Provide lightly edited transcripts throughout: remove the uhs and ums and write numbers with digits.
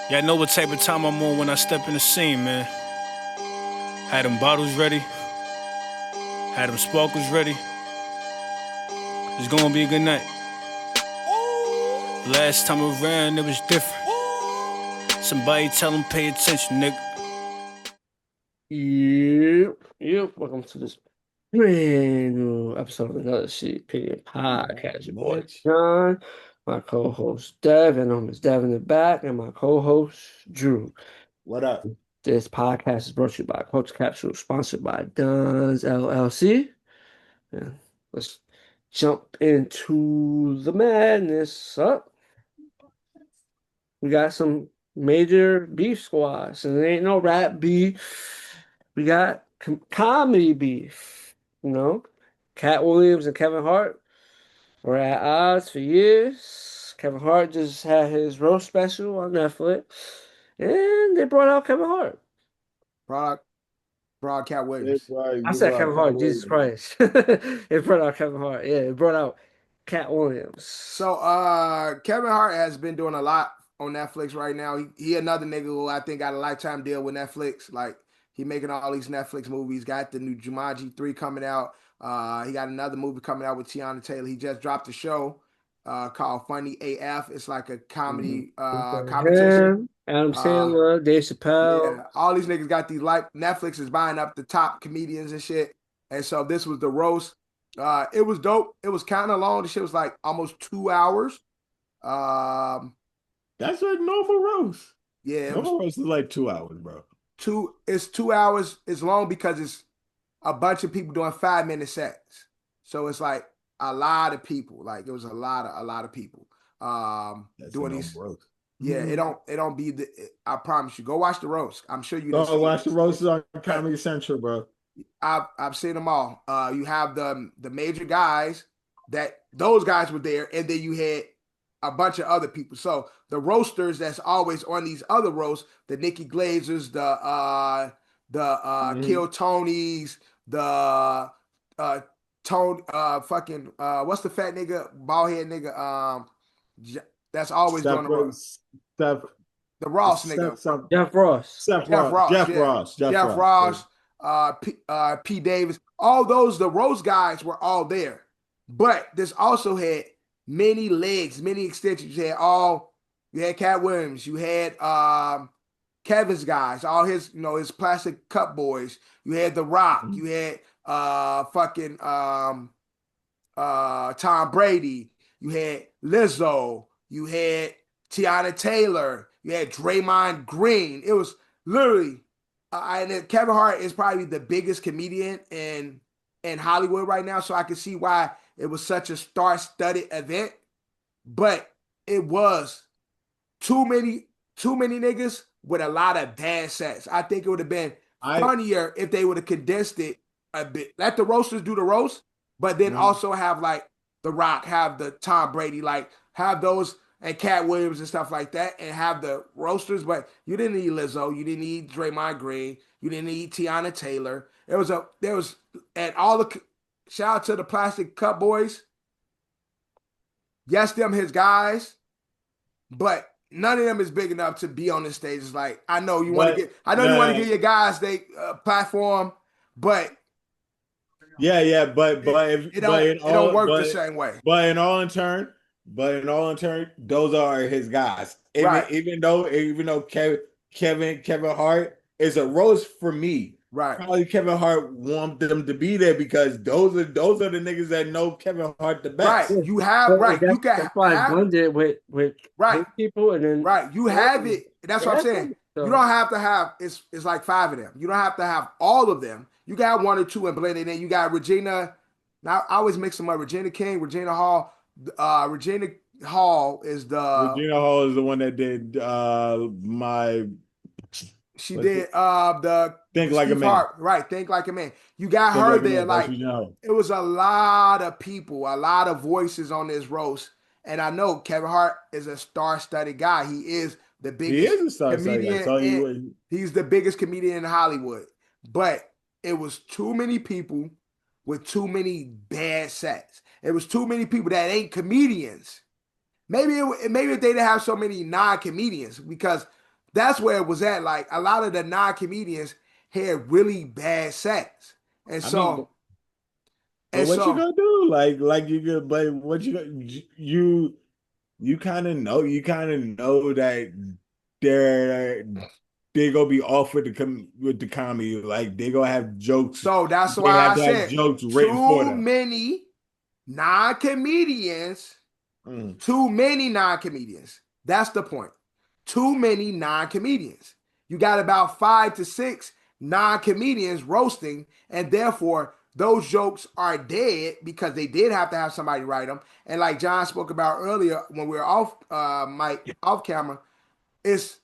Yeah, I know what type of time I'm on when I step in the scene, man. Had them bottles ready, had them sparkles ready. It's gonna be a good night. Last time around, it was different. Somebody tell them pay attention, nigga. Yep. Welcome to this brand new episode of another Opinion podcast. Your boy Much. John, my co-host Dev, and I'm Dev in the back, and my co-host Drew. What up? This podcast is brought to you by Coach Capsule, sponsored by Duns LLC. And let's jump into the madness. Up, we got some major beef squads, and it ain't no rap beef. We got comedy beef. Cat Williams and Kevin Hart were at odds for years. Kevin Hart just had his roast special on Netflix, and they brought out Kevin Hart. Broad, Cat It's Williams. like I you said brought Kevin Hart, Cat Jesus Williams. Christ. It brought out Kevin Hart. Yeah, it brought out Cat Williams. So Kevin Hart has been doing a lot on Netflix right now. He another nigga who I think got a lifetime deal with Netflix. Like he making all these Netflix movies. Got the new Jumanji 3 coming out. He got another movie coming out with Tiana Taylor. He just dropped a show called Funny AF. It's like a comedy competition. Him, Adam Uh, Sandler, Dave Chappelle. Yeah, all these niggas got these like Netflix is buying up the top comedians and shit. And so this was the roast. It was dope. It was kind of long. The shit was like almost 2 hours. Um, That's like normal roast. yeah, it was Normal roast is like 2 hours, bro. it's 2 hours. It's long because it's a bunch of people doing 5 minute sets. So it's like a lot of people. Like it was a lot of people That's a doing normal these. roast. Yeah, it don't be the. I promise you. Go watch the roast. I'm sure you didn't Go see watch the it. roasts on Comedy Central, bro. I've seen them all. You have the major guys that those guys were there, and then you had a bunch of other people. So the roasters that's always on these other roasts, the Nikki Glazers, the Mhm. Kill Tonys, the Tone fucking what's the fat nigga, bald head nigga that's always Steph, doing the roast. Steph, The Ross nigga. Steph, Steph, Jeff Ross. Steph Jeff Ross, Ross, Jeff yeah. Ross, Jeff Jeff Ross. Ross, P. Davis, all those, the roast guys were all there. But this also had many legs, many extensions. You had Cat Williams, you had Kevin's guys, all his, his plastic cup boys. You had The Rock, you had fucking Tom Brady, you had Lizzo, you had Tiana Taylor, you had Draymond Green. It was literally, and Kevin Hart is probably the biggest comedian in Hollywood right now, so I can see why it was such a star-studded event. But it was too many niggas with a lot of bad sets. I think it would have been I funnier if they would have condensed it a bit. Let the roasters do the roast, but then also have like The Rock, have the Tom Brady, like have those and Cat Williams and stuff like that, and have the roasters. But you didn't need Lizzo, you didn't need Draymond Green, you didn't need Tiana Taylor. There was and all the shout out to the Plastic Cup Boys. Yes, them his guys, but none of them is big enough to be on the stage. It's like but I know you want to give your guys they platform, but but it don't work the same way. but in all in turn, those are his guys. Right. Even though Kevin Hart is a roast for me. Right. Probably Kevin Hart want them to be there because those are the niggas that know Kevin Hart the best. Right. You have So right. You can that's why I have blended with right. his people, and then Right. You have it. That's what I'm saying. So, You don't have to have it's like five of them. You don't have to have all of them. You can have one or two and blend it in. You got Regina. Now I always mix them up. Regina King, Regina Hall. Regina Hall is the Regina Hall is the one that did my she what's did it? the Think Like a Steve Man. Hart, right? Think Like a Man. You got Think her Like a there. Man. That's Like Regina Hall. it was a lot of people, a lot of voices on this roast. And I know Kevin Hart is a star-studded guy. He is the He biggest is a star. comedian. He's the biggest comedian in Hollywood. But it was too many people with too many bad sets. It was too many people that ain't comedians. Maybe if they didn't have so many non-comedians, because That's where it was at. Like a lot of the non-comedians had really bad sets. And I mean, so, but and what you so, gonna do? Like you could, but what you kind of know that they're they gonna be off with the comedy. Like they gonna have jokes. so that's They why I have to have said jokes written for too them. many non-comedians, Mm. too many non-comedians. That's the point. Too many non-comedians. You got about 5 to 6 non-comedians roasting, and therefore those jokes are dead because they did have to have somebody write them. And like John spoke about earlier when we were off mic, off camera, it's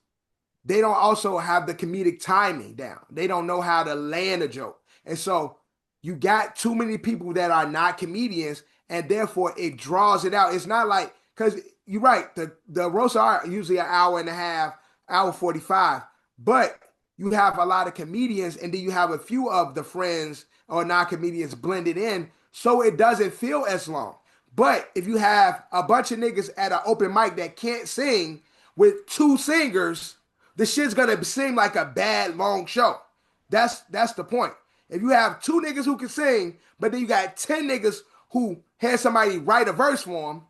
they don't also have the comedic timing down. They don't know how to land a joke. And so you got too many people that are not comedians, and therefore it draws it out. It's not like, because you're right, the roasts are usually an hour and a half, hour 45, but you have a lot of comedians, and then you have a few of the friends or non-comedians blended in, so it doesn't feel as long. But if you have a bunch of niggas at an open mic that can't sing with 2 singers, the shit's gonna seem like a bad long show. That's the point. If you have 2 niggas who can sing, but then you got 10 niggas who had somebody write a verse for them,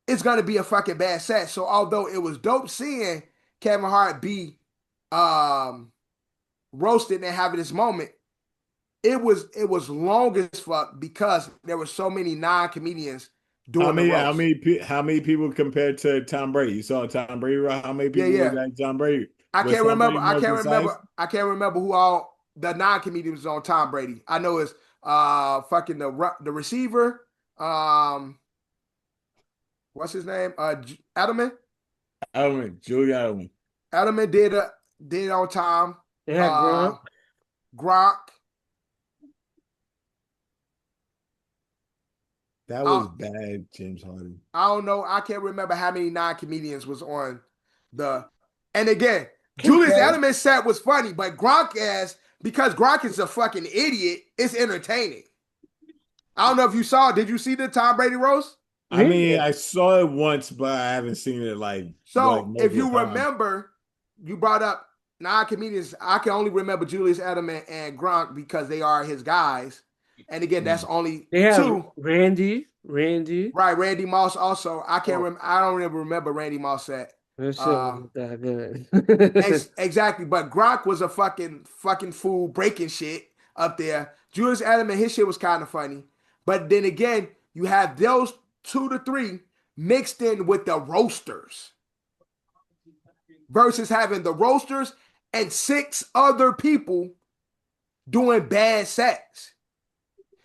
it's gonna be a fucking bad set. So although it was dope seeing Kevin Hart be roasted and having this moment, it was long as fuck because there were so many non-comedians doing the roast. How many people compared to Tom Brady? You saw Tom Brady, right? How many Yeah, people was yeah. like Tom Brady? I Was can't Tom remember. Brady more concise? I can't remember who all the non-comedians on Tom Brady. I know it's fucking the receiver. What's his name? Edelman. Julie Edelman. Edelman did on Tom. They had Gronk. Gronk. That was bad, James Harden. I don't know. I can't remember how many non-comedians was on the. And again, Julius Okay. Edelman's set was funny, but Gronk because Gronk is a fucking idiot, it's entertaining. I don't know if you saw. Did you see the Tom Brady roast? I mean, I saw it once, but I haven't seen it like So if you multiple times. remember, you brought up non-comedians. I can only remember Julius Edelman and Gronk because they are his guys. And again, that's only They have 2. Randy. Right, Randy Moss also. I don't even remember Randy Moss set. That shit wasn't that good. Exactly, but Gronk was a fucking fool breaking shit up there. Julius Edelman, his shit was kind of funny. But then again, you have those 2 to 3 mixed in with the roasters versus having the roasters and 6 other people doing bad sets.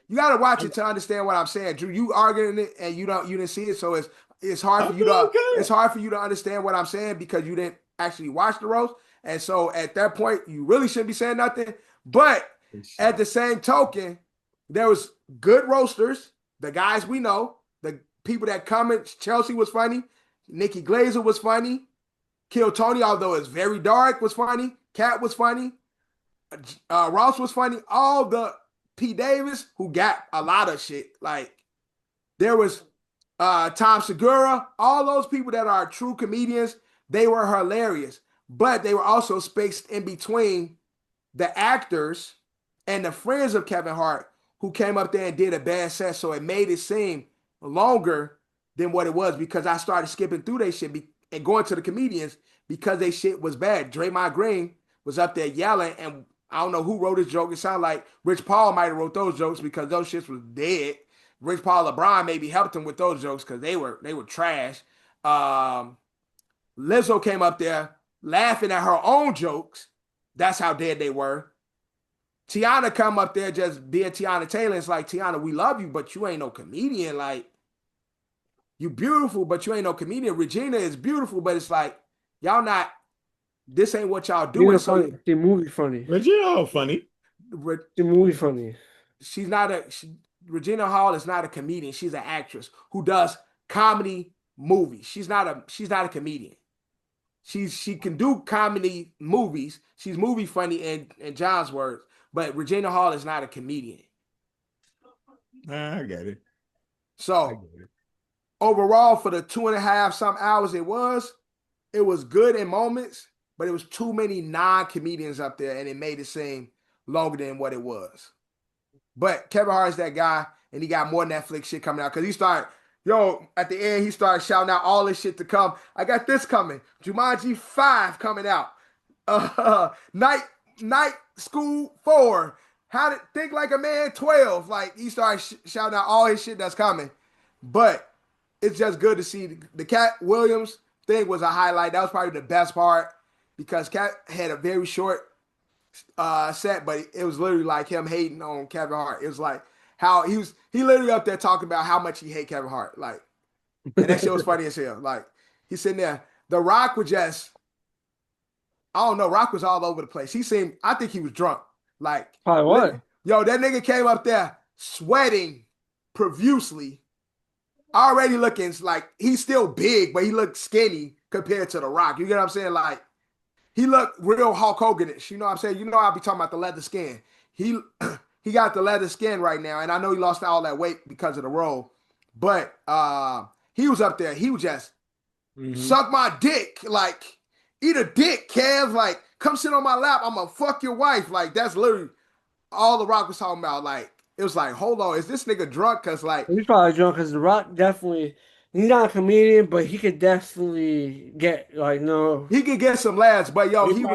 You got to watch it to understand what I'm saying, Drew. You arguing it and you didn't see it, so it's hard for you to it's hard for you to understand what I'm saying because you didn't actually watch the roast. And so at that point, you really shouldn't be saying nothing. But at the same token, there was good roasters, the guys we know, the people that comment. Chelsea was funny, Nikki Glazer was funny, Kill Tony, although it's very dark, was funny. Cat was funny, Ross was funny. All the P. Davis, who got a lot of shit. Like there was Tom Segura, all those people that are true comedians, they were hilarious. But they were also spaced in between the actors and the friends of Kevin Hart who came up there and did a bad set. So it made it seem longer than what it was because I started skipping through their shit and going to the comedians because they shit was bad. Draymond Green was up there yelling, and I don't know who wrote his joke. It sounded like Rich Paul might have wrote those jokes because those shits was dead. Rich Paul LeBron maybe helped him with those jokes because they were trash. Lizzo came up there laughing at her own jokes. That's how dead they were. Tiana come up there just being Tiana Taylor. It's like, Tiana, we love you, but you ain't no comedian. Like, you beautiful, but you ain't no comedian. Regina is beautiful, but it's like, y'all not, this ain't what y'all doing. So the movie funny. Regina funny. The movie funny. She's not Regina Hall is not a comedian. She's an actress who does comedy movies. She's not a comedian. She can do comedy movies. She's movie funny in John's words, but Regina Hall is not a comedian. I get it. So overall, for the 2.5 some hours it was, it was good in moments, but it was too many non-comedians up there, and it made it seem longer than what it was. But Kevin Hart is that guy, and he got more Netflix shit coming out because he started, at the end, he started shouting out all this shit to come. I got this coming. Jumanji 5 coming out. Night School 4. How to Think Like a Man 12. Like, he started shouting out all his shit that's coming. But it's just good to see the Cat Williams thing was a highlight. That was probably the best part because Cat had a very short set, but it was literally like him hating on Kevin Hart. It was like how he literally up there talking about how much he hate Kevin Hart. Like, and that shit was funny as hell. Like, he's sitting there. The Rock was just, I don't know, Rock was all over the place. I think he was drunk. Like, Probably what? Yo, that nigga came up there sweating profusely, already looking like he's still big, but he looked skinny compared to The Rock. You get what I'm saying? Like, he looked real Hulk Hogan-ish. You know what I'm saying? You know I'll be talking about the leather skin. He got the leather skin right now, and I know he lost all that weight because of the role. But he was up there. He was just suck my dick. Like, eat a dick, Kev. Like, come sit on my lap. I'm going to fuck your wife. Like, that's literally all The Rock was talking about. Like, it was like, hold on, is this nigga drunk? Because, like, He's probably drunk because The Rock definitely, he's not a comedian, but he could definitely get, like, no. he could get some laughs, but yo, he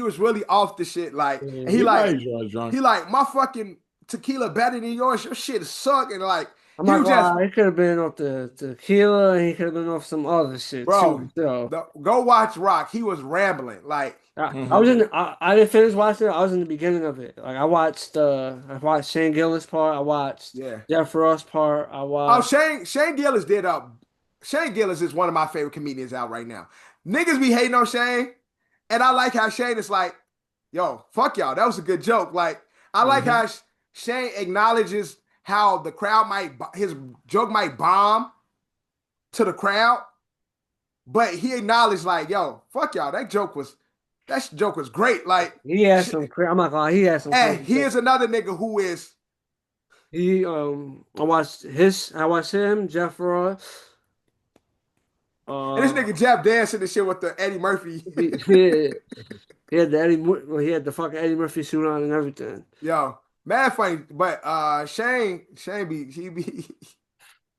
was really off the shit. Like, and he like, my fucking tequila better than yours. Your shit suck. And like, I'm not gonna lie, he could have been off the tequila and he could have been off some other shit too. So. Go watch Rock. He was rambling. Like, I was I didn't finish watching it. I was in the beginning of it. Like, I watched Shane Gillis part. I watched Jeff Ross part. I watched. Shane Gillis did up. Shane Gillis is one of my favorite comedians out right now. Niggas be hating on Shane, and I like how Shane is like, yo, fuck y'all. That was a good joke. Like, I like how Shane acknowledges how the crowd his joke might bomb to the crowd, but he acknowledged like, yo, fuck y'all. That joke was great. Like, he has some. I'm not gonna lie, he has some. And here's another nigga who is. I watched him, Jeff Ross. And this nigga Jeff dancing and shit with the Eddie Murphy. He had the fucking Eddie Murphy suit on and everything. Yo, mad funny, but Shane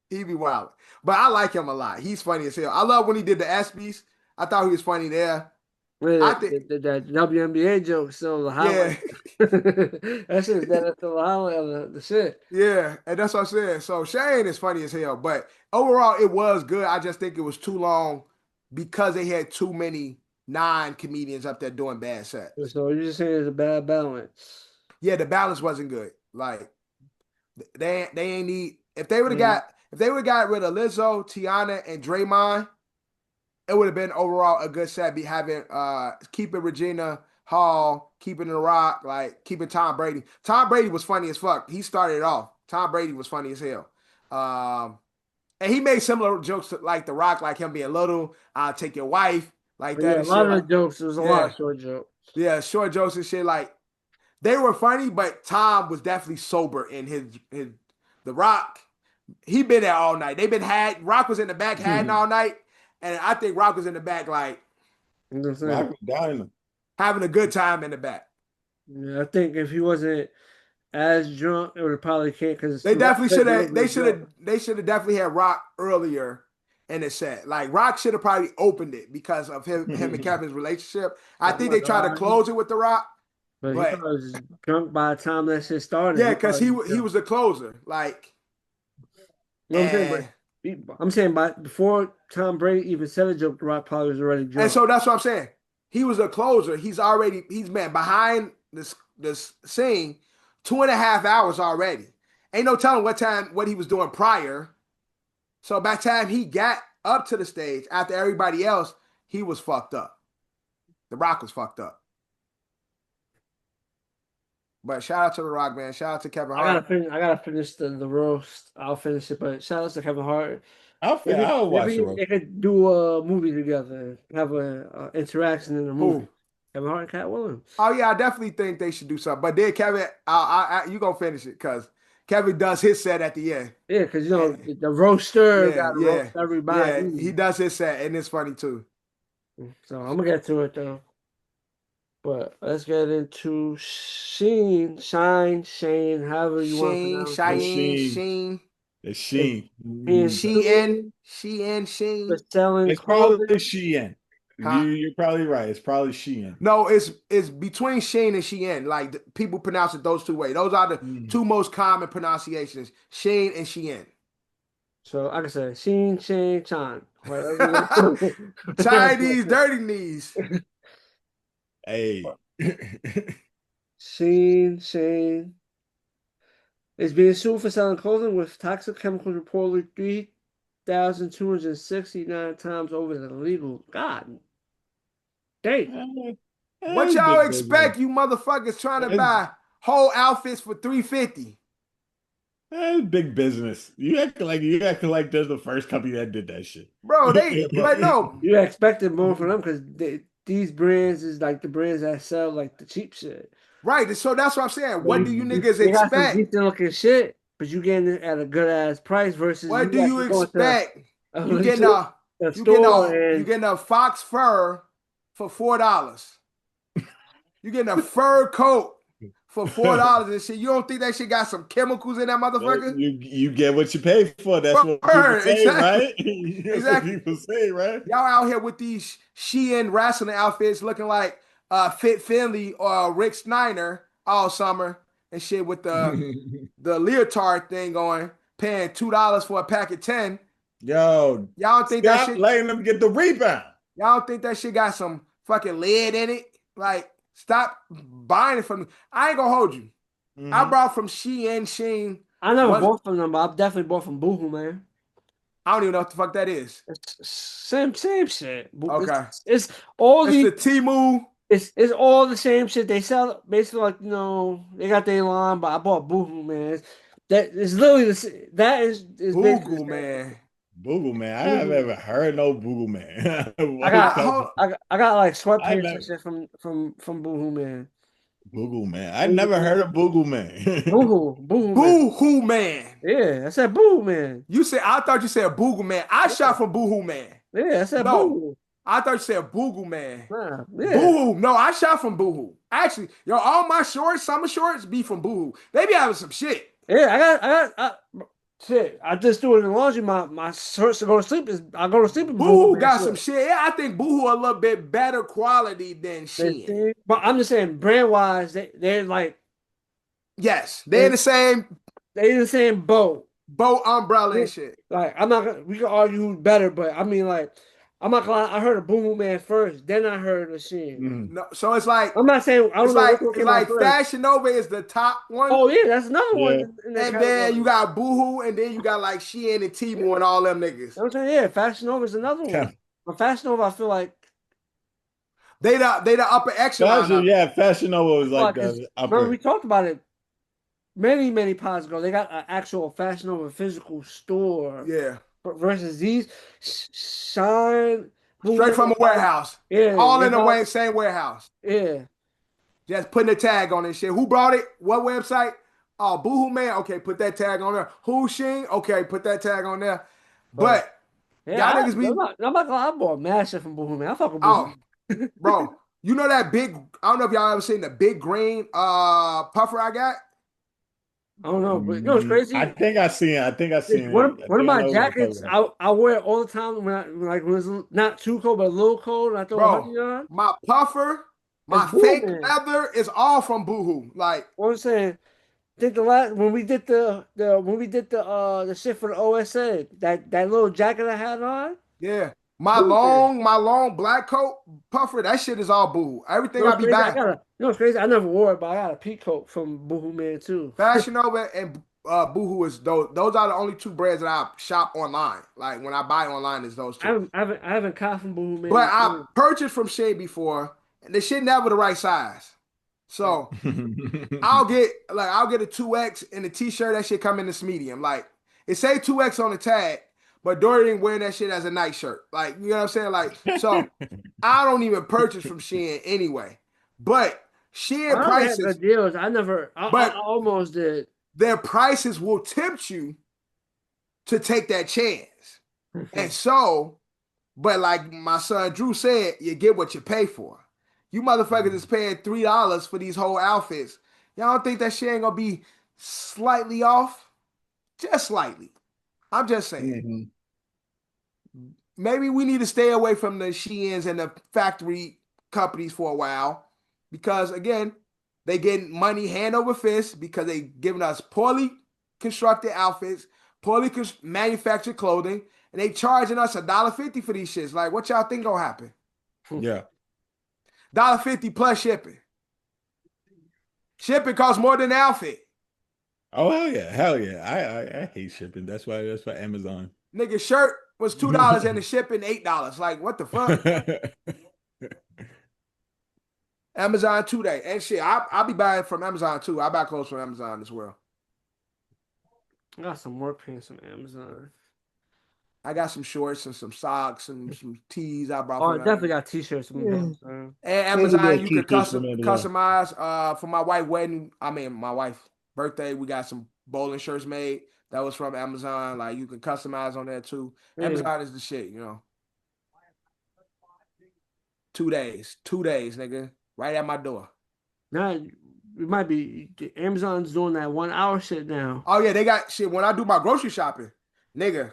he be wild. But I like him a lot. He's funny as hell. I love when he did the ESPYs. I thought he was funny there. I think that WNBA joke still the highlight. That shit, that's the highlight of the shit. Yeah, and that's what I'm saying. So Shane is funny as hell, but overall it was good. I just think it was too long because they had too many non-comedians up there doing bad sets. So you're just saying it's a bad balance. Yeah, the balance wasn't good. Like, they ain't need, if they would have got rid of Lizzo, Tiana, and Draymond, it would have been overall a good set. Be having keeping Regina Hall, keeping The Rock, like keeping Tom Brady. Tom Brady was funny as fuck. He started it off. Tom Brady was funny as hell. And he made similar jokes to, like The Rock, like him being little, I'll take your wife, like that. Yeah, a lot of the jokes, there was a lot of short jokes. Yeah, short jokes and shit. Like, they were funny, but Tom was definitely sober in his The Rock. He been there all night. Rock was in the back hatting all night. And I think Rock was in the back, like, having a good time in the back. Yeah, I think if he wasn't as drunk, it would probably can't, because they definitely should have. They should have definitely had Rock earlier in the set. Like, Rock should have probably opened it because of him and Kevin's relationship. I think they tried to close it with The Rock, but he was drunk by the time that shit started. Yeah, because he was the closer. Like, you know what I'm saying? I'm saying before Tom Brady even said a joke, The Rock probably was already drunk. And so that's what I'm saying. He was a closer. He's been behind this scene 2.5 hours already. Ain't no telling what he was doing prior. So by the time he got up to the stage after everybody else, he was fucked up. The Rock was fucked up. But shout out to The Rock, man. Shout out to Kevin Hart. I gotta finish the roast. I'll finish it, but shout out to Kevin Hart. I'll watch it. They could do a movie together, have an interaction in the movie. Kevin Hart and Cat Williams. Oh yeah, I definitely think they should do something. But then Kevin, you gonna finish it because Kevin does his set at the end. Yeah, because the roaster got to roast everybody. Yeah, he does his set, and it's funny too. So I'm gonna get to it though. But let's get into Shane, however you want to Sheen, pronounce it. Cheyenne, Sheen. Sheen, It's It's Sheen. being Shein, sued Shein, for Sheen. selling It's probably clothing. Shein. Huh? You're probably right. It's probably Shein. No, it's between Sheen and Shein. Like people pronounce it those two ways. Those are the Mm. two most common pronunciations: Sheen and Shein. So like I said, Shane, Chan. Whatever you want. Chinese dirty knees. Hey. Shane is being sued for selling clothing with toxic chemicals reportedly 3,269 times over the legal. God dang. What That's y'all big business. expect, you motherfuckers trying to That's, buy whole outfits for $350? that's big business. You acting like there's the first company that did that shit. Bro, but no. You expected more from them because these brands is like the brands that sell like the cheap shit. Right. So that's what I'm saying. What do you niggas They got some expect? decent looking shit, but you getting it at a good ass price versus What you do you actually going to expect? a You getting legit a a you getting store a you and getting a fox fur for $4. You getting a fur coat for $4 and shit. You don't think that shit got some chemicals in that motherfucker? You get what you pay for. That's what people Word, say, exactly. right? That's what Exactly. people say, right? Y'all out here with these Shein wrestling outfits looking like Fit Finley or Rick Steiner all summer and shit with the leotard thing going, paying $2 for a pack of 10. Yo, Y'all don't think that stop shit, letting them get the rebound. y'all don't think that shit got some fucking lead in it? Like, stop buying it from me. I ain't gonna hold you. I brought from Shein. I never Was bought from them, but I've definitely bought from Boohoo, man. I don't even know what the fuck that is. It's same shit. Okay. It's all It's the the Timu. it's all the same shit. They sell basically like they got their line, but I bought Boohoo, man. That is literally that is basically the Boogle, same. man. Boogle man. I have Boohoo. ever heard no Boogle man. I What got the Hold, fuck? I got like I sweatpants and never shit from Boohoo, man. Boogle man. I Boohoo, never heard man. of Boogle man. Boohoo, man. Boo-hoo, man. Yeah, I said Boohoo, man. I thought you said Boogle, man. I shot from Boohoo, man. Yeah, I said No, Boohoo. I thought you said Boogle, man. Nah, yeah. Boohoo. No, I shot from Boohoo. Actually, yo, all my shorts, summer shorts, be from Boohoo. They be having some shit. Yeah, shit. I just do it in the laundry. My shirts to go to sleep is I go to sleep in Boohoo, Boohoo man. got some Shit. shit. Yeah, I think Boohoo a little bit better quality than Shein. But I'm just saying, brand wise, they're like Yes, they in they the same they in the same boat. boat umbrella Yeah. and shit. Like I'm not gonna we can argue who's better, but I mean like I'm not gonna lie, I heard of Boohoo Man first, then I heard of Shein. Mhm. No, so it's like I'm not saying I don't know which one it's came out like first. Fashion Nova is the top one. Oh yeah, that's another one Yeah. in that And then you category. got Boohoo, and then you got like Shein and Yeah. Timu and all them niggas. I'm saying yeah, Fashion Nova is another Yeah. one. But Fashion Nova, I feel like They the upper echelon Fashion, of it. yeah, Fashion Nova was like because the remember we upper. talked about it many pods ago. They got an actual Fashion Nova physical store Yeah. versus these Shine Boom Straight Man. from a warehouse. Yeah, All they in the got same warehouse. yeah. Just putting a tag on this shit. Who brought it? What website? Oh, Boohoo Man. Okay, put that tag on there. Who Sheen? Okay, put that tag on there. But But yeah, y'all niggas be I'm not gonna lie, I bought mad shit from Boohoo Man. I fuck with oh, Boohoo. bro. You know that big, I don't know if y'all ever seen the big green puffer I got? I don't know, but you know what's I crazy? think I seen it. I think I seen it. I One of think I my know what you're talking jackets, about. I wear it all the time when it's not too cold but a little cold, and I throw a Bro, hoodie on. my puffer, It's my Boohoo fake Man. leather is all from Boohoo. Like, What I'm saying, did the last when we did the shit for the OSA that little jacket I had on. yeah. Boohoo Man. My long black coat puffer, that shit is all Boohoo. You Everything know I what's be crazy? buying. You know what's crazy? I never wore it, but I got a peacoat from Boohoo Man too. Fashion Nova and Boohoo is those are the only two brands that I shop online. Like when I buy online, is those two. I haven't caught from Boohoo But Man. I purchased from Shein before, and the shit never the right size. Yeah. So I'll get a 2X and the t-shirt, that shit come in this medium. Like it say 2X on the tag, but Dorian wearing that shit as a night shirt. Like, you know what I'm saying? Like, so I don't even purchase from Shein anyway. But I Shein never had prices, good deals. I but almost did. their prices will tempt you to take that chance. And so But like my son Drew said, you get what you pay for. You motherfuckers is paying $3 for these whole outfits. Y'all don't think that shit ain't gonna be slightly off? Just slightly. I'm just saying. Maybe we need to stay away from the Sheins and the factory companies for a while because again, they getting money hand over fist because they giving us poorly constructed outfits, poorly manufactured clothing, and they charging us $1.50 for these shits. Like, what y'all think gonna happen? Yeah. $1.50 plus shipping. Shipping costs more than the outfit. Oh hell yeah! I hate shipping. That's why Amazon. Nigga, shirt was $2 and the shipping $8. Like, what the fuck? Amazon 2-day and shit. I'll be buying from Amazon too. I buy clothes from Amazon as well. I got some more pants from Amazon. I got some shorts and some socks and some tees I brought. Oh, I from definitely got t-shirts from Amazon. And Amazon, you can customize. For my wife wedding, my wife birthday, we got some bowling shirts made. That was from Amazon. Like you can customize on that too. Yeah. Amazon is the shit, you know. 2 days, nigga, right at my door. Now it might be Amazon's doing that 1 hour shit now. Oh yeah, they got shit. When I do my grocery shopping, nigga,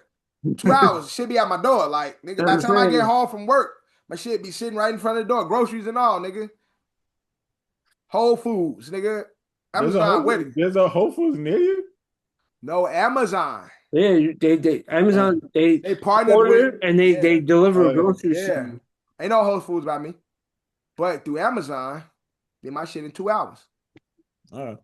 2 hours shit be at my door. Like nigga, by the time I get home from work, my shit be sitting right in front of the door, groceries and all, nigga. Whole Foods, nigga. Amazon with it. There's a Whole Foods near you? No, Amazon. Yeah, Amazon they partnered order with and they deliver groceries. Yeah, ain't no Whole Foods by me, but through Amazon, get my shit in 2 hours. All right.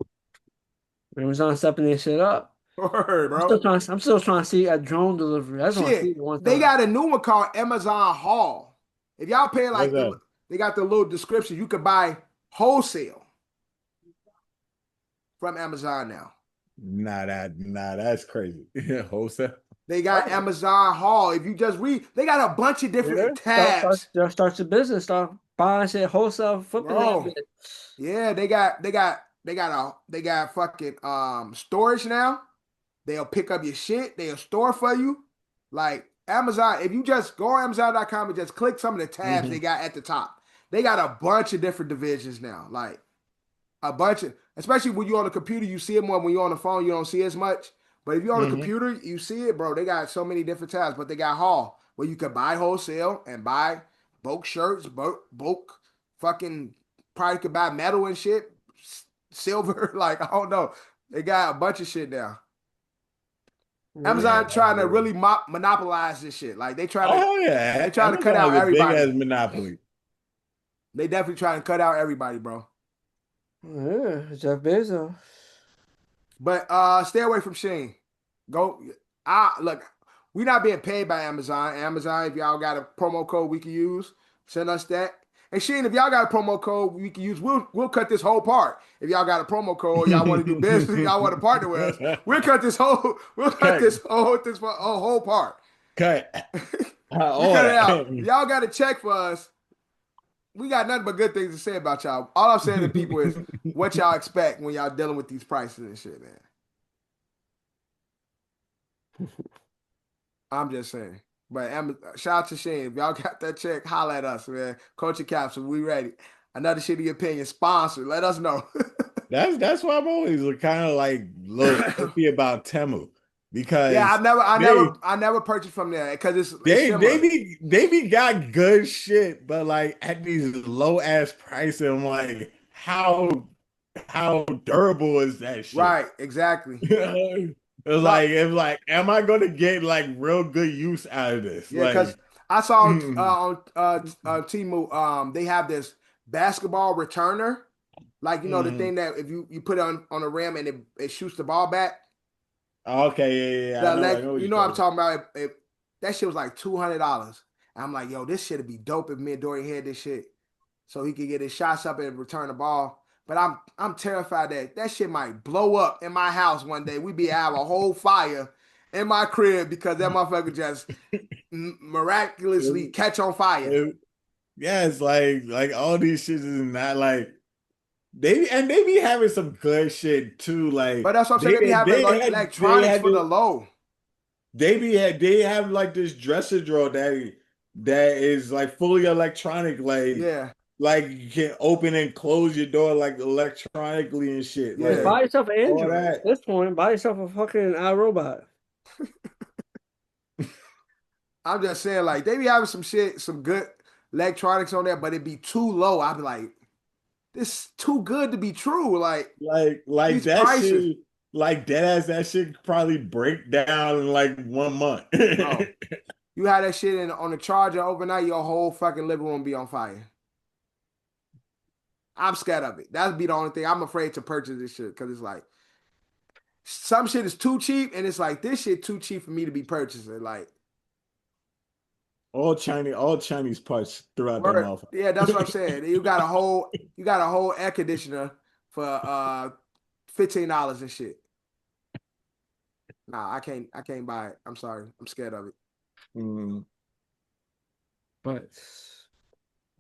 Amazon stepping their shit up. Word, bro. I'm still trying to see a drone delivery. That's what they got a new one called Amazon Haul. If y'all pay like they got the little description, you could buy wholesale from Amazon now. Nah, that's crazy. Wholesale. They got Amazon Haul. If you just read, they got a bunch of different tabs. Start your business. Start buying shit wholesale, flipping that bit. Yeah, they got fucking storage now. They'll pick up your shit. They'll store for you. Like Amazon, if you just go on Amazon.com and just click some of the tabs they got at the top, they got a bunch of different divisions now. Like a bunch of, especially when you're on the computer, you see it more. When you're on the phone, you don't see as much. But if you're on the computer, you see it, bro. They got so many different tabs, but they got haul where you can buy wholesale and buy bulk shirts, bulk fucking, probably could buy metal and shit, silver. Like, I don't know. They got a bunch of shit now. Amazon trying to really monopolize this shit. Like they try to, they trying to cut out everybody. Big ass monopoly. They definitely trying to cut out everybody, bro. Yeah, Jeff Bezos. But stay away from Shein. Look, we not being paid by Amazon. Amazon, if y'all got a promo code we can use, send us that. And Shein, if y'all got a promo code we can use, we'll cut this whole part. If y'all got a promo code, y'all want to do business, y'all want to partner with us, we'll cut this whole part. Cut. Cut it out. Y'all got to check for us. We got nothing but good things to say about y'all. All I'm saying to people is what y'all expect when y'all dealing with these prices and shit, man. I'm just saying. But shout out to Shein. If y'all got that check, holla at us, man. Culture Capsule, we ready. Another Shitty Opinion sponsor. Let us know. That's why I'm always kind of like iffy about Temu. Because I never purchased from there because they be got good shit, but like at these low ass prices, I'm like, how durable is that shit? Right, exactly. It's like, am I gonna get like real good use out of this? Yeah, because I saw on Temu, they have this basketball returner, like the thing that if you put it on a rim and it shoots the ball back. Okay, yeah. I know what I'm talking about. That shit was like $200. I'm like, yo, this shit'd be dope if me and Dorian had this shit, so he could get his shots up and return the ball. But I'm terrified that shit might blow up in my house one day. We be have a whole fire in my crib because that motherfucker just miraculously catch on fire. It's like all these shit is not like. They be having some good shit too, like. But that's what I'm saying. They be having electronics for the low. They have like this dresser drawer that that is like fully electronic, Yeah, like you can open and close your door like electronically and shit. yeah. Like Buy yourself an all Android. that. At this point, buy yourself a fucking iRobot. I'm just saying, like, they be having some shit, some good electronics on there, but it be too low. I'd be like, this too good to be true. Like, Like these that prices, shit, like dead ass that shit could probably break down in like 1 month. bro. You had that shit on the charger overnight, your whole fucking living room be on fire. I'm scared of it. That'd be the only thing. I'm afraid to purchase this shit because it's like some shit is too cheap, and it's like this shit too cheap for me to be purchasing. Like, All Chinese parts throughout that word. motherfucker. Yeah, that's what I'm saying. You got a whole air conditioner for $15 and shit. Nah, I can't buy it. I'm sorry. I'm scared of it. Mm. But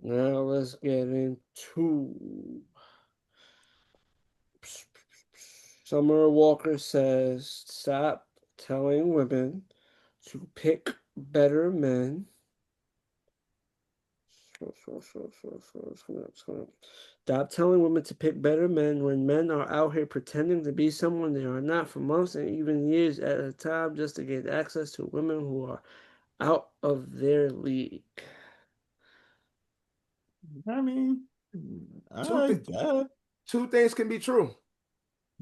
now let's get into Summer Walker says, stop telling women to pick better men. Stop telling women to pick better men when men are out here pretending to be someone they are not for months and even years at a time just to get access to women who are out of their league. I mean, Two, I th- that two things can be true.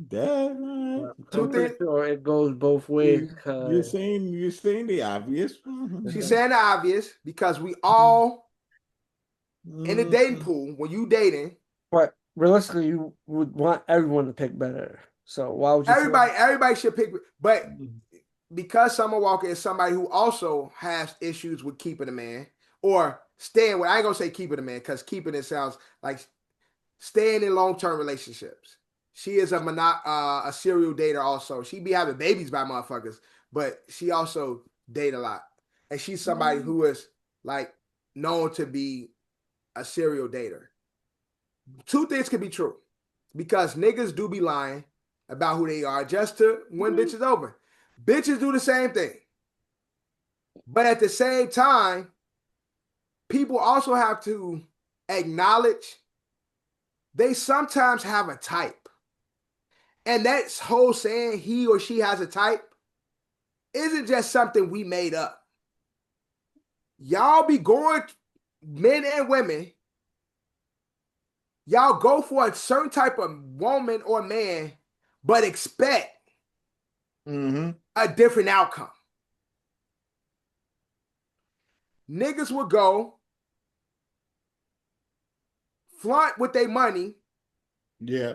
that I'm Two pretty things. sure it goes both ways because you're saying the obvious. She's saying the obvious because we all in the dating Mhm. pool, when you dating, but realistically you would want everyone to pick better. So why would you tell them? everybody should pick. But because Summer Walker is somebody who also has issues with keeping a man or staying with, I ain't gonna say keeping a man because keeping it sounds like staying in long-term relationships. She is a serial dater also. She be having babies by motherfuckers, but she also date a lot. And she's somebody who is like known to be a serial dater. Two things can be true because niggas do be lying about who they are just to win bitches over. Bitches do the same thing. But at the same time, people also have to acknowledge they sometimes have a type. And that whole saying he or she has a type isn't just something we made up. Y'all be going, men and women, y'all go for a certain type of woman or man, but expect a different outcome. Niggas will go flaunt with their money Yeah.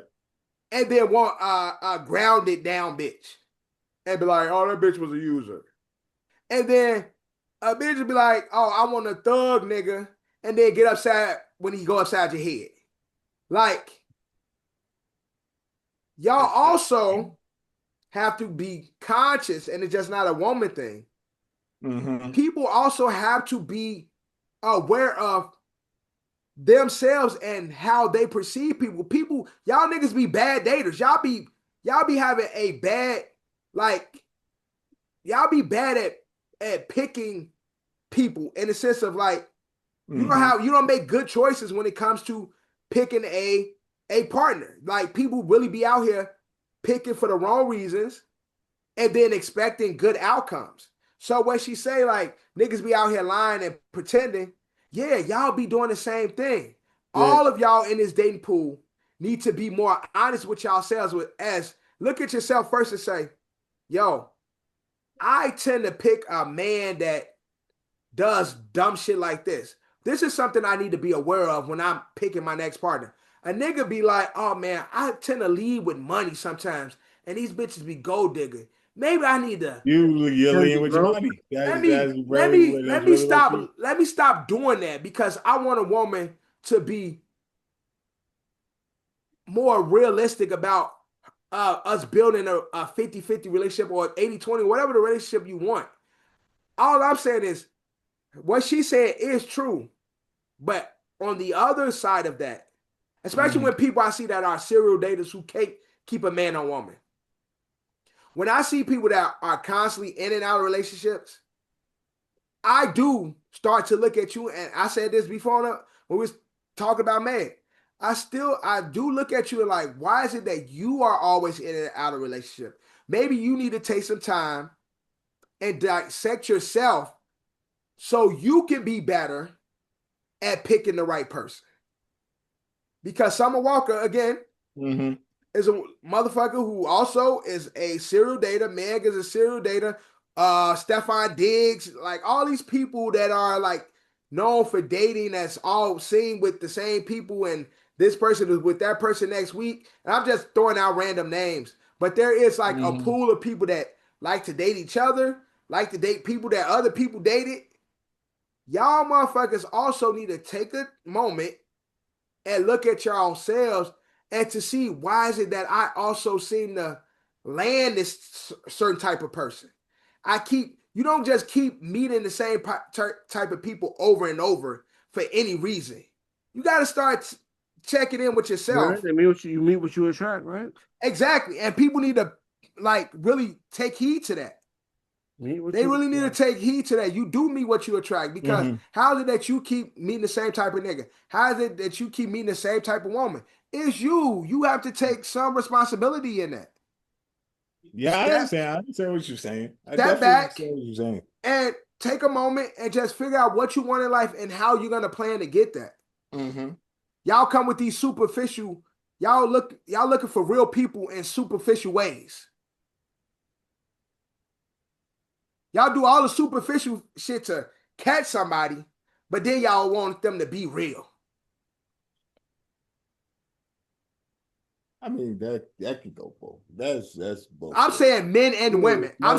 and then want a grounded down bitch and be like, oh, that bitch was a user. And then a bitch will be like, oh, I want a thug nigga, and then get upset when he go upside your head. Like, y'all also have to be conscious, and it's just not a woman thing. People also have to be aware of themselves and how they perceive people. People, y'all niggas be bad daters. Y'all be having a bad, like, y'all be bad at picking people in the sense of like you don't make good choices when it comes to picking a partner. Like people really be out here picking for the wrong reasons and then expecting good outcomes. So when she say like niggas be out here lying and pretending, yeah, y'all be doing the same thing. Yeah. All of y'all in this dating pool need to be more honest with yourselves look at yourself first and say, yo, I tend to pick a man that does dumb shit like this. This is something I need to be aware of when I'm picking my next partner. A nigga be like, oh man, I tend to lead with money sometimes, and these bitches be gold digger. Maybe I need to You're leaning with your Bro. money. let That's me let really me that's let me really what stop you. let me stop doing that because I want a woman to be more realistic about us building a 50-50 relationship or 80-20, whatever the relationship you want. All I'm saying is what she said is true. But on the other side of that, especially when people I see that are serial daters who can't keep a man or woman, when I see people that are constantly in and out of relationships, I do start to look at you, and I said this before when we was talking about Meg. I do look at you and like, why is it that you are always in and out of relationship? Maybe you need to take some time and dissect yourself so you can be better at picking the right person. Because Summer Walker, again, is a motherfucker who also is a serial dater. Meg is a serial dater. Stefan Diggs, like all these people that are like known for dating, that's all seen with the same people, and this person is with that person next week. And I'm just throwing out random names, but there is like a pool of people that like to date each other, like to date people that other people dated. Y'all motherfuckers also need to take a moment and look at your own selves and to see why is it that I also seem to land this certain type of person. You don't just keep meeting the same type of people over and over for any reason. You got to start checking in with yourself. Right? You meet what you attract, right? Exactly. And people need to like really take heed to that. They really need to take heed to that. You do meet what you attract, because how is it that you keep meeting the same type of nigga? How is it that you keep meeting the same type of woman? It's you. You have to take some responsibility in that. Yeah, I understand what you're saying. Step back understand what you're saying. And take a moment and just figure out what you want in life and how you're gonna plan to get that. Y'all come with these superficial. Y'all looking for real people in superficial ways. Y'all do all the superficial shit to catch somebody, but then y'all want them to be real. I mean, that could go both. That's both. I'm saying men and women. I'm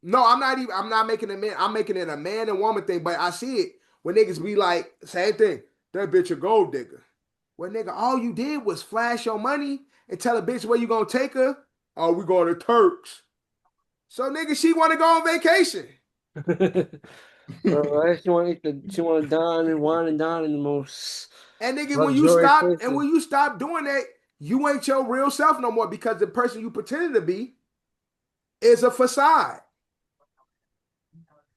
not making it men. I'm making it a man and woman thing, but I see it when niggas be like, same thing. That bitch a gold digger. Well, nigga, all you did was flash your money and tell a bitch where you gonna take her. Oh, we going to Turks. So, nigga, she want to go on vacation. Right? She want to dine and wine and dine in the most. And nigga, when luxurious you stop doing that, you ain't your real self no more, because the person you pretended to be is a facade.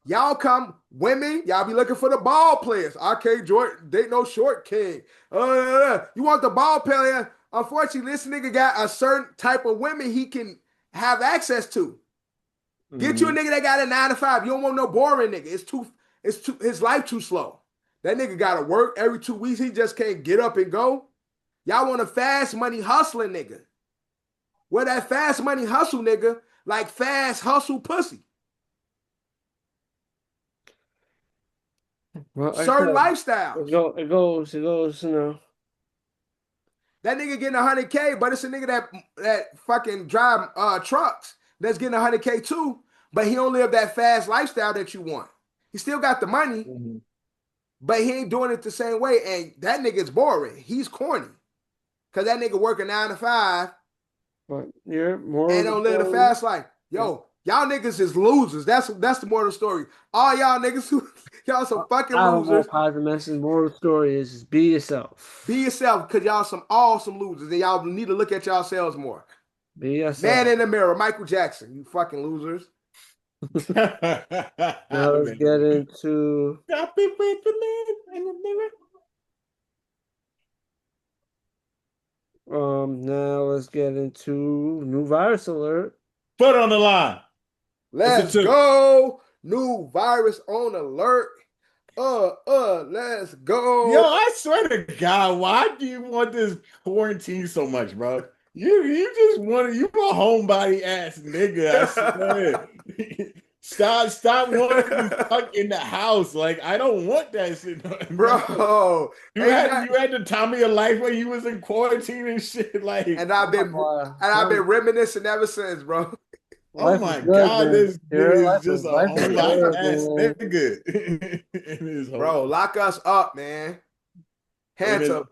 Y'all come, women, y'all be looking for the ball players. RK Jordan, they no short king. You want the ball player. Unfortunately, this nigga got a certain type of women he can have access to. Get you a nigga that got a 9 to 5. You don't want no boring nigga. His life too slow. That nigga gotta work every 2 weeks. He just can't get up and go. Y'all want a fast money hustling nigga. Where that fast money hustle nigga, like fast hustle pussy. Well, certain lifestyles. It goes, you know. That nigga getting 100K, but it's a nigga that fucking drive trucks that's getting 100K too, but he don't live that fast lifestyle that you want. He still got the money, but he ain't doing it the same way. And that nigga's boring. He's corny. Cause that nigga working 9 to 5. But you're more and don't live the fast life. Yo, y'all niggas is losers. That's the moral of the story. All y'all niggas y'all some fucking losers. Positive message. Moral of the story is just be yourself. Be yourself, cause y'all some awesome losers, and y'all need to look at yourselves more. Be yourself. Man in the mirror, Michael Jackson. You fucking losers. Now let's get into. Stop it with the man in the mirror. Now let's get into new virus alert. Foot on the line. Let's go. New virus on alert. Let's go. Yo, I swear to God, why do you want this quarantine so much, bro? You just want you a homebody ass nigga. I swear. Stop wanting to be stuck in the house. Like, I don't want that shit, bro. You had the time of your life when you was in quarantine and shit. Like, and I've been reminiscing ever since, bro. Oh my God, this dude is just a homebody ass nigga. Bro, lock us up, man. Hanta,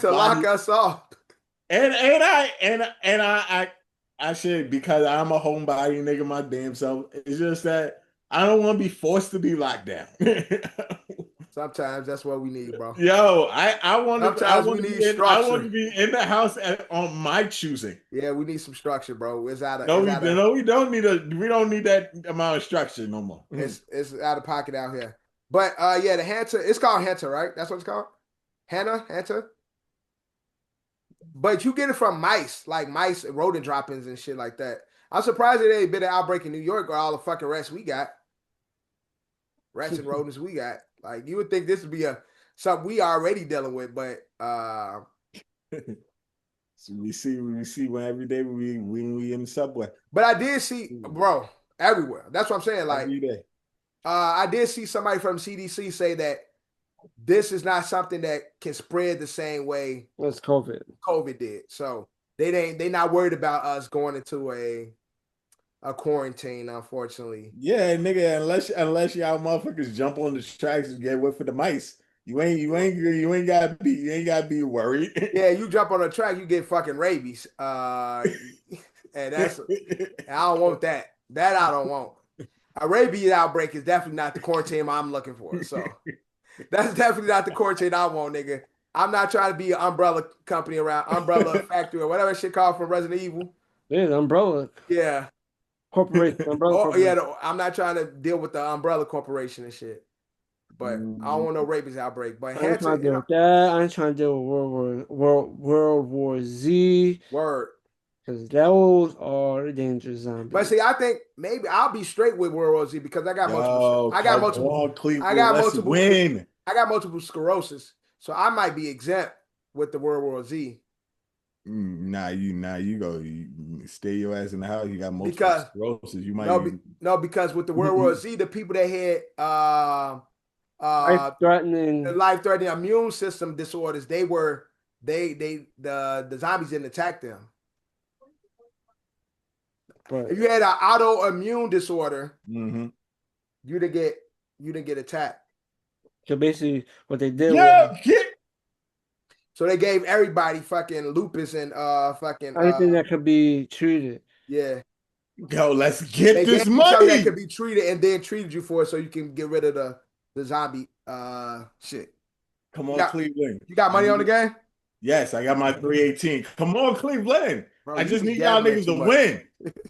lock us up. And I should, because I'm a homebody nigga my damn self. It's just that I don't want to be forced to be locked down. Sometimes that's what we need, bro. Yo, I want to Sometimes we need structure. be in the house on my choosing. Yeah, we need some structure, bro. It's out of No, it's out of we don't need that amount of structure no more. it's out of pocket out here. But yeah, the Hanta, it's called Hanta, right? That's what it's called? Hanta. But you get it from mice, like mice, rodent droppings and shit like that. I'm surprised there ain't been an outbreak in New York or all the fucking rats we got. Rats and rodents we got. Like you would think this would be something we already dealing with, but So we see when every day we in the subway. But I did see, bro, everywhere. That's what I'm saying. Like Every day. I did see somebody from CDC say that this is not something that can spread the same way That's COVID. COVID did. So they not worried about us going into a quarantine, unfortunately. Yeah, nigga, unless y'all motherfuckers jump on the tracks and get away for the mice. You ain't gotta be worried. Yeah, you jump on a track, you get fucking rabies. And I don't want that. That I don't want. A rabies outbreak is definitely not the quarantine I'm looking for. So that's definitely not the quarantine I want, nigga. I'm not trying to be an umbrella company around umbrella factory or whatever shit called from Resident Evil. Yeah, the umbrella Yeah. corporation. Umbrella corporation. Yeah, I'm not trying to deal with the umbrella corporation and shit. But I don't want no rabies outbreak. But I ain't trying to deal with that. I ain't trying to deal with World War Z. Word. Because those are dangerous zombies. But see, I think maybe I'll be straight with World War Z because I got multiple. I got multiple sclerosis, so I might be exempt with the World War Z. Nah, you go. You stay your ass in the house. You got multiple sclerosis. You might no, because with the World War Z, the people that had life-threatening immune system disorders, the zombies didn't attack them. But if you had an autoimmune disorder, you didn't get attacked. So basically, what they did was so they gave everybody fucking lupus and fucking anything that could be treated. Yeah. Yo, let's get this money that could be treated and then treated you for it so you can get rid of the zombie shit. Come on, Cleveland. You got money on the game? Yes, I got my 318. Come on, Cleveland. Bro, I just need y'all niggas to win.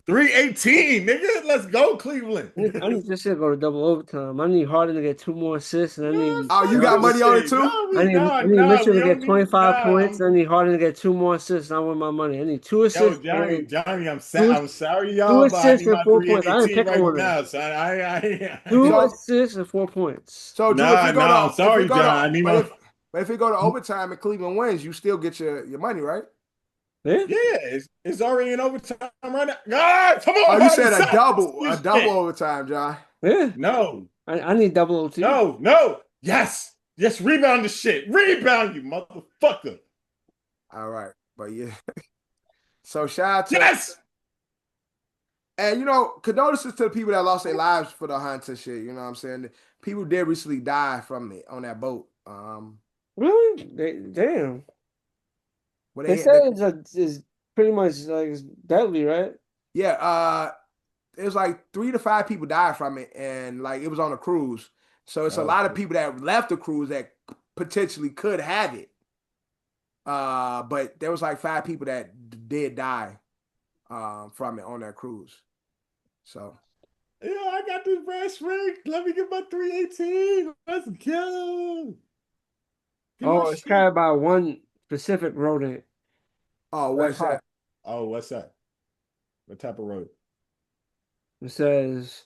318, nigga. Let's go, Cleveland. I need this shit to go to double overtime. I need Harden to get 2 more assists, and I need. Oh, you got money on it too? I need Mitchell to get 25 points. I need Harden to get 2 more assists, and I win my money. I need 2 assists. Yo, Johnny, I'm sorry, y'all. 2 assists and 4 points. I didn't pick right one now, son. 2 assists and 4 points. So, Drew, I'm sorry, John. I need my. But if we go to overtime and Cleveland wins, you still get your money, right? Yeah, it's already in overtime right now. God, come on! Oh, you said a double overtime, John. Yeah. No, I need double OT. No. Yes. Rebound the shit. Rebound, you motherfucker. All right, but yeah. So shout out to and condolences to the people that lost their lives for the hunt and shit. You know what I'm saying? People did recently die from it on that boat. Really? Damn. Well, they say it's pretty much like it's deadly, right? Yeah. It was like 3 to 5 people died from it, and like it was on a cruise. So it's a lot of people that left the cruise that potentially could have it. But there was like 5 people that did die from it on that cruise. So. Yeah, I got this brass ring. Let me get my 318. Let's go. It's carried by one specific rodent. Oh, what's that? Oh, what's that? What type of rodent? It says,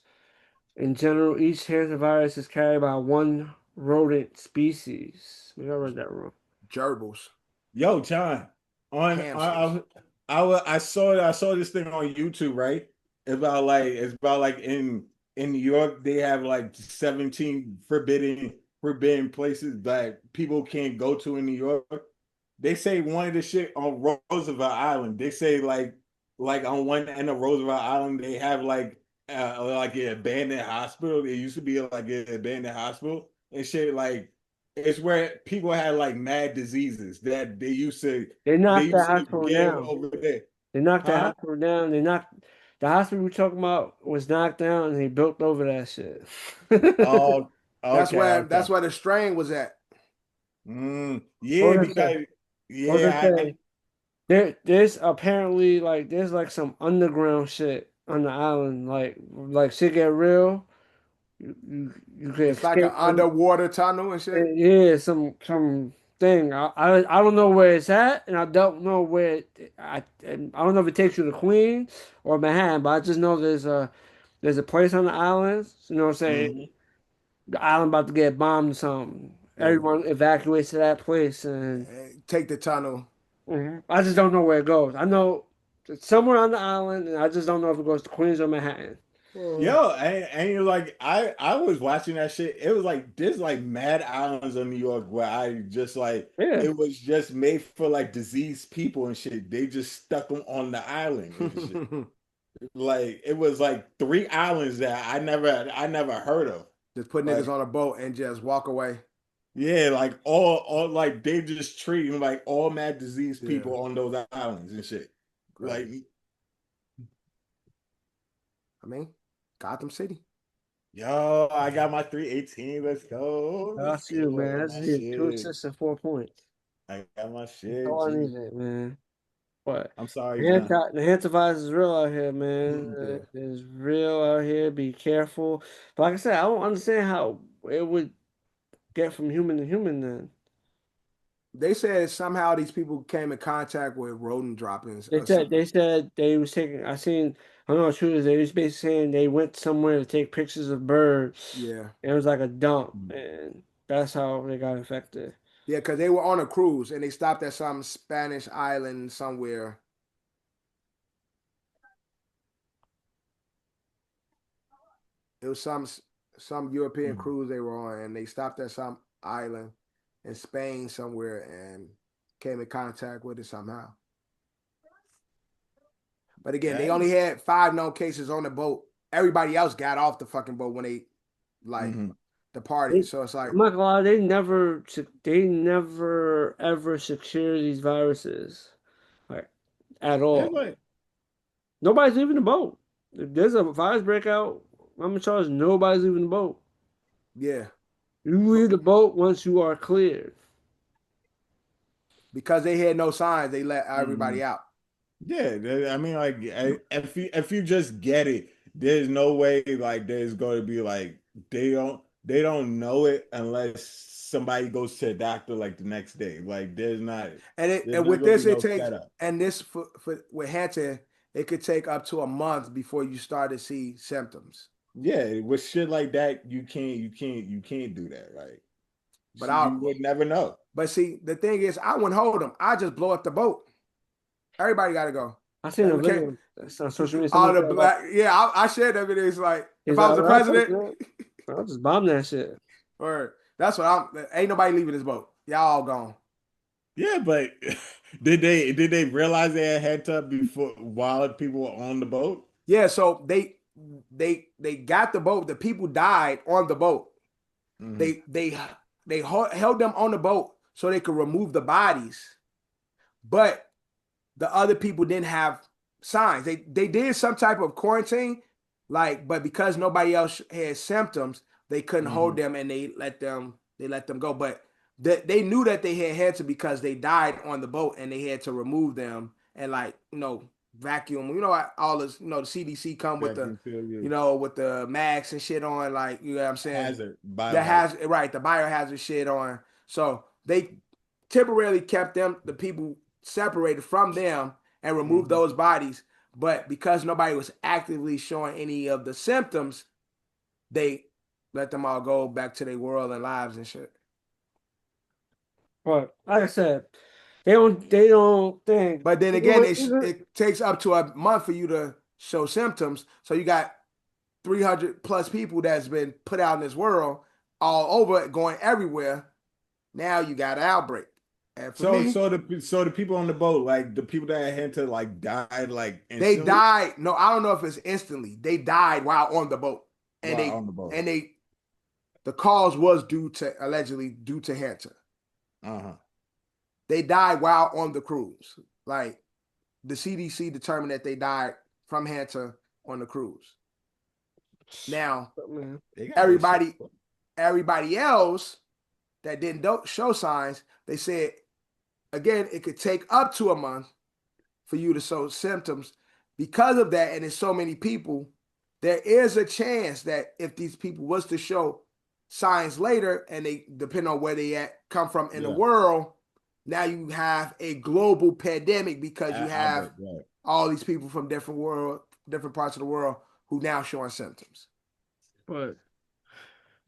in general, each hantavirus is carried by one rodent species. Maybe I read that wrong. Gerbils. Yo, John. I saw this thing on YouTube, right? It's about like in New York they have like 17 forbidden places that people can't go to in New York. They say one of the shit on Roosevelt Island. They say like on one end of Roosevelt Island they have like an abandoned hospital. It used to be like an abandoned hospital and shit. Like it's where people had like mad diseases that they used to. They knocked the hospital down over there. They knocked the hospital down. The hospital we're talking about was knocked down and they built over that shit. That's Okay, where okay. that's where the strain was at. Yeah, What because was I yeah, say? There's apparently like there's like some underground shit on the island. Like shit get real. You can It's like an escape from underwater tunnel and shit. yeah, some thing. I don't know where it's at, and I don't know where I don't know if it takes you to Queens or Manhattan, but I just know there's a place on the islands. You know what I'm saying? mhm, The island about to get bombed or something. Yeah. Everyone evacuates to that place, and Take the tunnel. I just don't know where it goes. I know it's somewhere on the island, and I just don't know if it goes to Queens or Manhattan. Yo, and you're like, I was watching that shit. It was like there's like mad islands in New York where I just like Yeah. it was just made for like diseased people and shit. They just stuck them on the island and shit. Like it was like 3 islands that I never heard of. Just put niggas Like on a boat and just walk away. yeah, like all like they just treating like all mad diseased Yeah, people on those islands and shit. Like crazy. I mean, Gotham City. yo, I got my 318. Let's go. Let's That's you, go. I man. got That's my it. Two shit. assists and 4 points. I got my That's shit, all I G. needed, man. But I'm sorry, John. The Hantavirus is real out here, man. Yeah. It's real out here. Be careful. But like I said, I don't understand how it would get from human to human then. They said somehow these people came in contact with rodent droppings They or said something. they said they was taking. I don't know what true is. They was basically saying they went somewhere to take pictures of birds. Yeah. And it was like a dump, and that's how they got infected. Yeah, because they were on a cruise and they stopped at some Spanish island somewhere. It was some European Mhm. cruise they were on, and they stopped at some island in Spain somewhere and came in contact with it somehow. But again, they Yeah. only had 5 known cases on the boat. Everybody else got off the fucking boat when they like Mhm. departed. So it's like, I'm not gonna lie, they never ever secure these viruses, like at It's all. like, Nobody's leaving the boat. If there's a virus breakout, I'm in charge. Nobody's leaving the boat. yeah, You leave the boat once you are cleared. because they had no signs, they let mhm. everybody out. Yeah, I mean, like, if you just get it, there's no way like there's going to be like they don't know it unless somebody goes to a doctor like the next day. Like, there's And not with going to this, be it no takes setup. and this for with Hanson, it could take up to a month before you start to see symptoms. Yeah, with shit like that, you can't do that. Like, But I you would never know. but see, the thing is, I wouldn't hold them. I just blow up the boat. Everybody got to go. I seen Like a we can't. video that's on social media. All Someone the said about black, yeah, I shared that video. It's like if he's I like, was the "Oh, that's president, good. I'll just bomb that shit." or that's what I'm. Ain't nobody leaving this boat. Y'all all gone. Yeah, but did they realize they had head up before while people were on the boat? Yeah, so they got the boat. The people died on the boat. Mm-hmm. They held them on the boat so they could remove the bodies, but the other people didn't have signs. They did some type of quarantine, like, but because nobody else had symptoms, they couldn't hold Mm-hmm. them and they let them go. But they knew that they had to because they died on the boat and they had to remove them and like vacuum. All this the CDC come with the Vacuum seal, yeah. with the masks and shit on, like you know what I'm saying. Hazard, That biohazard. has right the biohazard shit on. So they temporarily kept the people separated from them and removed Mm-hmm. those bodies. But because nobody was actively showing any of the symptoms, they let them all go back to their world and lives and shit. But like I said, they don't think But then again, even, even it takes up to a month for you to show symptoms. So you got 300 plus people that's been put out in this world all over, going everywhere. Now you got an outbreak. And for So me, so the people on the boat, like the people that had to like died like they instantly died. No, I don't know if it's instantly. They died while on the boat, and while they on the boat. and they the cause was allegedly due to Hunter. Uh-huh. They died while on the cruise. Like the CDC determined that they died from Hunter on the cruise. Now man, They got this everybody shit. everybody else that didn't show signs, they said, again, it could take up to a month for you to show symptoms. Because of that, and there's so many people, there is a chance that if these people was to show signs later, and they, depending on where they come from in the world, now you have a global pandemic because you have all these people from different parts of the world who now showing symptoms. But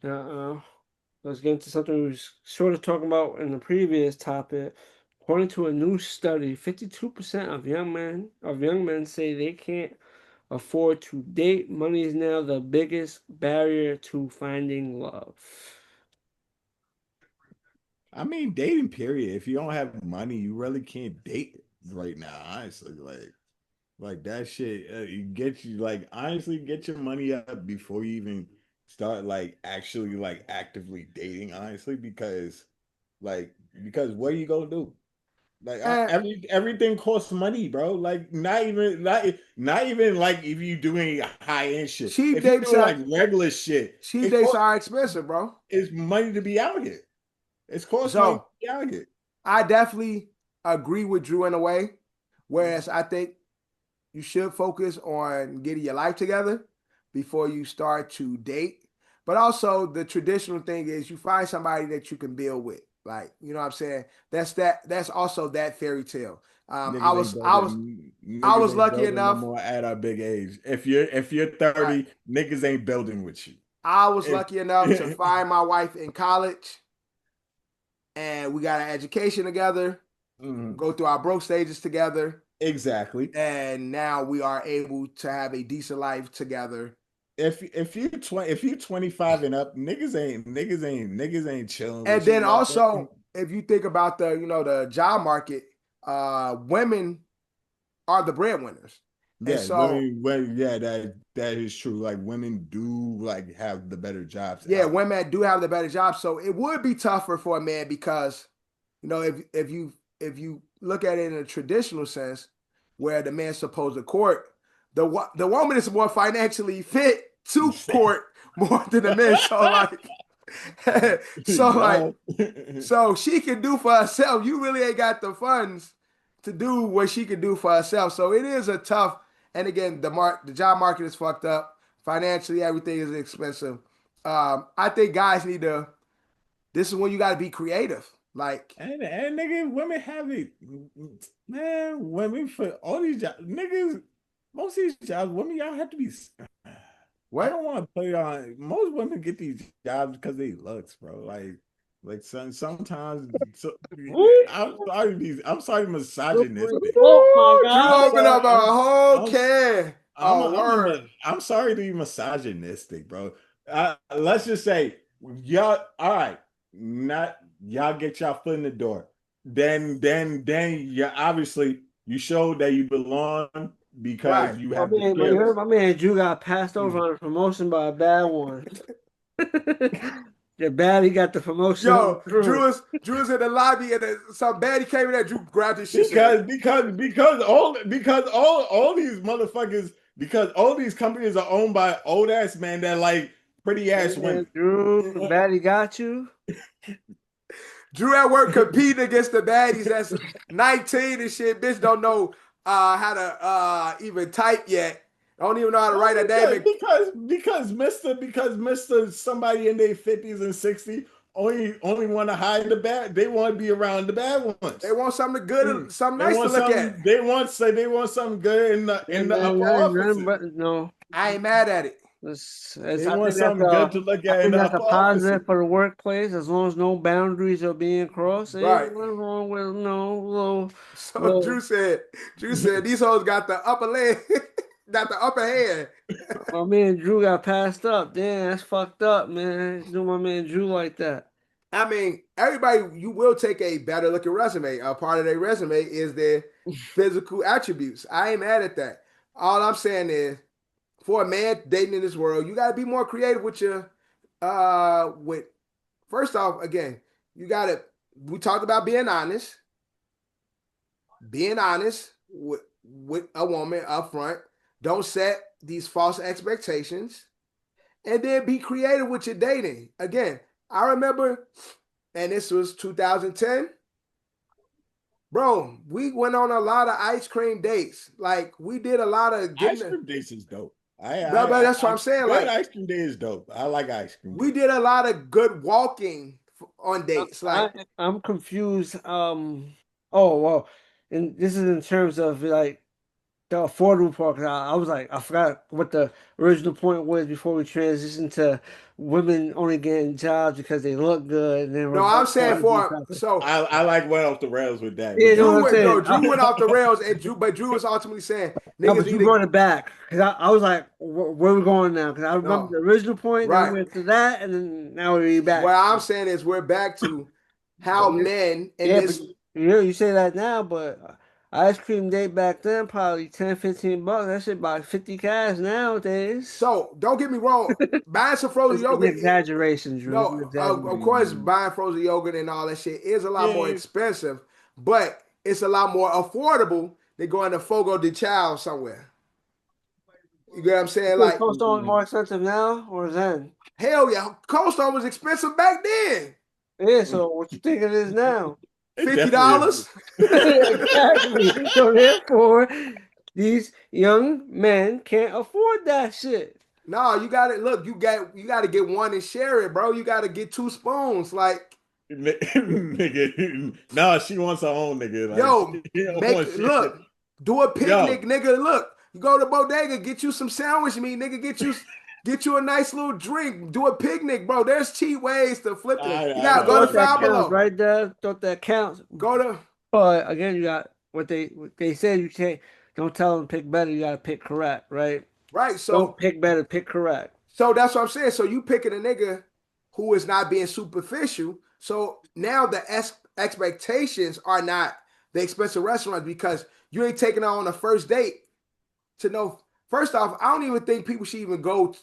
let's get into something we were sort of talking about in the previous topic. According to a new study, 52% of young men say they can't afford to date. Money is now the biggest barrier to finding love. I mean, dating period. If you don't have money, you really can't date right now. Honestly, like that shit. You get you like honestly get your money up before you even start like actually like actively dating. Honestly, because what are you gonna do? Like everything costs money, bro. Like not even like if you doing high end shit. Cheap If you dates doing like regular shit, cheap dates are expensive, bro. It's money to be out here. It's cost money to be out here. I definitely agree with Drew in a way. Whereas I think you should focus on getting your life together before you start to date. But also the traditional thing is you find somebody that you can build with. Like, you know what I'm saying? That's also that fairy tale. I was lucky enough. No more at our big age. If you're 30, right, niggas ain't building with you. I was lucky enough to find my wife in college, and we got an education together, go through our broke stages together. Exactly. And now we are able to have a decent life together. If you're 25 and up, niggas ain't chilling. And then also, if you think about the job market, women are the breadwinners. Yeah, so that is true. Like women do like have the better jobs. Yeah, women do have the better jobs. So it would be tougher for a man because, if you look at it in a traditional sense, where the man's supposed to court, the woman is more financially fit to court more than the man. So she can do for herself. You really ain't got the funds to do what she can do for herself. So it is a tough. And again, the job market is fucked up financially. Everything is expensive. I think guys need to. This is when you got to be creative. Like and nigga, women have it, man. Women for all these jobs, niggas. Most of these jobs, women y'all have to be. What? I don't want to play on. Most women get these jobs because they looks, bro. Like sometimes. I'm sorry, misogynistic. Oh my God! You open up a whole can. I'm sorry to be misogynistic, bro. Let's just say y'all. All right, not. Y'all get y'all foot in the door. Then you obviously you showed that you belong because you have my man Drew got passed over on a promotion by a bad one. The baddie got the promotion. Yo, Drew is in the lobby and some baddie came in there. Drew grabbed his shit. Because all these motherfuckers, because all these companies are owned by old ass men that like pretty ass women. Drew, the baddie got you. Drew at work competing against the baddies that's 19 and shit. Bitch don't know how to even type yet. Don't even know how to write a name. Because Mr. Somebody in their 50s and 60s only want to hide the bad. They want to be around the bad ones. They want something good, something nice to look at. They want something good in the upper office. No, I ain't mad at it. They want something good to look at. That's a positive for the workplace, as long as no boundaries are being crossed. Right. What's wrong with no? So Drew said these hoes got the upper leg, got the upper hand. My man Drew got passed up. Damn, that's fucked up, man. Do my man Drew like that. I mean, everybody, you will take a better looking resume. A part of their resume is their physical attributes. I ain't mad at that. All I'm saying is, for a man dating in this world, you got to be more creative with your, first off, again, we talked about being honest with a woman up front. Don't set these false expectations. and then be creative with your dating. Again, I remember, and this was 2010. Bro, we went on a lot of ice cream dates. Like we did a lot of ice cream dates is dope. But that's what I'm saying. Like ice cream day is dope. I like ice cream. We did a lot of good walking on dates. Like I'm confused. Oh well, and this is in terms of like the affordable part. 'Cause I was like, I forgot what the original point was before we transitioned to women only getting jobs because they look good. And then no, I'm saying I like went off the rails with that. Yeah, Drew went off the rails, and Drew was ultimately saying, no, but you brought it back because I was like, where are we going now? Because I remember the original point, then we went to that, and then now we're back. What I'm saying is we're back to how men in this. You say that now, but ice cream date back then probably 10, 15 bucks. That shit about 50 cash nowadays. So don't get me wrong, buying some frozen yogurt. Exaggeration, Drew. No, of course, buying frozen yogurt and all that shit is a lot more expensive, but it's a lot more affordable than going to Fogo de Chao somewhere. You get what I'm saying? Like Cold Stone more expensive now or then? Hell yeah, Cold Stone was expensive back then. Yeah, so what you think it is now? $50. Exactly. So therefore, these young men can't afford that shit. No, you got to look. You got to get one and share it, bro. You got to get 2 spoons, like. Nigga, no, she wants her own, nigga. Like, look, do a picnic, nigga. Look, you go to bodega, get you some sandwich meat, nigga. Get you a nice little drink. Do a picnic, bro. There's cheap ways to flip it. You got to go to Five Below. Right there, thought that counts. Go to. But again, you got what they said. You can't. Don't tell them pick better. You got to pick correct, right? Right. So don't pick better, pick correct. So that's what I'm saying. So you picking a nigga who is not being superficial. So now the expectations are not the expensive restaurants because you ain't taking her on a first date to know. First off, I don't even think people should even go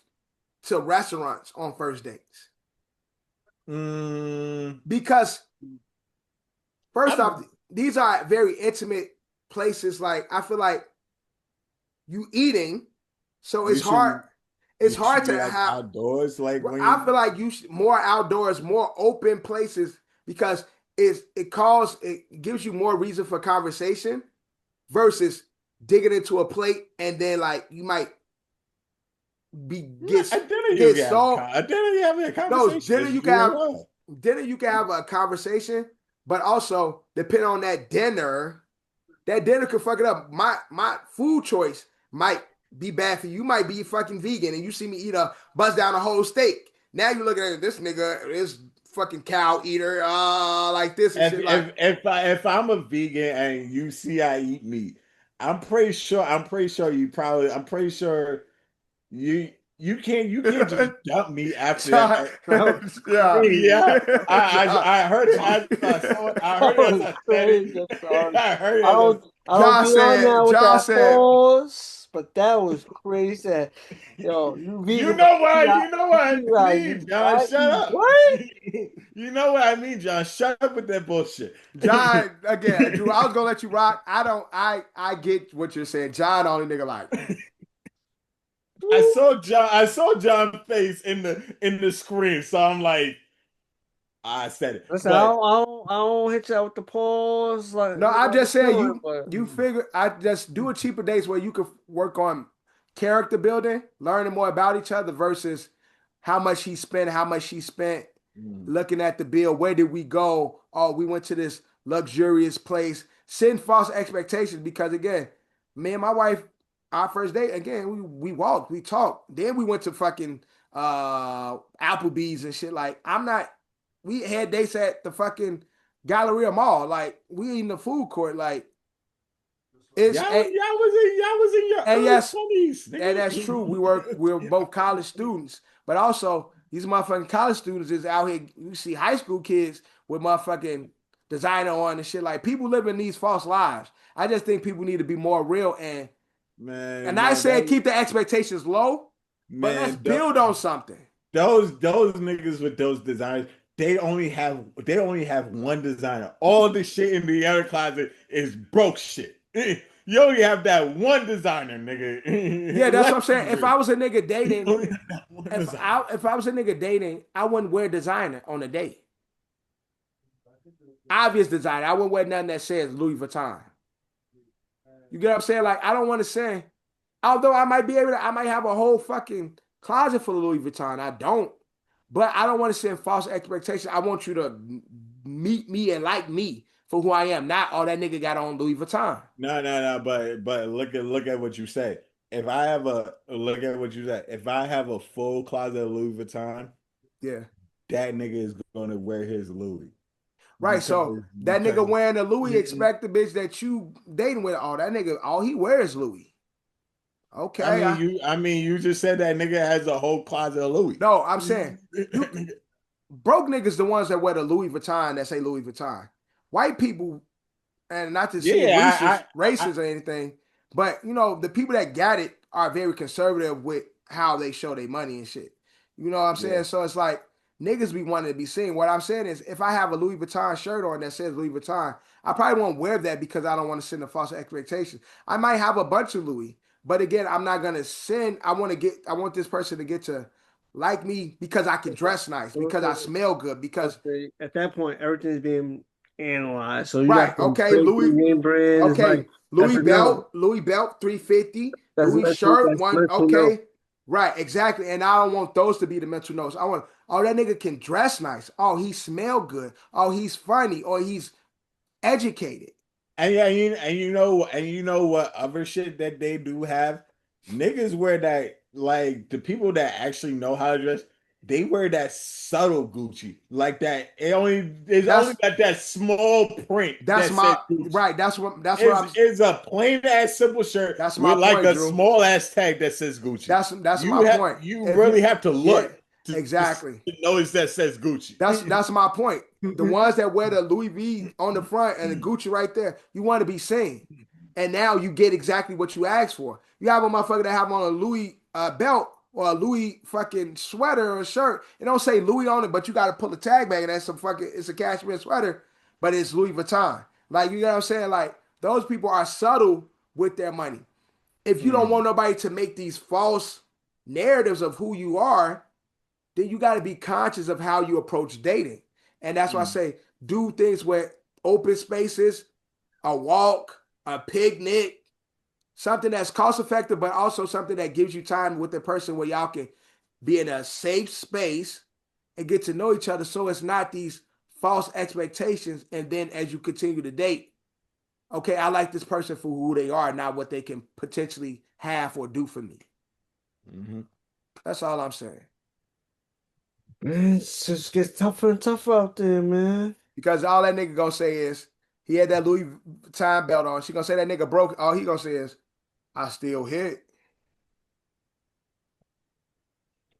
to restaurants on first dates. Because first off, these are very intimate places. Like I feel like you eating, so it's hard. It's hard to have outdoors. Like I feel like you should more outdoors, more open places because it gives you more reason for conversation versus digging into a plate and then like you might get so. No, dinner you can have a conversation, but also depending on that dinner could fuck it up. My food choice might be bad for you. You might be fucking vegan and you see me buzz down a whole steak. Now you looking at this nigga, this fucking cow eater, like this and shit. Like if I'm a vegan and you see I eat meat, I'm pretty sure you can't just dump me after that. I heard it. I heard it. John said, but that was crazy. Yo, you know what I mean, John. Shut up. What? You know what I mean, John. Shut up with that bullshit. John, again, Drew, I was gonna let you rock. I get what you're saying. John, only nigga like. I saw John's face in the screen, so I'm like, I said it. Listen, I don't hit you out with the pause. Like, no, I'm just saying you figure I just do a cheaper dates where you could work on character building, learning more about each other versus how much he spent, how much she spent, looking at the bill. Where did we go? Oh, we went to this luxurious place. Setting false expectations because again, me and my wife, our first date, again, we walked, we talked. Then we went to fucking Applebee's and shit. Like, we had dates at the fucking Galleria Mall. Like, we in the food court. Like, y'all was in your early 20s. And that's true. We were both college students. But also, these motherfucking college students is out here. You see high school kids with motherfucking designer on and shit. Like, people living these false lives. I just think people need to be more real and I said keep the expectations low, but let's build on something. Those niggas with those designers, they only have one designer. All the shit in the other closet is broke shit. You only have that one designer, nigga. Yeah, that's what I'm saying. If I was a nigga dating, You only have that one designer. if I was a nigga dating, I wouldn't wear designer on a date. Obvious designer. I wouldn't wear nothing that says Louis Vuitton. You get what I'm saying? Like, I don't want to say, although I might be able to, I might have a whole fucking closet full of Louis Vuitton. I don't. But I don't want to send false expectations. I want you to meet me and like me for who I am, not all that nigga got on Louis Vuitton. No. But look at what you say. If I have a look at what you said, if I have a full closet of Louis Vuitton, Yeah. that nigga is gonna wear his Louis. Right. So that nigga wearing a Louis expect the bitch that you dating with, all that nigga, all he wears is Louis. Okay. I mean, you just said that nigga has a whole closet of Louis. No, I'm saying broke niggas the ones that wear the Louis Vuitton that say Louis Vuitton. White people, and not to say racist or anything, but you know, the people that got it are very conservative with how they show their money and shit. You know what I'm saying? So it's like niggas be wanting to be seen. What I'm saying is, if I have a Louis Vuitton shirt on that says Louis Vuitton, I probably won't wear that because I don't want to send a false expectation. I might have a bunch of Louis, but again, I'm not gonna send. I want this person to get to like me because I can dress nice, because I smell good, because at that point everything's being analyzed. So you right, got okay, Louis, name brands, okay, like, Louis belt, 350, Louis shirt, one, okay, right, exactly. And I don't want those to be the mental notes. I want, oh, that nigga can dress nice. Oh, he smell good. Oh, he's funny. Or he's educated. And yeah, you know what other shit that they do have? Niggas wear that, like, the people that actually know how to dress, they wear that subtle Gucci. Like that, it's only got that small print. That's that my says Gucci. right. That's what it's a plain ass simple shirt. That's with my like point, a Drew. small ass tag that says Gucci. That's my point. You really have to look exactly to notice that says Gucci. That's my point. The ones that wear the Louis V on the front and the Gucci right there, you want to be seen. And now you get exactly what you asked for. You have a motherfucker that have on a Louis belt or a Louis fucking sweater or shirt. It don't say Louis on it, but you got to pull a tag back and that's it's a cashmere sweater, but it's Louis Vuitton. Like, you know what I'm saying? Like, those people are subtle with their money. If you don't want nobody to make these false narratives of who you are, then you got to be conscious of how you approach dating. And that's why I say do things with open spaces, a walk, a picnic, something that's cost effective, but also something that gives you time with the person where y'all can be in a safe space and get to know each other. So it's not these false expectations. And then as you continue to date, okay, I like this person for who they are, not what they can potentially have or do for me. Mm-hmm. That's all I'm saying. Man, it just gets tougher and tougher out there, man. Because all that nigga gonna say is, he had that Louis Vuitton belt on. She gonna say that nigga broke. All he gonna say is, I still hit.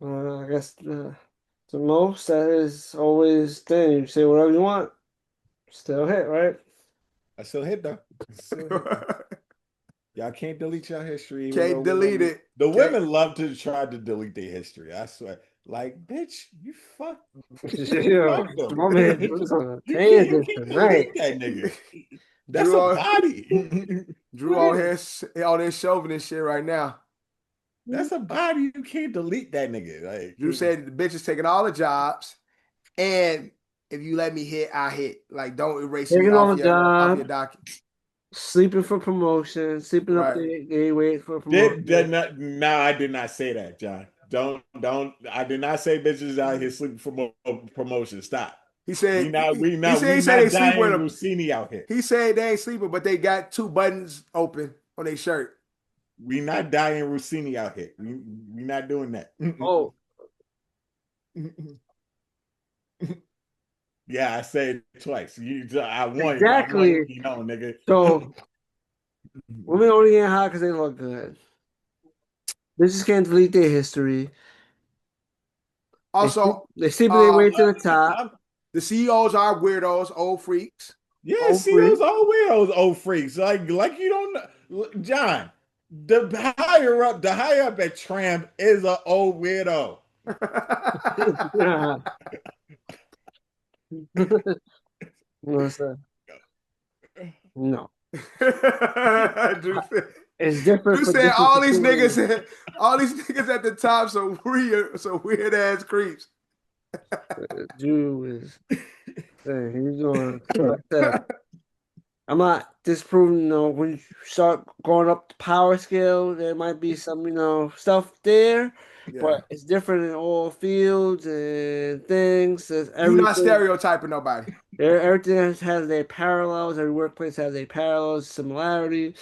I guess the most that is always thing. You say whatever you want, still hit, right? I still hit though. Y'all can't delete your history. Can't delete it. The women love to try to delete their history. I swear. Like, bitch, you fuck. Yo, my man was on a You tangent can't tonight. delete that nigga. That's a body. Drew on his chauvinist shit right now. That's a body. You can't delete that nigga. Like, Drew said the bitch is taking all the jobs, and if you let me hit, I hit. Like, don't erase me off your docket. Sleeping for promotion, sleeping up there, waiting for promotion. No, I did not say that, John. Don't. I did not say bitches out here sleeping for promotion. Stop. He said we not they sleep with Rossini out here. He said they ain't sleeping, but they got 2 buttons open on their shirt. We not dying Rossini out here. We not doing that. Oh. Yeah, I said it twice. I won. Exactly. Nigga. So women only get hot because they look good. Bitches can't delete their history. Also, they sleep their way to the top. The CEOs are weirdos, old freaks. Yeah, CEOs are weirdos, old freaks. Like you don't know, John. The higher up at Tramp is an old weirdo. Listen. No. Drew said, It's different Drew for said different all these situations. niggas, at the top, so weird ass creeps. Drew is, he's going, like I said, I'm not disproving, when you start going up the power scale, there might be some, stuff there, Yeah. but it's different in all fields and things. There's You not everything. stereotyping nobody. Everything has their parallels. Every workplace has their parallels, similarity.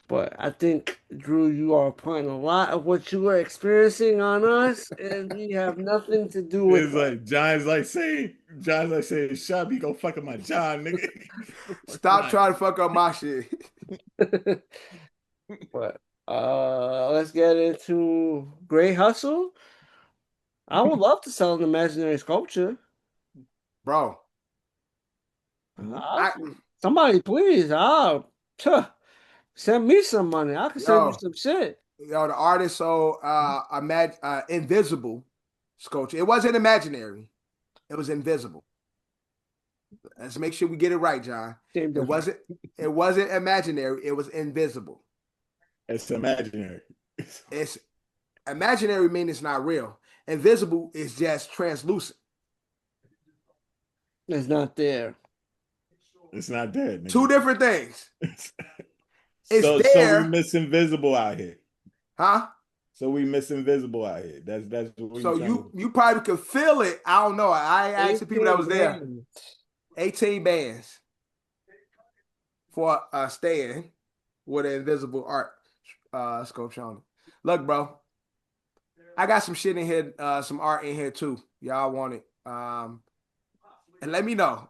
But I think, Drew, you are putting a lot of what you are experiencing on us, and we have nothing to do with It's like John's like saying, "Shut up, you go fucking my John, nigga." Stop trying to fuck up my shit. that. But let's get into Great Hustle. I would love to sell an imaginary sculpture. Bro. I Somebody, please. Send me some money. I can send you yo, some shit. the artist sold invisible sculpture. It wasn't imaginary. It was invisible. Let's make sure we get it right, John. Same It wasn't imaginary. It was invisible. It's imaginary. It's imaginary means it's not real. Invisible is just translucent. It's not there. It's not there. Nigga. Two different things. It's so there. So we miss invisible out here. Huh? So we miss invisible out here. That's what so you probably could feel it. I don't know. I asked the people that was there. 18 bands for staying with an invisible art sculpture on it. Look, bro, I got some shit in here, some art in here too. Y'all want it? And let me know.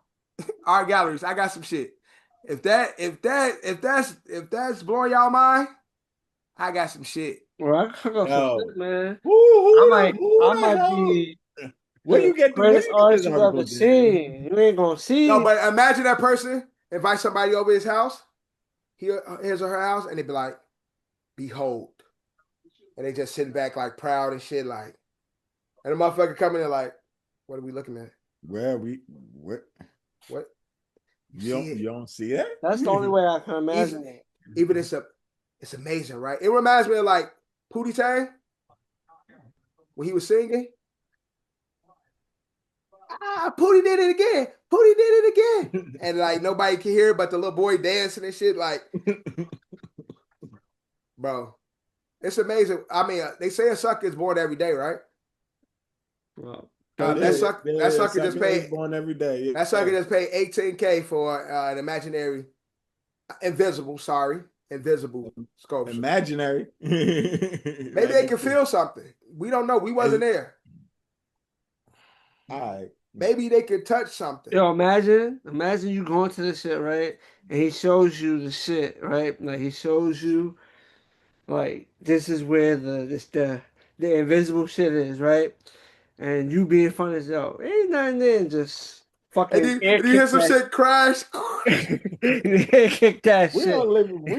Art galleries, I got some shit. If that's blowing y'all mind, I got some shit. Well, I got some shit, man. I might be where you get greatest artist you've ever seen. You ain't gonna see. No, but imagine that person invite somebody over his house, his or her house, and they be like, "Behold," and they just sitting back like proud and shit, like, and the motherfucker coming in like, "What are we looking at? Where What? You don't see that? That's the only way I can imagine it. Even it's amazing, right? It reminds me of like Pootie Tang when he was singing. Pootie did it again. Pootie did it again. And like nobody can hear it but the little boy dancing and shit. Like, bro, it's amazing. I mean, they say a sucker is born every day, right? Well, that sucker just paid born every day. That sucker just paid $18K for an imaginary, invisible sculpture. Imaginary. Maybe they can feel something. We don't know. We wasn't there. All right. Maybe they could touch something. Yo, imagine you going to the shit, right? And he shows you the shit, right? Like he shows you, like this is where the invisible shit is, right? And you being funny as yo, ain't nothing there, and just fucking and you hear some shit crash. Kick that shit. We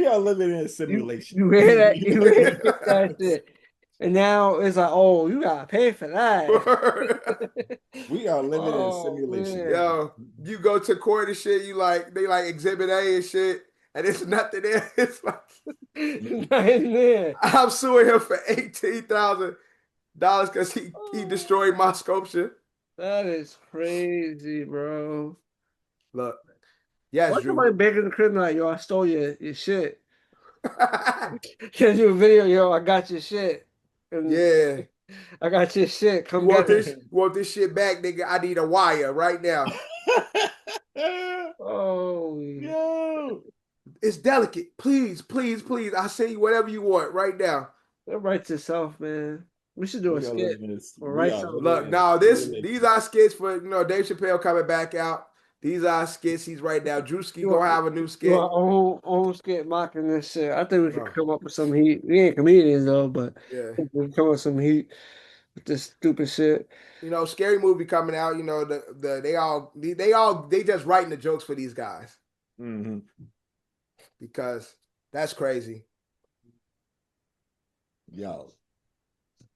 are living in a simulation. You hear that? You hear kick that shit. And now it's like, oh, you gotta pay for that. We are living in a simulation. Man. Yo, you go to court and shit, they like exhibit A and shit, and it's nothing there. It's like nothing there. I'm suing him for $18,000 because he destroyed my sculpture. That is crazy, bro. Look, yes, why Drew. somebody back in the crib like, yo, I stole your shit. Send you a video, yo, I got your shit. And yeah. I got your shit. Come you get it. You want this shit back, nigga? I need a wire right now. Oh, yo. It's delicate. Please. I'll send you whatever you want right now. Write yourself, man. We should do a skit. Look, now these are skits for Dave Chappelle coming back out. These are skits he's right now. Drewski gonna have a new skit. Our own skit mocking this shit. I think we could come up with some heat. We ain't comedians though, but yeah, we can come up with some heat with this stupid shit. Scary Movie coming out. They just writing the jokes for these guys. Mm-hmm. Because that's crazy. Yo,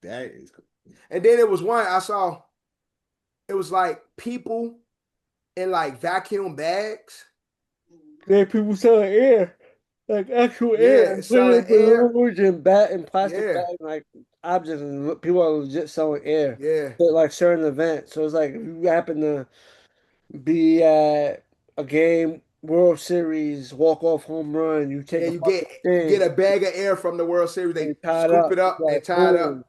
that is cool. And then it was one I saw. It was like people in like vacuum bags There people selling air, like actual air, Yeah, and put it selling in air. balloons and plastic Yeah, bag, like objects, and people are legit selling air. yeah. But like certain events, so it's like if you happen to be at a game, World Series, walk off home run, you take Yeah, a you get fucking you get thing a bag of air from the World Series. They and tie it scoop it up. It's up and like tie it up. boom,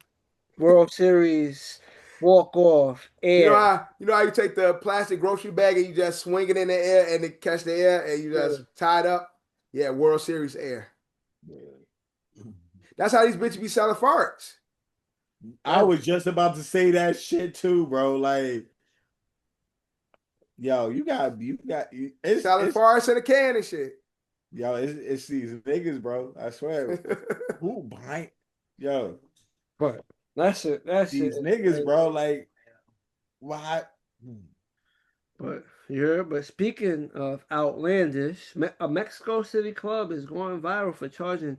World Series, walk off air. You know how you take the plastic grocery bag and you just swing it in the air and it catch the air and you just Yeah. tie it up? Yeah, World Series air. That's how these bitches be selling farts. I was just about to say that shit too, bro. Like, yo, Selling farts in a can and shit. it's these niggas, bro. I swear. Who buying? Yo, But that's it. That's it. these niggas, bro. Like, why? But speaking of outlandish, a Mexico City club is going viral for charging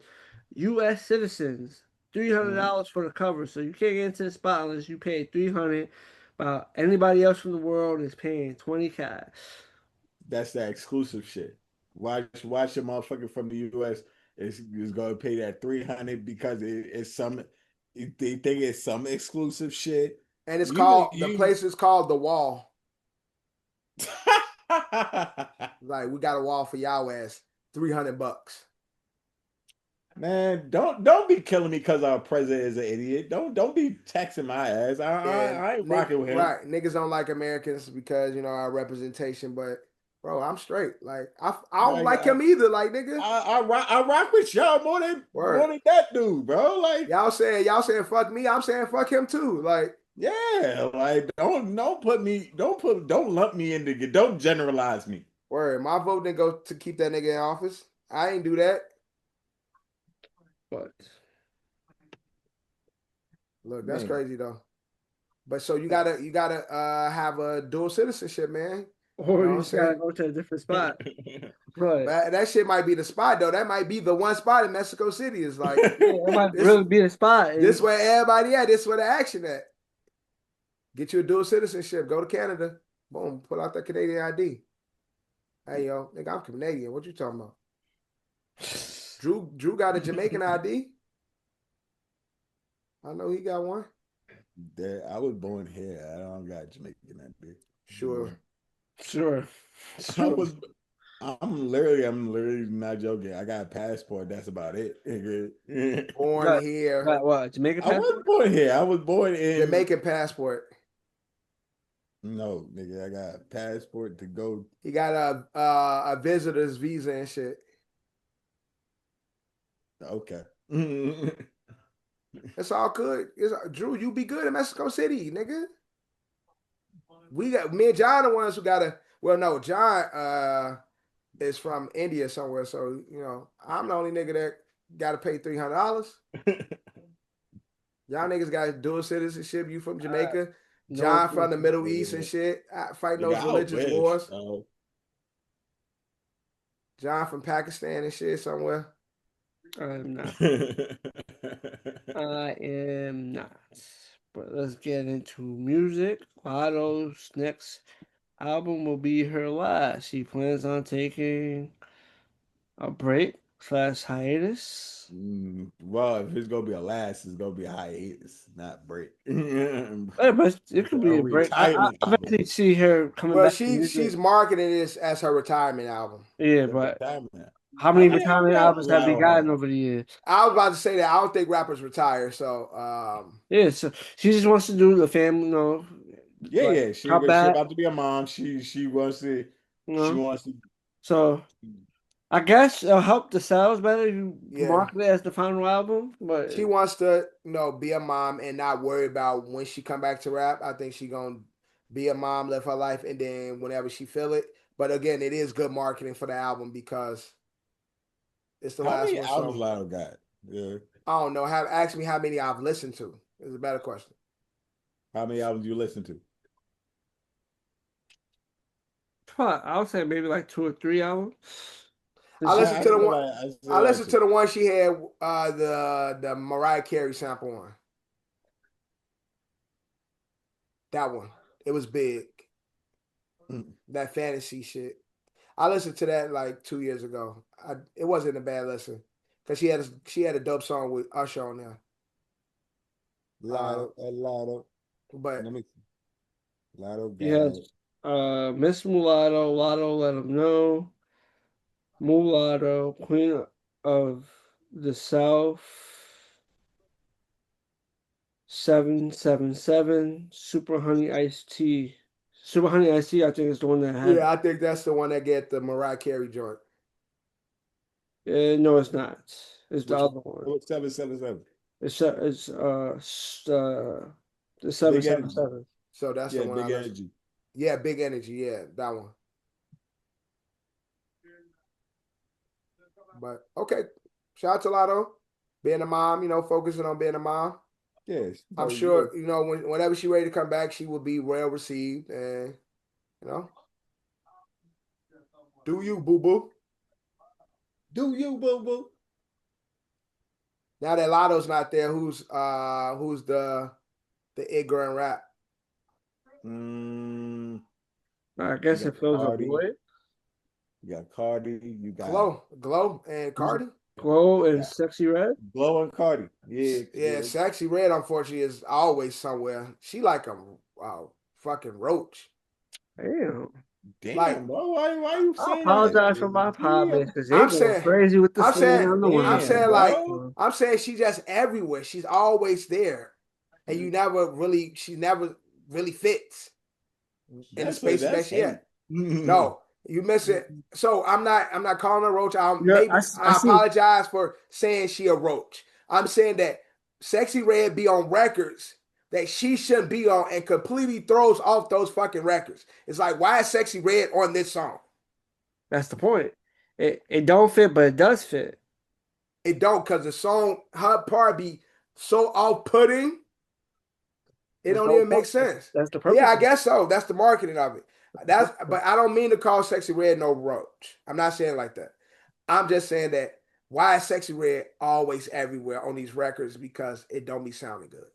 U.S. citizens $300 for the cover. So you can't get into the spot unless you pay 300. But anybody else from the world is paying 20 cash. That's that exclusive shit. Watch a motherfucker from the US is gonna pay that 300 because it's some they think it's some exclusive shit. And it's You called the you place is called The Wall. Like, we got a wall for y'all ass. $300. man, don't be killing me because our president is an idiot. Don't be texting my ass. Yeah, I ain't rocking with him. right. Niggas don't like Americans because our representation, but bro, I'm straight. Like I don't Like like him either. Like, nigga. I rock with y'all more Word. than that dude, bro. Like Y'all saying fuck me, I'm saying fuck him too. Like, yeah, like don't lump me into don't generalize me. word, my vote didn't go to keep that nigga in office. I ain't do that. But Look, that's Man. crazy though. But so you gotta have a dual citizenship, man. You or know what you I'm just gotta saying? go to a different spot. But But that shit might be the spot though. That might be the one spot in Mexico City. Is like yeah, it might this really be the spot. this where everybody at. This where the action at. Get you a dual citizenship. Go to Canada. Boom. Pull out that Canadian ID. Hey yo, nigga, I'm Canadian. What you talking about? Drew got a Jamaican ID. I know he got one. I was born here. I don't got Jamaican that big. Sure. Sure. I Sure. was I'm literally not joking. I got a passport. That's about it. Born Got, here. got what? Jamaican I was passport? born here. I was born in Jamaican passport. no, nigga. I got a passport to go. He got a visitor's visa and shit. Okay. It's all good. Drew, you be good in Mexico City, nigga. We got me and John the ones who gotta. Well, no, John is from India somewhere, so I'm the only nigga that gotta pay $300. Y'all niggas got dual citizenship. You from Jamaica? No, John from the Middle East and shit, fighting Nigga, those I religious wish. wars. John from Pakistan and shit somewhere. I'm not. I am not. But let's get into music. Latto's next album will be her last. She plans on taking a break slash hiatus. Well, if it's gonna be a last, it's gonna be a hiatus, not break. Yeah, but it could A be a break. retirement I album. eventually see her coming Well, back to she's music. marketing this as her retirement album. Yeah, A but retirement. how How many many retirement albums albums have we Latto had? gotten over the years? I was about to say that I don't think rappers retire, so Yeah, so she just wants to do the family, Yeah, like yeah. come She back, about to be a mom. you She know. wants to So I guess it'll help the sales better. You yeah. market it as the final album, but She wants to, be a mom and not worry about when she come back to rap. I think she gonna be a mom, live her life, and then whenever she feel it. But again, it is good marketing for the album because it's the how last many one. albums So Latto got? Yeah. I don't know. Ask me how many I've listened to. Is a better question. How many albums you listen to? I would say maybe like 2 or 3 albums. I She, listened to the one. I say I like listened two. to the one she had the Mariah Carey sample on. That one. It was big. Mm. That fantasy shit. I listened to that like 2 years ago. It wasn't a bad listen because she had a dope song with Usher on there. Latto. But Let me see. Latto He has Miss Mulatto, Lotto, Let Him Know, Mulatto, Queen of the South, 777, Super Honey Iced Tea. Super Honey Iced Tea, I think, is the one that had. yeah, I think that's the one that get the Mariah Carey joint. No, it's not. It's the other one. Oh, 777. It's the Big 777. Energy. So that's Yeah, the one Big I listen. Energy. Yeah, Big Energy. Yeah, that one. But okay, shout out to Latto, being a mom. Focusing on being a mom. Yes. I'm sure whenever she's ready to come back, she will be well received. And do you, boo boo? Do you, boo boo? Now that Latto's not there, who's the ignorant rap? I guess it fills a Cardi. void. You got Cardi. You got Glow, and Cardi. Glow and Sexy Red. Glow and Cardi. Yeah. Sexy Red, unfortunately, is always somewhere. She like a fucking roach. Damn, Like, bro. Why you I saying apologize that? for my comments because they I'm go saying- crazy with the I'm saying- on the I'm saying bro. I'm saying she's just everywhere. She's always there, and she never really fits in the spaces that she at. No, you miss it. So I'm not calling her a roach. I apologize for saying she a roach. I'm saying that Sexy Red be on records that she shouldn't be on and completely throws off those fucking records. It's like, why is Sexy Red on this song? That's the point. It don't fit, but it does fit. It don't, because the song, her part be so off-putting, it don't even make sense. That's the purpose. Yeah, I guess so. That's the marketing of it. But I don't mean to call Sexy Red no roach. I'm not saying like that. I'm just saying that why is Sexy Red always everywhere on these records? Because it don't be sounding good.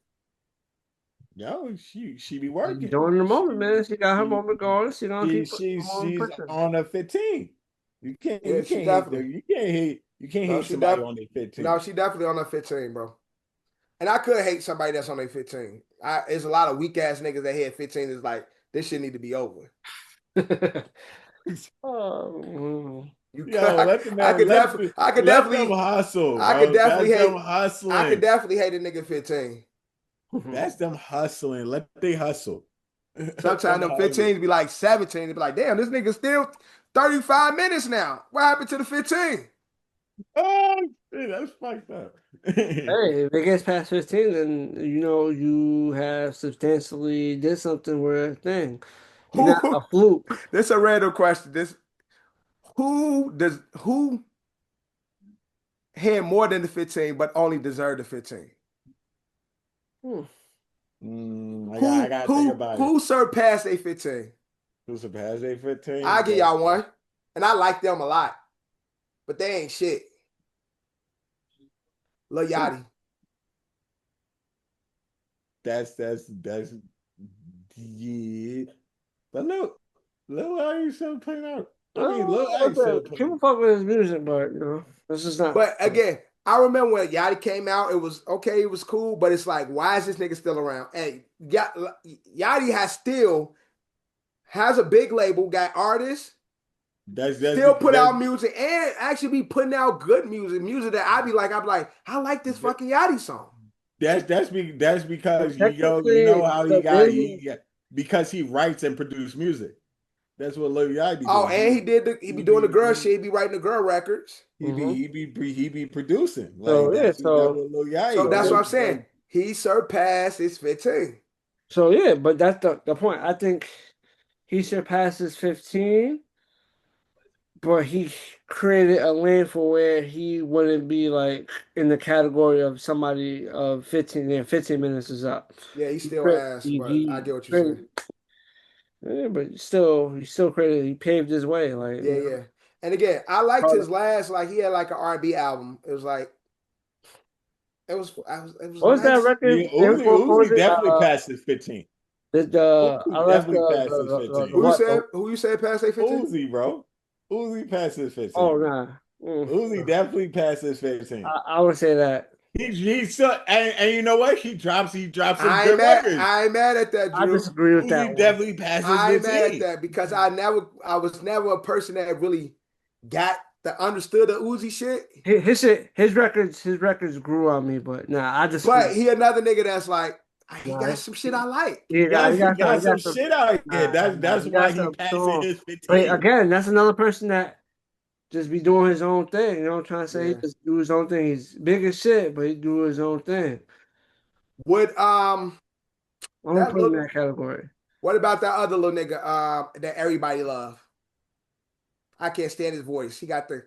No, she be working. During the moment, man. She got her moment going. She's on a 15. You can't hate somebody on their 15. No, she definitely on her 15, bro. And I could hate somebody that's on their 15. There's a lot of weak ass niggas that hit 15 is like, this shit need to be over. Oh, let them hustle. I could definitely hate a nigga 15. That's them hustling. Let they hustle. Sometimes them 15s be like 17. They be like, damn, this nigga still 35 minutes now. What happened to the 15? Oh, shit, that's fucked up. Hey, if it gets past 15, then you have substantially did something where a thing. You're not a fluke. This is a random question. Who had more than the 15 but only deserved the 15? I gotta think about it. Who surpassed a 15? Who surpassed a 15? I'll give y'all one. And I like them a lot. But they ain't shit. Lil Yachty. That's yeah. But look, Lil Yachty still playing out. People fuck with his music, but this is not. But again, I remember when Yachty came out, it was okay, it was cool, but it's like, why is this nigga still around? And Yachty has a big label, got artists, still put out music, and actually be putting out good music that I'd be like, I like this fucking Yachty song. That's because you know how he got because he writes and produces music. That's what Lil Yachty does. Oh, and he be doing the girl shit. He be writing the girl records. He be producing. So that's what Lil Yachty. So that's what I'm saying. He surpassed his 15. So yeah, but that's the point. I think he surpasses 15, but he created a lane for where he wouldn't be like in the category of somebody of 15. Yeah, 15 minutes is up. Yeah, he still ass, but I get what you're saying. Yeah, but he still created. He paved his way, like yeah. And again, I liked his last. Like he had like an R&B album. It was like it was. What was nice. that record? Yeah, Uzi definitely passed his 15. I left definitely passed his 15. Who you said passed their 15? Uzi, bro. Uzi passed his 15. Oh nah. Uzi definitely passed his 15. I would say that. He's still and you know what? He drops some I ain't good mad. records. I ain't mad at that, I Drew. disagree with that Uzi one. definitely passes I ain't mad at 15. that because I was never a person that really got the understood the Uzi shit. His records grew on me, but nah, I disagree. But he another nigga that's like, he Nah, got some shit I like. He got he some got some. shit out here. That's He why got he some passing strong. his But 15. again, that's another person that just be doing his own thing. You know what I'm trying to say? He Yeah. just do his own thing. He's big as shit, but he do his own thing. Would I'm gonna that put him in little that category. what about that other little nigga that everybody love? I can't stand his voice. He got the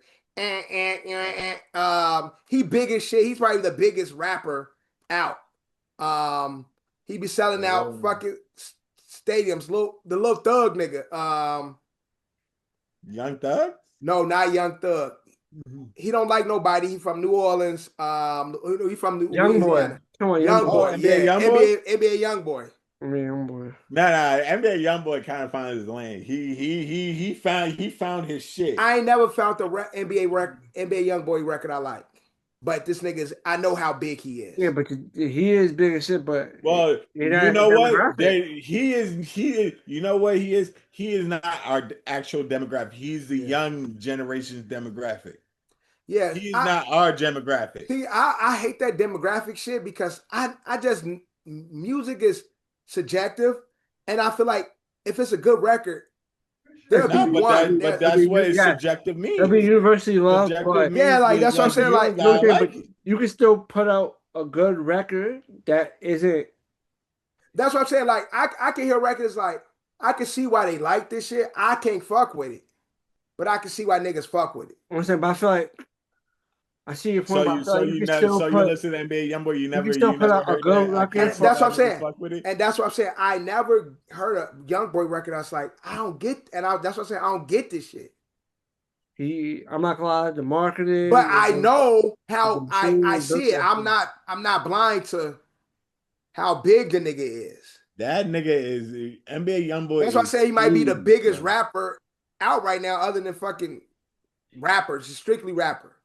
he big as shit. He's probably the biggest rapper out. He be selling out fucking stadiums. The little thug nigga. Young Thug? No, not Young Thug. He don't like nobody. He from New Orleans. He from Young boy. Louisiana. Come on, young Young boy. boy, NBA yeah. Youngboy? NBA Young boy. I mean, young boy. Nah. NBA Youngboy kind of found his lane. He found his shit. I ain't never found the NBA Young boy record I like. But this nigga's, I know how big he is. Yeah, but he is big as shit. But Well, you're you not know what? demographic. He is. You know what he is? He is not our actual demographic. He's the Yeah. young generation's demographic. Yeah, He's not our demographic. see, I hate that demographic shit because I just music is subjective, and I feel like if it's a good record, there'll be No, one. but that's what his Yeah, subjective it'll be means. universally loved, Subjective but Yeah, means like that's what I'm like saying. you Like, don't gotta but like it. you can still put out a good record that isn't. that's what I'm saying. Like, I can hear records like I can see why they like this shit. I can't fuck with it, but I can see why niggas fuck with it. I'm saying, but I feel like I see your point, but I feel like So you listen to NBA Youngboy, you can still you put never out a heard good that. I record can't And see for. that's what why I'm niggas saying. fuck with it. And that's what I'm saying. I never heard a Young Boy record. I was like, I don't get, that's what I'm saying. I don't get this shit. I'm not gonna lie, the But marketing, I know the how I machine built see it. that shit. I'm not blind to how big the nigga is. That nigga is NBA Youngboy That's why I is say he might be the huge, biggest bro. rapper out right now, other than fucking rappers, strictly rapper.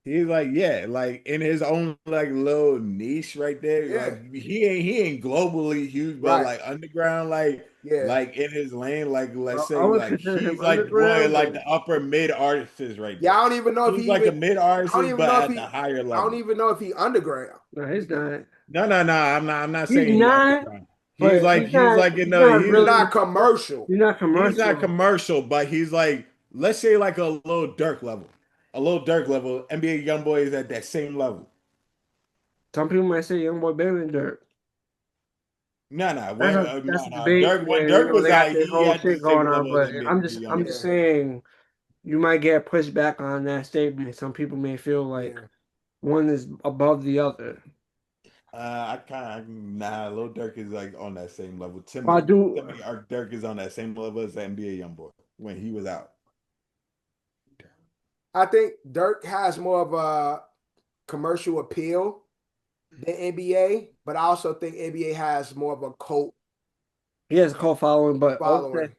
He's like, yeah, like in his own like little niche right there. Yeah. Like he ain't globally huge, but Right. like underground, Yeah. like in his lane, like let's I say would like consider him he's like one of underground, like but the upper mid artists right Yeah, there. I don't even know if He's he like a even mid I don't artist, even but know if at the he higher I don't level. even know if he underground. no, he's not. No, I'm not He's saying he not, underground. but He's like you he's know, not He's really. not commercial. He's not he's not commercial. commercial, but he's like, let's say like a little Dirk level. A little Dirk level. NBA Youngboy is at that same level. Some people might say Young Boy better than Dirk. That's a debate, Dirk when and Dirk was they got out, this he whole had the shit going same on. level as But NBA I'm Youngboy. just Yeah. saying you might get pushed back on that statement. Some people may feel like Yeah. one is above the other. I kind of Lil Dirk is like on that same level. But I do. To me, Dirk is on that same level as the NBA Youngboy when he was out. I think Dirk has more of a commercial appeal than NBA, but I also think NBA has more of a cult He has a cult following, but following.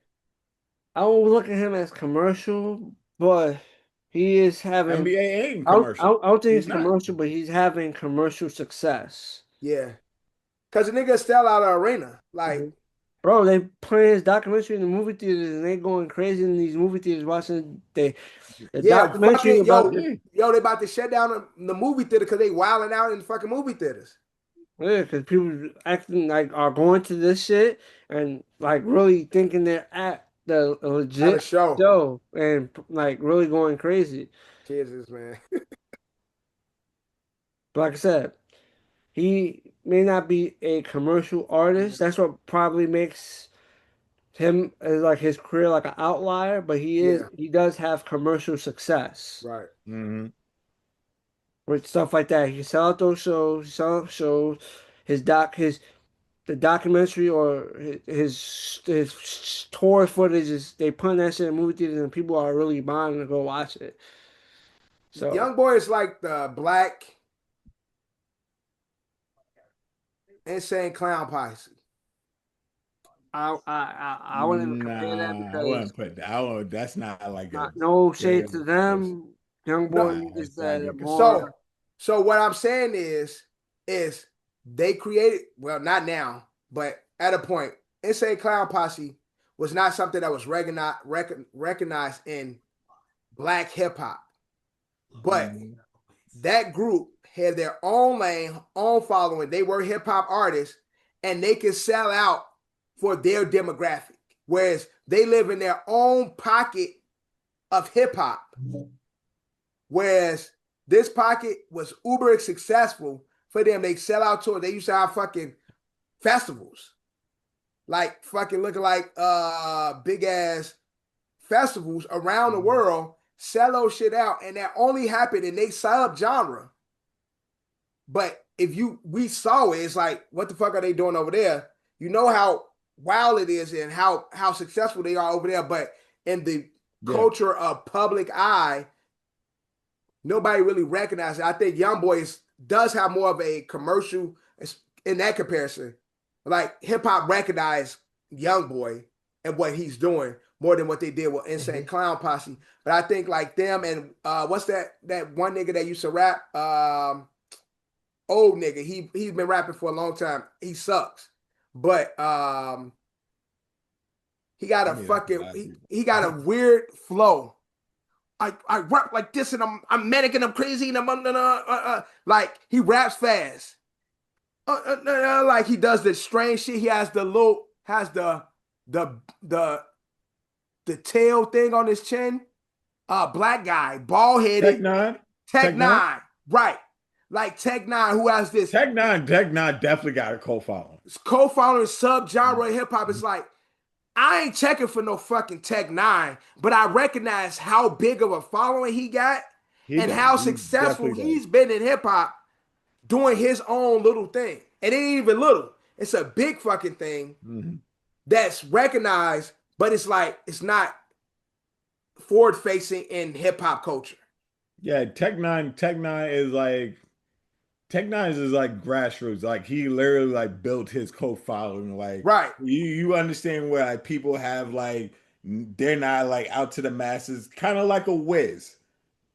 I don't look at him as commercial, but he is having. NBA ain't commercial. I don't think He's he's not. commercial, but he's having commercial success. Yeah. Because the nigga sell out of arena. Like, Bro, they play his documentary in the movie theaters, and they going crazy in these movie theaters watching the yeah, documentary fucking, about yo, the. yo, they about to shut down the movie theater because they wilding out in the fucking movie theaters. Yeah, because people acting like are going to this shit and like really thinking they're at the At a legit show. show and like really going crazy. Jesus, man. But like I said, he may not be a commercial artist. That's what probably makes him like his career like an outlier. But Yeah, he does have commercial success right. Mm-hmm. with stuff like that. He can sell out those shows, sell out shows. His the documentary or his tour footage is they put that shit in movie theaters and people are really buying to go watch it. So Young boy is like the black insane clown posse. I wouldn't even compare that Nah, I because wouldn't put that. I would, that's not like a no shade real to person. them, young boy No, niggas It's that like are a more. so what I'm saying is they created, well, not now, but at a point, Insane Clown Posse was not something that was recognized in black hip hop. But Mhm. that group had their own lane, own following. They were hip hop artists and they could sell out for their demographic. Whereas they live in their own pocket of hip hop. Whereas this pocket was uber successful for them. They sell out tours. They used to have fucking festivals. Like fucking looking like big ass festivals around the world, sell those shit out, and that only happened in they sub genre. But if we saw it, it's like, what the fuck are they doing over there? You know how wild it is and how successful they are over there. But in the Yeah. culture of public eye, nobody really recognizes it. I think Young Boys does have more of a commercial in that comparison. Like hip hop recognized Young Boy and what he's doing more than what they did with Insane Clown Posse. But I think like them and what's that one nigga that used to rap? Old nigga. He's been rapping for a long time. He sucks. But he got a fucking he got a weird flow. I rap like this and I'm manic and I'm crazy and I'm like he raps fast. Like he does this strange shit. He has the the tail thing on his chin. Black guy, bald headed. Tech Nine. Nine, right? Like Tech Nine, who has this Tech Nine definitely got a co-following. co-following sub-genre hip hop. It's like I ain't checking for no fucking Tech Nine, but I recognize how big of a following he got and how He successful definitely does. he's been in hip hop doing his own little thing. It ain't even little. It's a big fucking thing that's recognized, but it's like it's not forward facing in hip hop culture. Yeah, Tech Nine is like Tech Nine is like grassroots. Like he literally like built his cult following. Like Right. you understand where like people have like they're not like out to the masses, kind of like a Wiz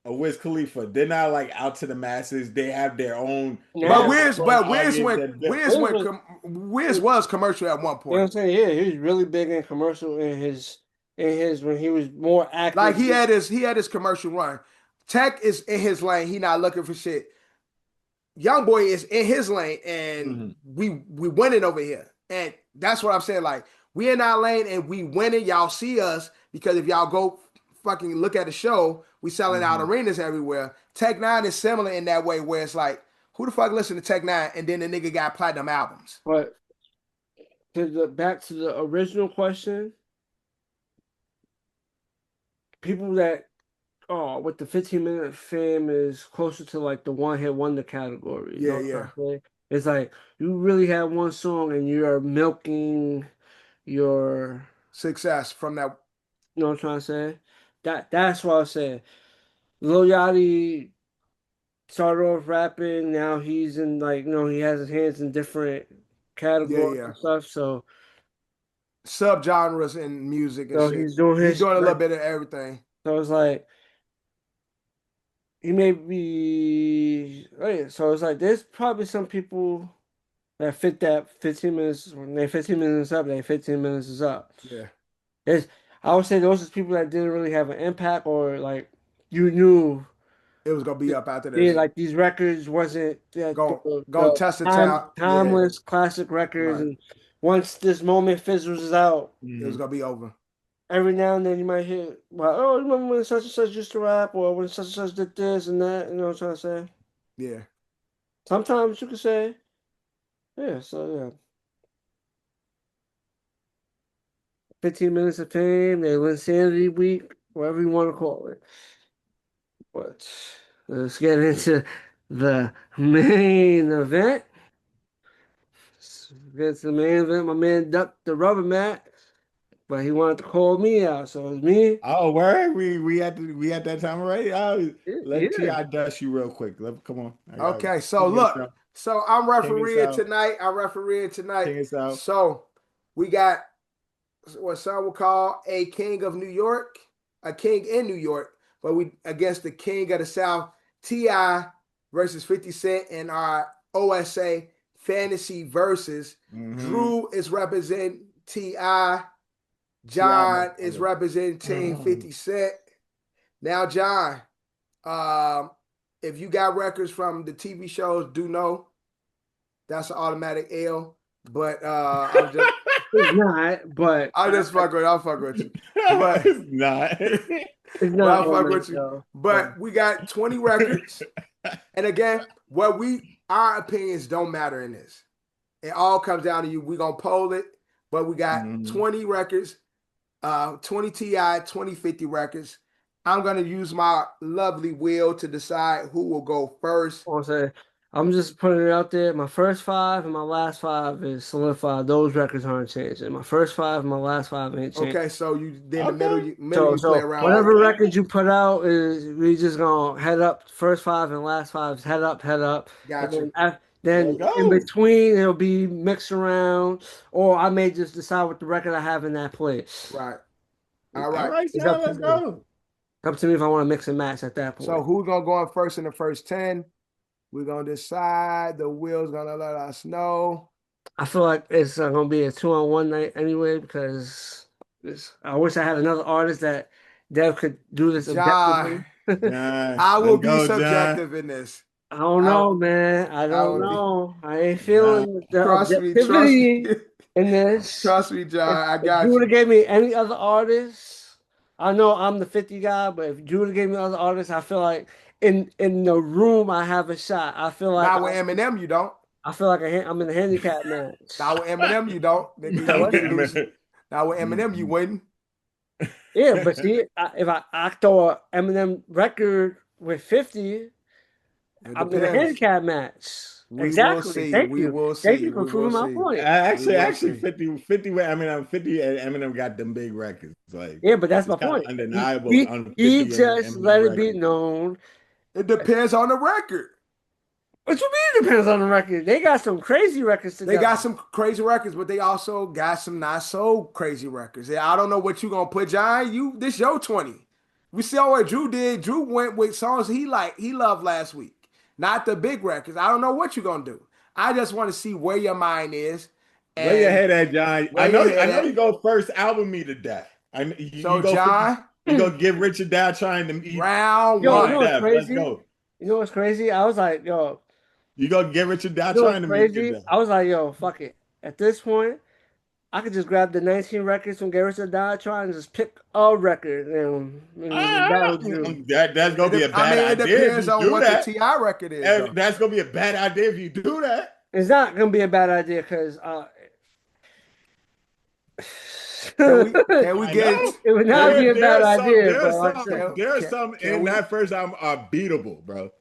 Khalifa. They're not like out to the masses. They have their own. They But Now, have their own audience. Wiz was commercial at one you know what I'm point. saying? Yeah, he was really big in commercial in his when he was more Like active. he had his commercial run. Tech is in his lane. He not looking for shit. Young Boy is in his lane, and we winning over here. And that's what I'm saying. Like we in our lane and we winning. Y'all see us because if y'all go fucking look at the show, we selling out arenas everywhere. Tech Nine is similar in that way, where it's like, who the fuck listen to Tech Nine and then the nigga got platinum albums? But back to the original question, people that with the 15-minute fame is closer to like the one hit wonder category. You know what I'm trying to say? It's like you really have one song and you are milking your Success from that. you know what I'm trying to say? That's what I said. Lil Yachty started off rapping, now he's in like he has his hands in different categories Yeah. and stuff. Subgenres in music and So shit. he's doing He's his doing a little like bit of everything. so it's like he may be so it's like there's probably some people that fit that 15 minutes when they 15 minutes up, they 15 minutes is up. Yeah. There's I would say those are people that didn't really have an impact or like you knew It was gonna be up after yeah, this. like these records wasn't Gonna test the town. Yeah. timeless classic records, Right. and once this moment fizzles out, It was gonna be over. every now and then you might hear, well, oh, remember when such and such used to rap, or when such and such did this and that. You know what I'm trying to say? Yeah. Sometimes you could say, yeah. So yeah, 15 minutes of fame, they Insanity Week, whatever you want to call it. But let's get into the main event. Gets the main event. My man ducked the rubber mat, but he wanted to call me out. So it was me. Oh, where we at that time already? Oh, let Yeah. Ti dust you real quick. Come on. Okay. So look. So I'm King us refereeing out. tonight. I'm refereeing tonight. King us out. So we got what some would call a king of New York, a king in New York, but we against the king of the South, T.I. versus 50 Cent in our OSA fantasy versus. Drew is representing T.I. John is representing Team 50 Cent. Now, John, if you got records from the TV shows, do know that's an automatic L. But I'm just It's not, but I'll fuck with you. But it's not. it's not. I'll fuck with you. Though. But we got 20 records. And again, our opinions don't matter in this. It all comes down to you. We're gonna poll it, but we got 20 records, 20 TI, 20 50 records. I'm gonna use my lovely wheel to decide who will go first. I'm just putting it out there. My first 5 and my last 5 is solidified. Those records aren't changing. My first 5 and my last 5 ain't changing. Okay, so the middle you play around. Whatever records you put out is we just gonna head up. First 5 and last 5 is head up. Gotcha. Then in between it'll be mixed around, or I may just decide what the record I have in that place. Right. All right. John, let's go. Up to me if I want to mix and match at that point. So who's gonna go in first in the first 10? We're gonna decide. The wheel's gonna let us know. I feel like it's gonna be a 2-on-1 night anyway because I wish I had another artist that Dev could do this objectively. I will be subjective in this. I don't know, man. I don't know. I ain't feeling the objectivity in this. Trust me, John. I got you. If you would have gave me any other artist, I know I'm the 50 guy, but if you would have gave me other artists, I feel like in the room I have a shot. I feel like not with Eminem, you don't. I feel like I'm in a handicap match. Not with Eminem, you don't. Not with Eminem, you wouldn't. Yeah, but see, if I throw an Eminem record with 50, I'm in a handicap match. Exactly. Thank you. Thank you for proving my point. Actually, 50 with Eminem, 50 and Eminem got them big records. Like, yeah, but that's my point. Undeniable. He just let it be known. It depends on the record. What you mean it depends on the record? They got some crazy records together. They got some crazy records, but they also got some not so crazy records. I don't know what you gonna put, John. This your 20. We see what Drew did. Drew went with songs he loved last week. Not the big records. I don't know what you're gonna do. I just want to see where your mind is. Where your head at, John? I know you go first. Album me to death. John, you go give Richard Dow trying to eat round one. You know what's crazy? Let's go. You know what's crazy? I was like, yo. You go get Richard Dow trying to meet you. I was like, yo, fuck it. At this point, I could just grab the 19 records from Richard Dow and just pick a record. That's gonna be a bad idea. It depends on what the T.I. record is. That's gonna be a bad idea if you do that. It's not gonna be a bad idea because can we get it would not be a bad idea. There's some in that first album are beatable, bro.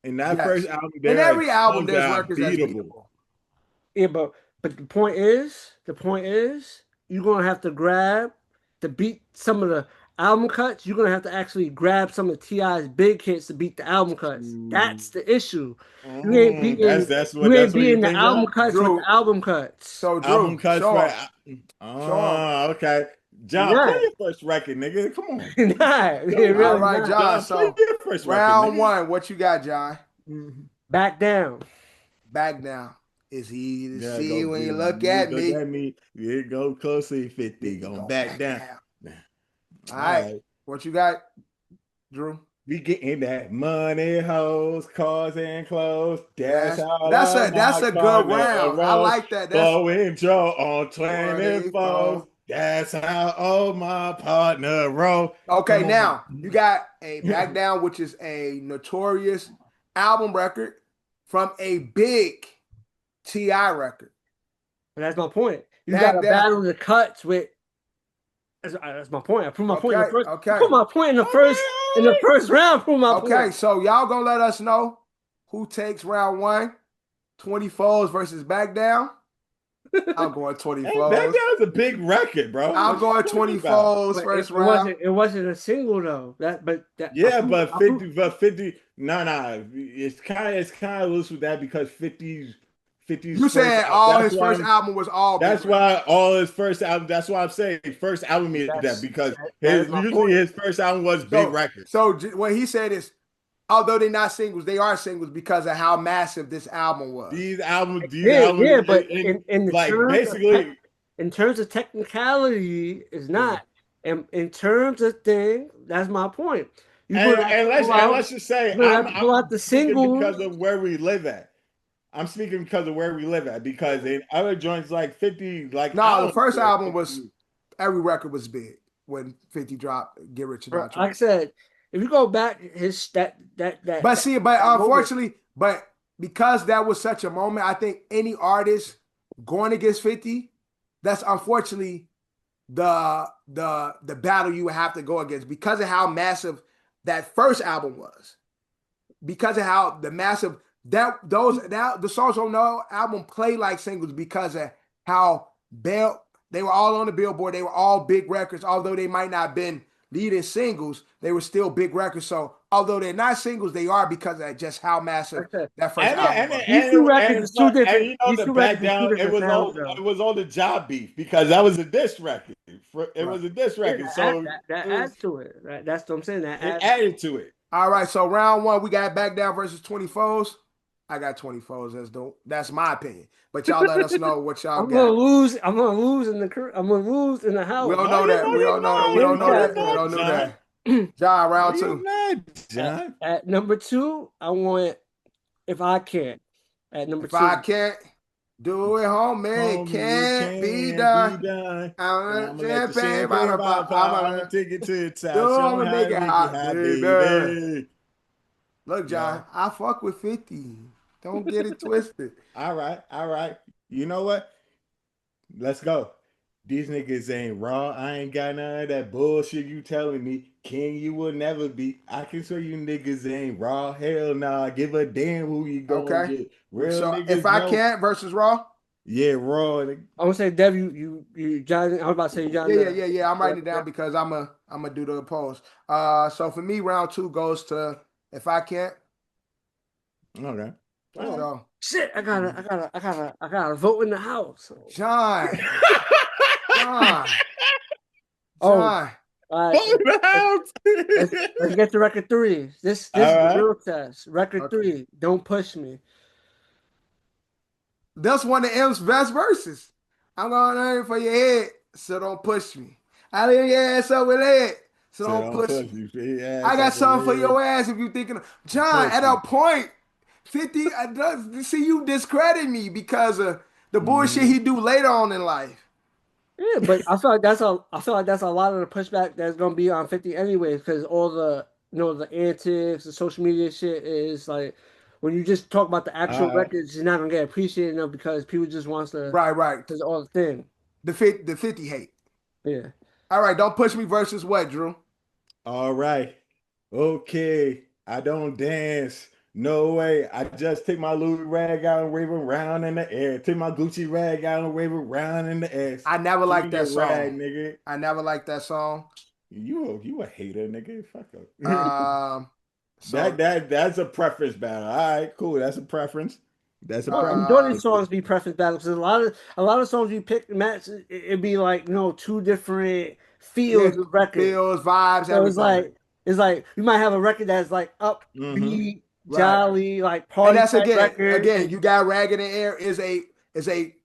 In that first album, in every album, there's records that's beatable. Yeah, but the point is, you're gonna have to grab to beat some of the album cuts. You're gonna have to actually grab some of T.I.'s big hits to beat the album cuts. That's the issue. You ain't beating the album cuts with the album cuts. So Drew, album cuts, okay. John, play your first record, nigga. Come on. All right, John. So round one, what you got, John? Back down. Back down. It's easy to see when you look at me. You go closer, 50. Go back down. All right. What you got, Drew? We getting that money, hoes, cars, and clothes. That's a good round. I like that. That's Joe on 24. That's how all my partner roll. Okay, now you got a Back Down, which is a notorious album record from a big T.I. record. But that's my point. You got to battle the cuts with. That's my point. I proved my point in the first. I put my point in the first round. Prove my point. Okay, so y'all gonna let us know who takes round one? 24s versus Back Down. I'm going 24s. Back Down's a big record, bro. I'm going 24s first round. It wasn't a single though. But 50. No, it's kind of loose with that because 50's 50's You first said album. all That's his why first album was all big that's records. why all his first album. That's why I'm saying first album is that because that is my usually point. his first album was big records. So what he said is, although they're not singles, they are singles because of how massive this album was. These albums, Yeah, but and in the like terms of basically, in terms of technicality, it's yeah. not. And in terms of thing, that's my point. You're And, gonna have to and let's pull and out. let's just say You're gonna have to pull out I'm the speaking singles. because of where we live at. I'm speaking because of where we live at. Because in other joints like 50, like I No, the don't first know, album was every record was big when 50 dropped Get Rich or Die Like I Trying. said, if you go back, his But that moment, unfortunately, but because that was such a moment, I think any artist going against 50, that's unfortunately the battle you would have to go against because of how massive that first album was. Because of how the massive the songs on the album play like singles because of how they were all on the Billboard. They were all big records, although they might not have been leading singles. They were still big records. So although they're not singles, they are because of just how massive like I said, that first album was. these two records is two and different. you know These the two back records are two down different sounds, though. it was all the job beef because that was a diss record. It was a diss Yeah, record, so that adds to it. Right? That's what I'm saying. That it adds. added to it. All right, so round one, we got Back Down versus 24s. I got 24s as dope. That's my opinion. But y'all let us know what y'all I'm gonna got. lose. I'm gonna lose in I'm gonna lose in the We house. don't No, know you that. know We you're don't know that. not. We don't know No, that. you're We not, don't know John. that. John, No, round you're two. not, John. At number two, I want If I Can't. At number If I two. can't do it, homie, it Homie, it can't be can't done. be done. I'm And a I'm gonna let the champagne by champagne the pop I'm out. I'm gonna gonna take it to the do top. it, Show I'm me gonna how make to it make it hot, hot, baby. baby. Look, Yeah. John, I fuck with 50. Don't get it twisted. All right, all right. You know what? Let's go. These niggas ain't raw. I ain't got none of that bullshit you telling me. King, you will never be. I can show you niggas ain't raw. Hell nah. Give a damn who you gonna Okay. get. Real So if niggas I know. can't versus Raw. Yeah, raw. I'm gonna say Dev, you John. I was about to say John. Yeah. I'm writing it down because I'm a do the polls. So for me, round two goes to If I Can't. Okay. Let's go. Shit, I gotta vote in the house. John. John. Oh, John. all right. Let's get to record three. This All is the right. real test. Record Okay. three. Don't push me. That's one of M's best verses. I'm going aim for your head, so don't push me. I leave your ass up with it, so So don't don't push push me. you. Yeah, I got something for leg. your ass if you thinking of John Push at me. a point. 50, see you discredit me because of the bullshit he do later on in life. Yeah, but I feel like that's a lot of the pushback that's gonna be on 50 anyways, because all the the antics, the social media shit is like when you just talk about the actual All right. records, you're not gonna get appreciated enough because people just wants to Right. because all the thing. The 50 hate. Yeah. All right, don't push me versus what, Drew? All right. Okay. I don't dance. No way. I just take my Louis rag out and wave it around in the air. Take my Gucci rag out and wave it around in the air. I never liked Swing that your rag, song. nigga. I never liked that song. You a hater, nigga. Fuck up. So That's a preference battle. All right, cool. That's a preference. That's a Well, preference. majority of songs be preference battles because a lot of songs you pick and match it'd be like two different feels of records. feels, vibes, So everything. it's like you might have a record that's like Mm-hmm. upbeat, Right. jolly, like And party that's type record. again, you got Ragged in the Air is a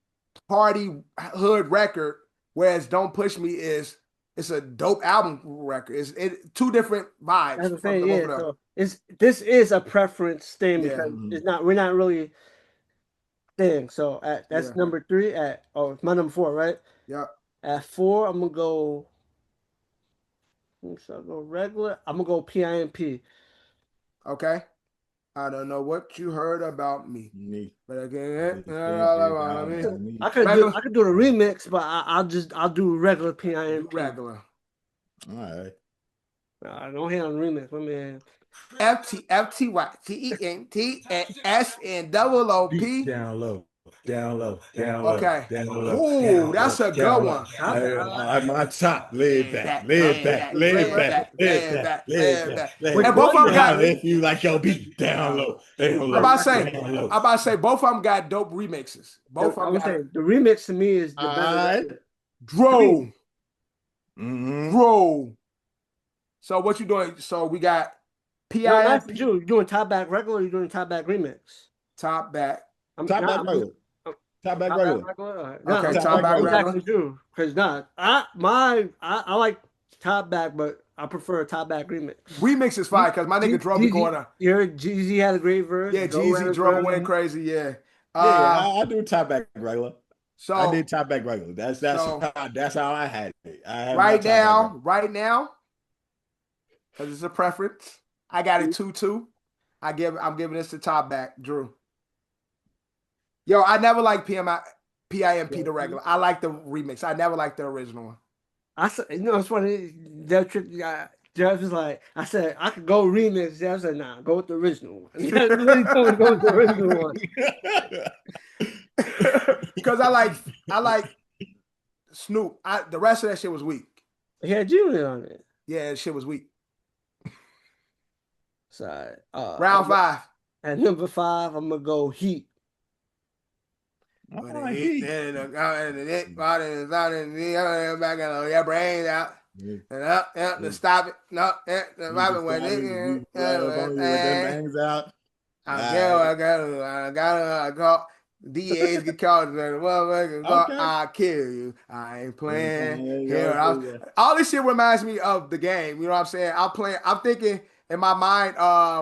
party hood record, whereas Don't Push Me it's a dope album record. It's two different vibes. That's what I'm from saying. both Yeah. of them. So this is a preference thing Yeah. because Mhm. it's not we're not really thing. So that's Yeah. number three. It's my number four, right? Yeah. At four, I'm gonna go. Should I go regular? I'm gonna go PIMP. Okay. I don't know what you heard about me. Me. But again, I could do the remix, but I'll do regular PIMP. regular. All right. Don't hit on the remix, my man. FTYTENTSN double OP. Down low. down low, down Okay. low, down low. Ooh, that's a good one. My top, laid back, Laid laid back, back, laid laid back, back, laid laid back, back, laid laid back, back. laid And back. both of them got. If you like your beat, down low, down I'm low. about to say, down low. I'm about to say, both of them got dope remixes. Both I of would them say got the remix to me is the better Alright. record. Drew. Mhm. Drew. So what you doing? So we got No, I'm PIMP, asking you, you doing top back regular or you doing top back remix? top back. Top back regular. Top back top regular. back regular. All right. Okay, No, top back I'm regular. asking you because I like top back, but I prefer a top back remix. Remix is fine because my nigga Dro be going on. You heard Jeezy had a great verse. Yeah, Jeezy Dro went crazy. Yeah. Yeah, I do top back regular. So I did top back regular. That's so- how I had it. I had my right top back now, because it's a preference, I got it 2-2. I'm giving this to top back, Drew. Yo, I never liked PIMP the regular. I like the remix. I never liked the original one. I said, it's funny. That trick, Jeff was like, I said I could go remix. Jeff said, nah, go with the original one. Jeff really told me to go with the original one. Because I like Snoop. The rest of that shit was weak. He had Junior on it. Yeah, that shit was weak. So Round 5. At number 5, I'm gonna go Heat. Heat. Your brains out. And up, to stop it. No, the Robin when with them bangs out. I got DAs get called. I'll kill you. I ain't playing. Here, all this shit reminds me of the game. You know what I'm saying? I'm thinking in my mind,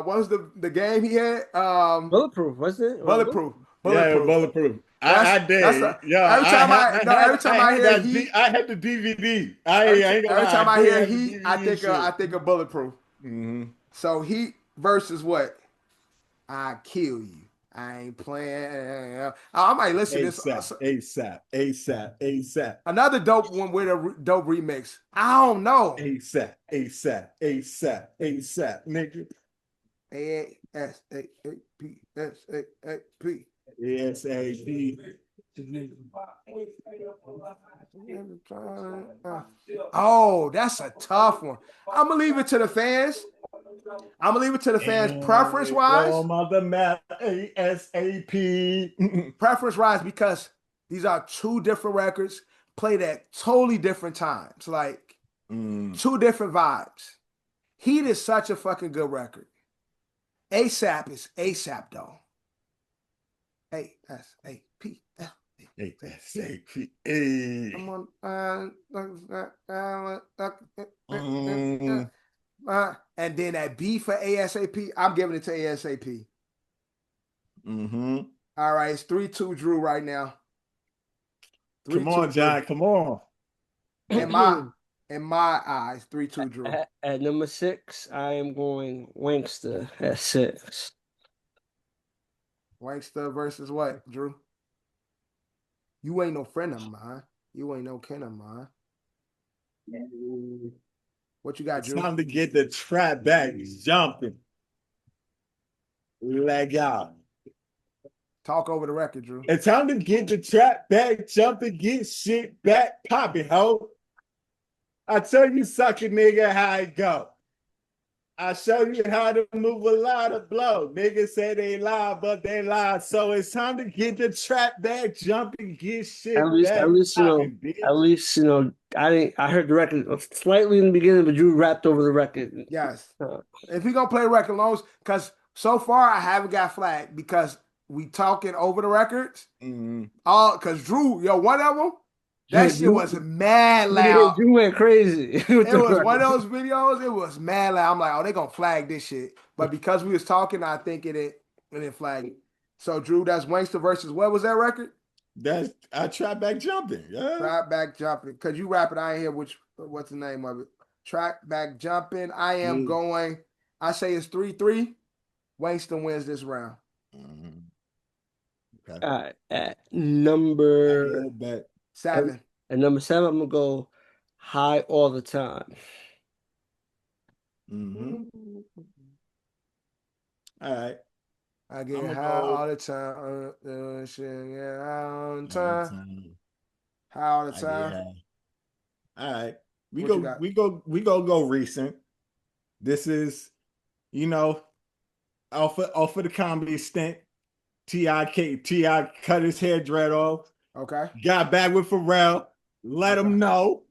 what was the game he had? Bulletproof, wasn't it? Bulletproof. Yeah, bulletproof. I did. Every time I hear Heat, I had the DVD. Every time I hear Heat, I think of Bulletproof. Mm-hmm. So Heat versus what? I kill you. I ain't playing. I might listen to this. ASAP. Another dope one with a dope remix. I don't know. ASAP, nigga. ASAP. ASAP. Oh, that's a tough one. I'm gonna leave it to the fans. Preference wise. ASAP. Preference wise, because these are two different records played at totally different times. Like two different vibes. Heat is such a fucking good record. ASAP is ASAP though. ASAP. ASAP. And then that B for ASAP, I'm giving it to ASAP. Mm-hmm. All right, it's 3-2 Drew right now. Come on, John. Come on. In my eyes, 3-2 Drew. At number 6, I am going Wankster at 6. Wankster versus what, Drew? You ain't no friend of mine. You ain't no kin of mine. What you got, Drew? It's time to get the trap back jumping. Leg out. Talk over the record, Drew. It's time to get the trap back jumping, get shit back popping, ho. I tell you, sucker nigga, how it go. I show you how to move a lot of blow. Niggas say they lie, but they lie. So it's time to get the trap back jumping, get shit back popping, bitch. I heard the record slightly in the beginning, but Drew rapped over the record. Yes. If we gonna play record loans, because so far I haven't got flagged because we talking over the records. Because Drew, one of them, that shit was mad loud. You went crazy. It was one of those videos. It was mad loud. I'm like, oh, they gonna flag this shit. But because we was talking, I think it didn't flag it. So Drew, that's Wankster versus what was that record? That's I Trap Back Jumping. Yeah. Trap Back Jumping. Cause you rap it, I ain't hear what's the name of it. Trap Back Jumping. I am going. I say it's 3-3. Wankster wins this round. Okay. All right, at number 7. At number 7, I'm gonna go High All the Time. All right. I get I'ma high go all the time. Shit, yeah, all the all the time. time. High all the I get time. high. All right. We What you go, got? we go recent. This is, you know, off of the comedy stint. Ti cut his hair dread off. Okay. Got back with Pharrell. Let Okay. him know.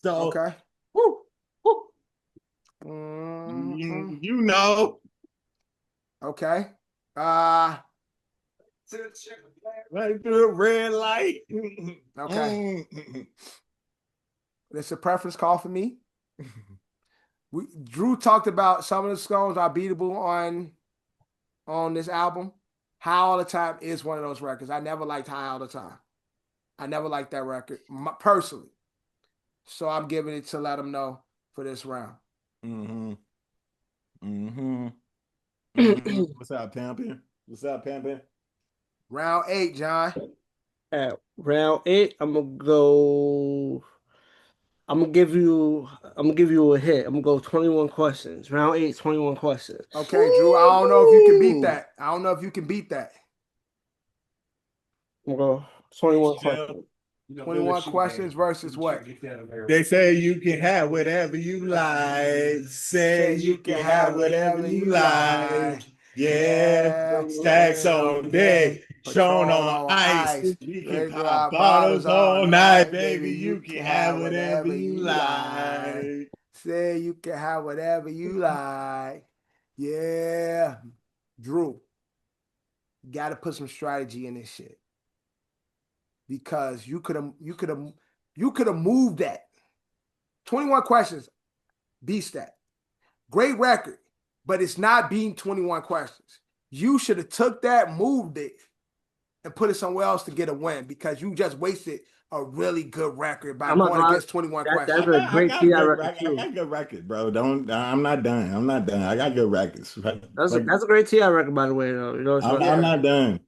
So, Okay. woo, woo, Mhm. you know, Okay. Uh, right through the red light. okay. It's a preference call for me. Drew talked about some of the songs are beatable on this album. High All the Time is one of those records. I never liked High All the Time. I never liked that record personally. So I'm giving it to Let Them Know for this round. Mm-hmm. Mm-hmm. What's up, Pimpin'? What's up, Pimpin'? Round 8, John. At round 8, I'm gonna give you a hit. I'm gonna go 21 questions. Round 8, 21 questions. Okay, Drew. I don't know if you can beat that. I don't know if you can beat that. I'm gonna go 21 Chill. questions. 21 questions versus what? They say you can have whatever you like. Say you can have whatever you like. Yeah. Yeah. Stacks on deck. Shown Patron on on ice. ice. We can Ready to go pop out bottles bottles all all night, night. baby. Baby, You you can can have have whatever whatever you you like. like. Say you can have whatever you like. Yeah. Drew, you got to put some strategy in this shit. Because you could have moved that. 21 questions, beast that. Great record, but it's not being 21 questions. You should have took that, moved it, and put it somewhere else to get a win because you just wasted a really good record by I'm not going gonna lie, against 21 that's questions. a I great got Ti good record records. I too. got good records, bro. Don't. I'm not done. I'm not done. I got good records. Like That's a great Ti record, by the way. Though, you know, it's I'm Yeah, not done.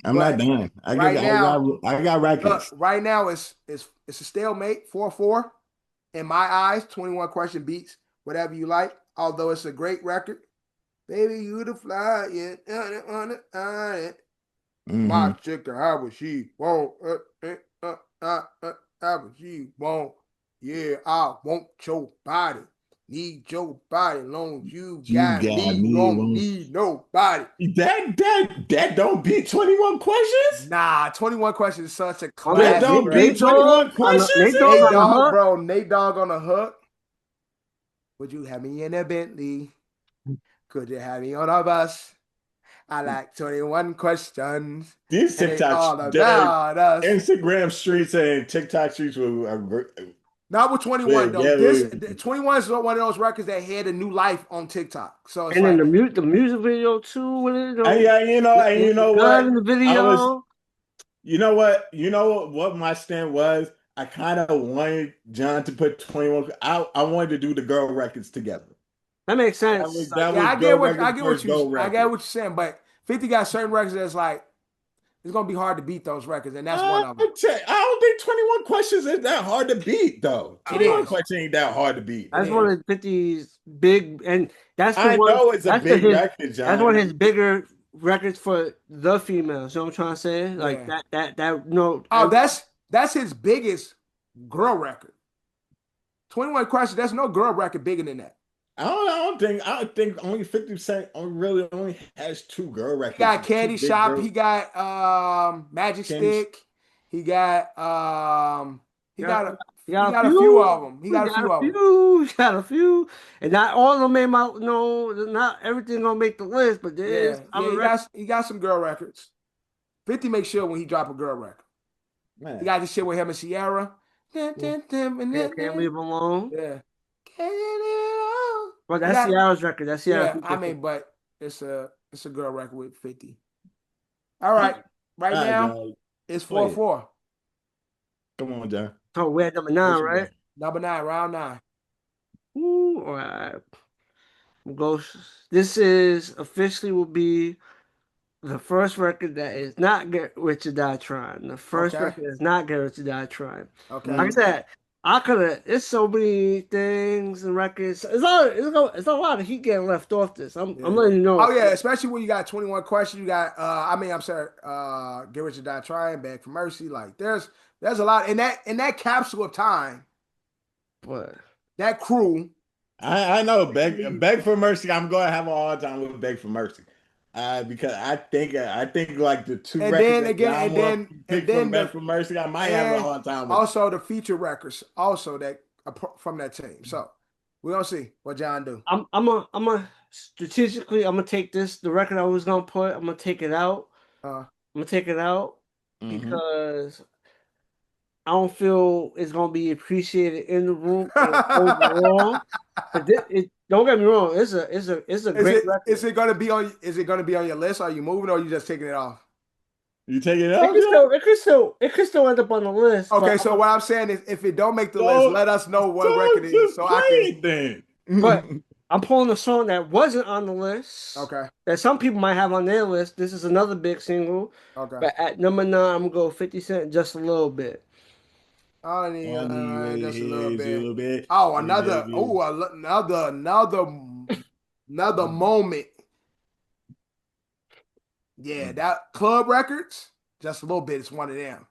I'm not but done. right now, I got records. right now it's a stalemate, 4-4. In my eyes, 21 question beats whatever you like, although it's a great record. Baby, you the fly, yeah, on it. My Mm-hmm. chick can have what she want, have what she want. Yeah, I want your body. Need your body. Long as you You got got me, me. don't need nobody. That don't beat 21 questions. Nah, 21 questions is such a my man, That classic don't Nate beat record. Dogg 21 questions. Nate Dogg Nate on the Dogg, hook. bro. Nate Dogg on the hook. Would you have me in a Bentley? Could you have me on a bus? I like 21 questions, These and they TikToks, all their about us. Instagram streets and TikTok streets are Not with 21 big. though. Yeah, This 21 is one of those records that had a new life on TikTok. So it's And then like, the music video too, with it, and you know gun what? in the I was, video. you know what my stand was. I kind of wanted John to put 21. I wanted to do the girl records together. That makes sense. That yeah, was I girl get what records versus gold I get record. what you're saying, but 50 got certain records that's like it's gonna be hard to beat those records, and that's one of them. I don't think 21 questions is that hard to beat, though. It 21 is. questions ain't that hard to beat. It That's one is. of 50's big, and that's the I one. know it's a That's the big his. record, That's one of John. his bigger records for the females. You know what I'm trying to say? Like Yeah. that. No, Oh, that's his biggest girl record. 21 questions. There's no girl record bigger than that. I don't think only 50% really only has two girl He got records. Two Candy big Shop. girl He got Magic candy. Stick. He got he got, got a you he got a got a few few. of them. He We got a got few a of them. few. We got a few, and not all of them made my. No, not everything gonna make the list, but there is Yeah, other he records. got some girl records. 50 make sure when he drop a girl record. Man. He got this shit with him and Sierra. Yeah, can't leave them alone. Yeah. Can't leave it alone. But He that's got, Ciara's record. That's Ciara's yeah, I record. mean, but it's a girl record with 50. All right. Right All right, now, John. it's Go ahead. 4-4. Come on, John. So we're at number 9, What you right? got? Number 9, round 9. Ooh, all right. We'll go. This is officially will be the first record that is not Get Rich or Die Trying. The first Okay. record is not Get Rich or Die Trying. Okay. Like I said, I could have. It's so many things and records. It's a lot of heat getting left off this. I'm letting you know. Oh yeah, especially when you got 21 questions. You got I'm sorry, Get Rich or Die Trying, Beg for Mercy. Like there's a lot in that capsule of time. But That crew. I know beg for mercy. I'm gonna have a hard time with beg for mercy, because I think like the two And records then that again, I'm gonna pick from beg for mercy, I might have a and hard time with. also the feature records also that from that team. So we're gonna see what John do. I'm a strategically. I'm gonna take the record I was gonna put. I'm gonna take it out. Uh, I'm gonna take it out Mhm. because I don't feel it's gonna be appreciated in the room or overall. But don't get me wrong, it's a great record. is it gonna be on your list? Are you moving or are you just taking it off? You taking it It out, could yeah? still end up on the list. Okay, But so what I'm saying is if it don't make the So, list, let us know what record it is just so play I can. it then. but I'm pulling a song that wasn't on the list. Okay. That some people might have on their list. This is another big single. Okay. But at number 9, I'm gonna go 50 Cent, Just a Little Bit. I need I need just a little a bit. little bit. Oh, Little another. bit. Oh, another moment. Yeah, that Club Records. Just a little bit. It's one of them.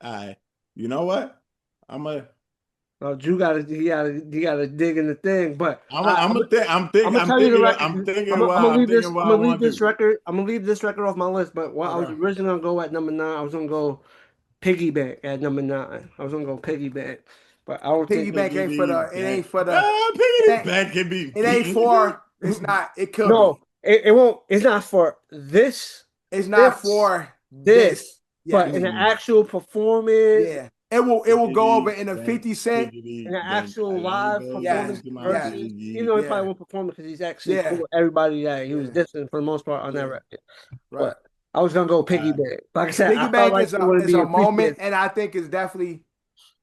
All right. You know what? Well, Drew he gotta dig in the thing, but I'm gonna tell you the record. I'm thinking I'm what gonna leave this. I I'm gonna leave want to this do. record. I'm gonna leave this record off my list. But what I was Okay. originally gonna go at number 9, I was gonna go Piggy Bank at number 9. I was gonna go Piggy Bank, but I don't Piggy think Bank ain't for the. It ain't for the. Piggy bank can be. It ain't for. It's not. It could no. be. It won't. It's not for this. It's not for this. Yeah. But in the actual performance, Yeah. It will go over in a 50 Cent. in the actual live performance versus, even though he probably won't perform it because he's actually cool with everybody that he was dissing for the most part on that record. Right. But I was gonna go Piggy Bank. Like I said, Piggy I felt Bank like is it would be a moment, appreciated. and I think it's definitely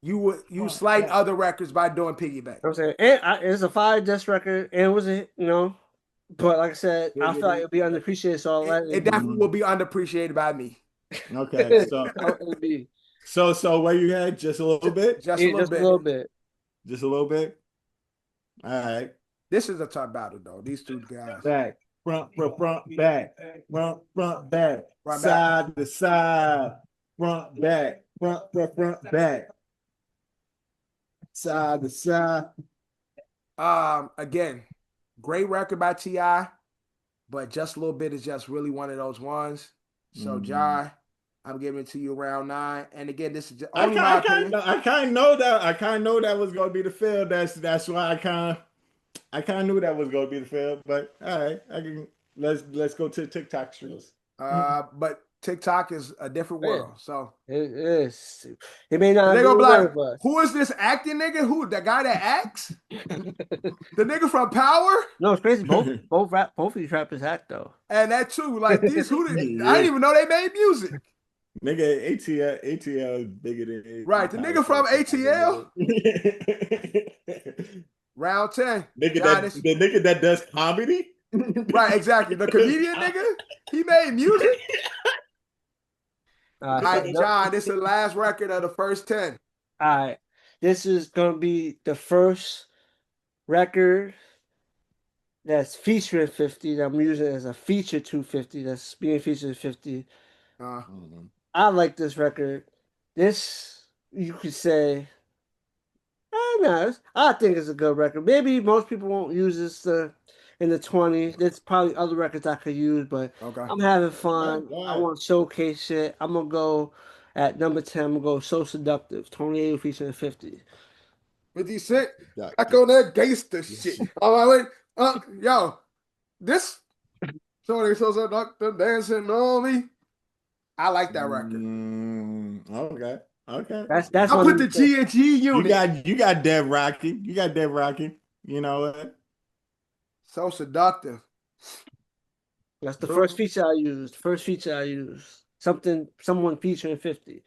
you slighting other records by doing Piggy Bank. You know what I'm saying, and it's a 5 disc record, and it was but like I said, I feel like it'd be underappreciated, so I'll let It it be. definitely will be underappreciated by me. Okay, It'd be so where you had just a little bit, Just a little bit. just a little bit. All right. This is a tough battle though. These two guys. Back, front, back, front, back, side to side, front, back, back, side to side. Again, great record by T.I., but Just a Little Bit is just really one of those ones. So, Jai, I'm giving it to you around 9. And again, this is only my opinion. I kind of know that was going to be the field. That's why I kind of knew that was going to be the field. But all right, let's go to the TikTok streams. But TikTok is a different world. So it is. It may not. They gonna be like, but who is this acting nigga? Who the guy that acts? The nigga from Power? No, it's crazy. Both of these rappers act though. And that too. Like these I didn't even know they made music. Nigga, ATL is bigger than right. The nigga from ATL. Round 10. The nigga that does comedy. Right, exactly. The comedian nigga, he made music. All right, John, this is the last record of the first 10. All right. This is going to be the first record that's featuring 50 that I'm using as a feature 250 that's being featured 50. I like this record. This, you could say, I think it's a good record. Maybe most people won't use this in the 20s. There's probably other records I could use, but I'm having fun. I want to showcase shit. I'm going to go at number 10. I'm going to go So Seductive, 28 featuring 50. 50 Cent, back on that gangster shit. All right, wait. Yo, this Tony So Seductive dancing on me. I like that record. Okay. That's I put the G and G unit. You got Dead Rocking. You got Dead Rocking. You know what? So Seductive. That's the first feature I used. Someone featuring 50.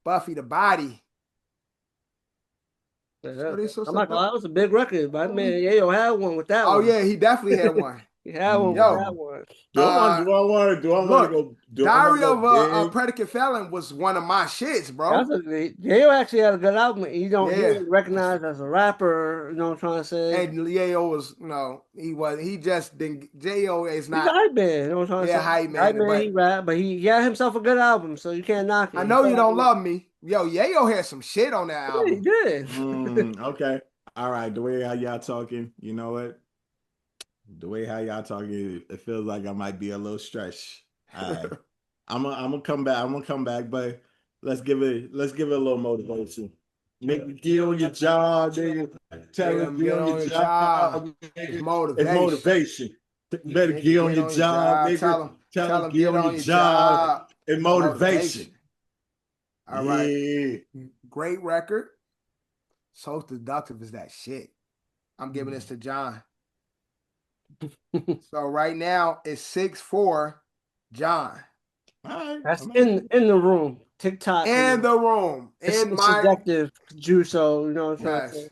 Buffy the Body. I'm not gonna lie, it was a big record, but man, Yayo had one with that one. Oh yeah, he definitely had one. He had one. Yo. We had one. Do I want to go? Diary of a Predicate Felon was one of my shits, bro. J.O. actually had a good album. He Yeah. wasn't recognized as a rapper. You know what I'm trying to say? And J.O. was he just didn't. J.O. is He's not a hype man. You know what I'm trying to say? hype man. Hype man, But he rap, but he had himself a good album, so you can't knock it. I know you don't love me. Yo, J.O. had some shit on that Yeah, he album. did. Okay. All right. The way how y'all talking, you know what? The way how y'all talking, it feels like I might be a little stretched. All right. I'm gonna come back. I'm gonna come back, but let's give it a little motivation. Nigga, get on your job, nigga. Tell him get on your job. It's It's motivation. You better get on your job, nigga. Tell him get on your job. It's motivation. All right. Great record. So deductive is that shit. I'm giving this to John. So right now it's 6-4, John. That's in the room. TikTok in the room. It's In my subjective, Drew. So you know what I'm trying to say.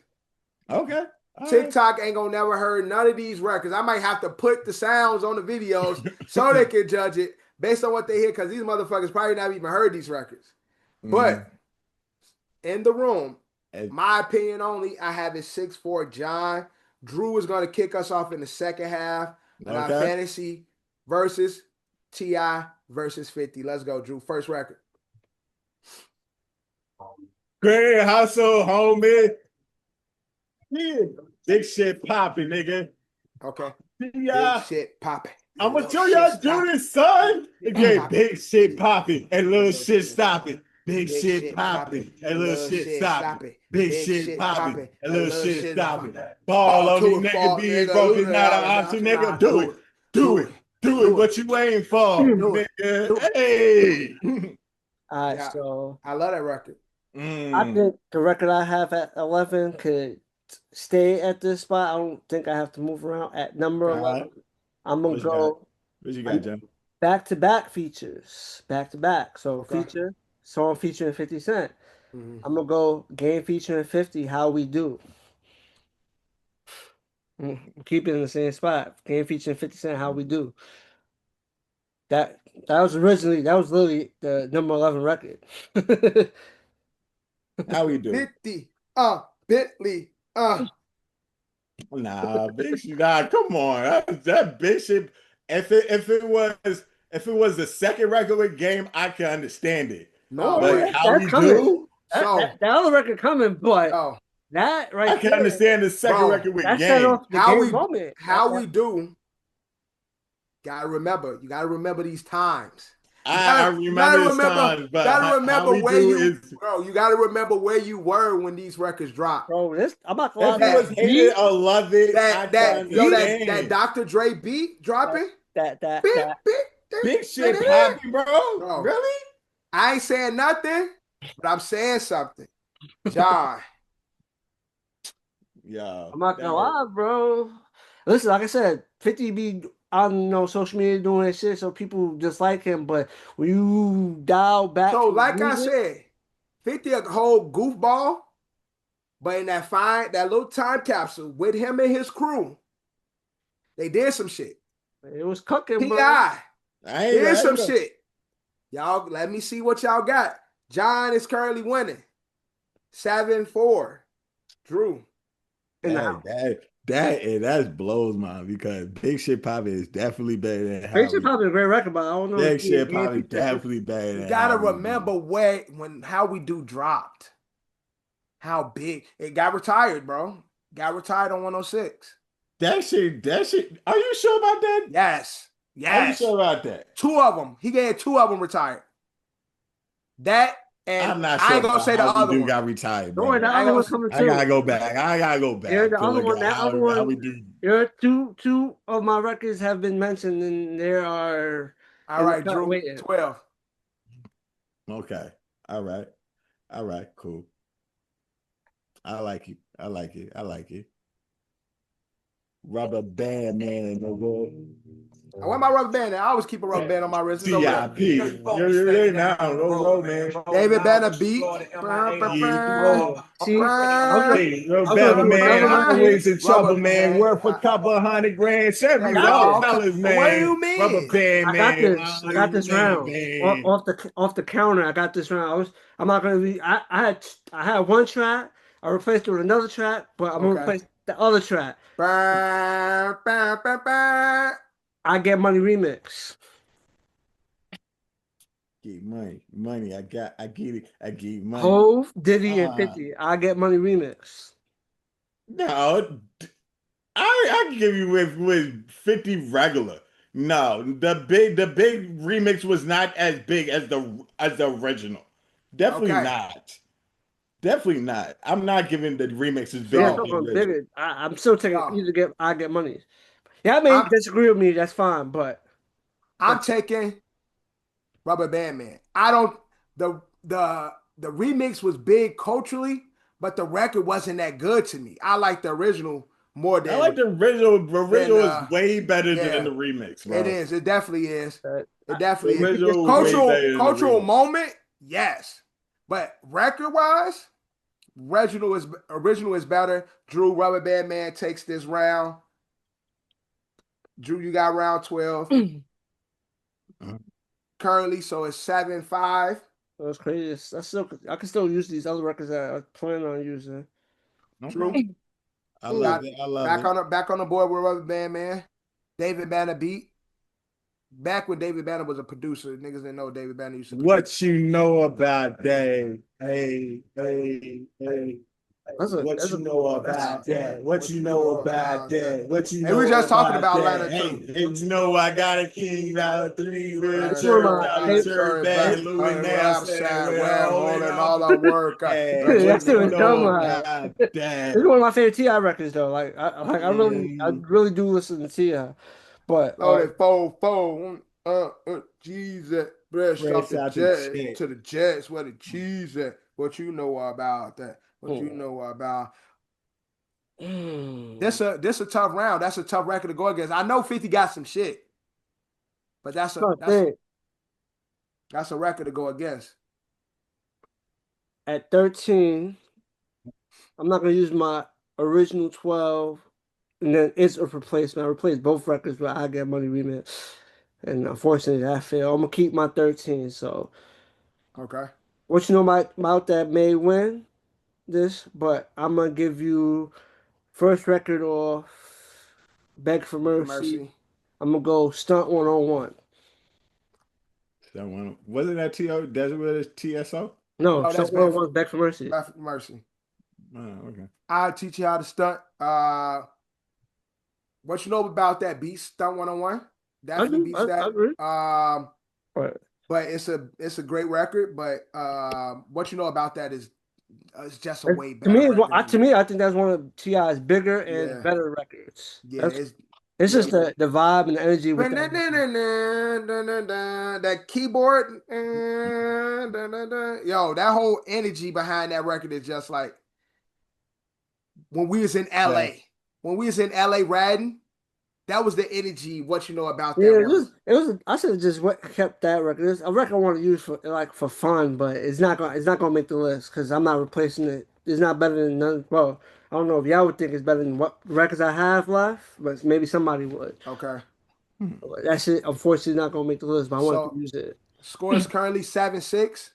Okay. TikTok ain't gonna never heard none of these records. I might have to put the sounds on the videos so they can judge it based on what they hear, because these motherfuckers probably not even heard these records. But in the room, my opinion only, I have it 6-4 John. Drew is gonna kick us off in the second half on our fantasy versus T.I. versus 50. Let's go, Drew. First record. Great hustle, homie. Yeah. Big shit popping, nigga. Okay. Yeah. Big shit popping. I'm gonna show y'all do this, son. Okay, big shit popping and little shit stopping. Big shit popping and little shit stopping. Big shit popping and little shit stopping. Ball on me, nigga, be broken, not an option, nigga. Do it. Do it. Do it. What you waiting for, nigga? Hey. All right, so I love that record. I think the record I have at 11 could stay at this spot. I don't think I have to move around at number 11. I'm gonna go. What you got, Jim? Back-to-back features, back-to-back. So song featuring 50 Cent. I'm gonna go game featuring 50. How we do? Keep it in the same spot. Game featuring 50 Cent. How we do? That was literally the number 11 record. How we do? 50. Bentley. Nah, big shit. Nah, come on. That big shit. If it was the second record with Game, I can understand it. No, but how that's we coming. do? That other record coming, but that right I can understand the second record with Game. How we do? Gotta remember these times. I remember these times, but gotta remember where you, bro. You gotta remember where you were when these records dropped. Bro, I'm about to if it was hated or love it, that Dr. Dre beat dropping. Big shit popping, bro. Really? I ain't saying nothing, but I'm saying something. John. Yeah. I'm not gonna lie, bro. Listen, like I said, 50 be on social media doing that shit, so people dislike him. But when you dial back, so like I said, 50 a whole goofball, but in that little time capsule with him and his crew, they did some shit. It was cooking, T.I. did some shit. Y'all, let me see what y'all got. John is currently winning 7-4. Drew. That blows mine, because Big Shit Poppin' is definitely better than Big Shit Poppin' is a great record, but I don't know. Big Shit Poppin' definitely better than you gotta remember how we do dropped. How big it got retired, bro. Got retired on 106. That shit. Are you sure about that? Yes. Are you sure about that? 2 of them. He gave 2 of them retired. That. And I'm not sure. I ain't gonna say the other one got retired, bro. I gotta go back. Yeah, the other one. That other one. How we do? There are two of my records have been mentioned, and there are. All right, Drew. 12. Okay. All right. Cool. I like it. Rubber band man in the world. I want my rubber band. I always keep a rubber band on my wrist. It's over there. CIP. You're there now. Roll, man. David Banner beat. See, Hey, yo, I'm gonna Bama, do man, another one always in trouble, Rubber man. band. Worth a couple $100,000. Chevy, Hey, all y'all. fellas, man. What do you mean? Rubber band, I got man. this. I got this round off the counter. I got this round. I'm not gonna be. I had one track. I replaced it with another track, but I'm gonna replace the other track. I Get Money remix. Get money. I get it. I get money. Hove, Diddy, and 50. I Get Money remix. No, I can give you with 50 regular. No, the big remix was not as big as the original. Definitely not. Definitely not. I'm not giving the remix as big as the original. Bigger. I'm still taking I Get Money. Yeah, I mean, disagree with me. That's fine, but I'm taking Rubber Band Man. I don't. The remix was big culturally, but the record wasn't that good to me. I like the original more than. I like the original. The original is way better than the remix, bro. It is. It definitely is. It definitely is. It's Cultural moment, yes. But record wise, original is better. Drew, Rubber Band Man takes this round. Drew, you got round 12. Currently, so it's 7-5. That's crazy. I can still use these other records that I plan on using. Drew, I love it. I love it. Back on the board with Rubber Band Man. David Banner beat. Back when David Banner was a producer, niggas didn't know David Banner used to produce. What you know about Dave? Hey. What you know about that? What you know about that? What you know? And we just talking about Latto too. Hey, you know I got a king out of 3 red shirt, bag, Louis now side, well, holding all the work. That's too dumb. It's one of my favorite T.I. records though. Like I really do listen to T.I. But loaded 4-4, Jesus, breast off the jet to the Jets. Where the cheese at? What you know about that? What you know about? This a tough round. That's a tough record to go against. I know 50 got some shit, but that's a record to go against. At 13, I'm not gonna use my original 12, and then it's a replacement. I replaced both records with I Get Money remix, and unfortunately that failed. I'm gonna keep my 13. So, okay. What you know about that may win this, but I'm gonna give you first record off Beg for Mercy. I'm gonna go Stunt 101. That one wasn't that T.O. Desert TSO? No, Stunt 101 Beg for Mercy. Beg for Mercy. Oh, okay. I'll teach you how to stunt. What you know about that beat, Stunt 101? Definitely beats that. But it's a great record. But what you know about that is it's just a way better. To me, I think that's one of T.I.'s bigger and better records. Yeah, it's just the vibe and the energy with that keyboard. Yo, that whole energy behind that record is just like when we was in LA. When we was in LA riding, that was the energy. What you know about that? It was. I should have just kept that record. It's a record I want to use for fun, but it's not gonna make the list because I'm not replacing it. It's not better than none. Well, I don't know if y'all would think it's better than what records I have left, but maybe somebody would. Okay. That shit, unfortunately, not gonna make the list, but I want to use it. Score is currently 7-6.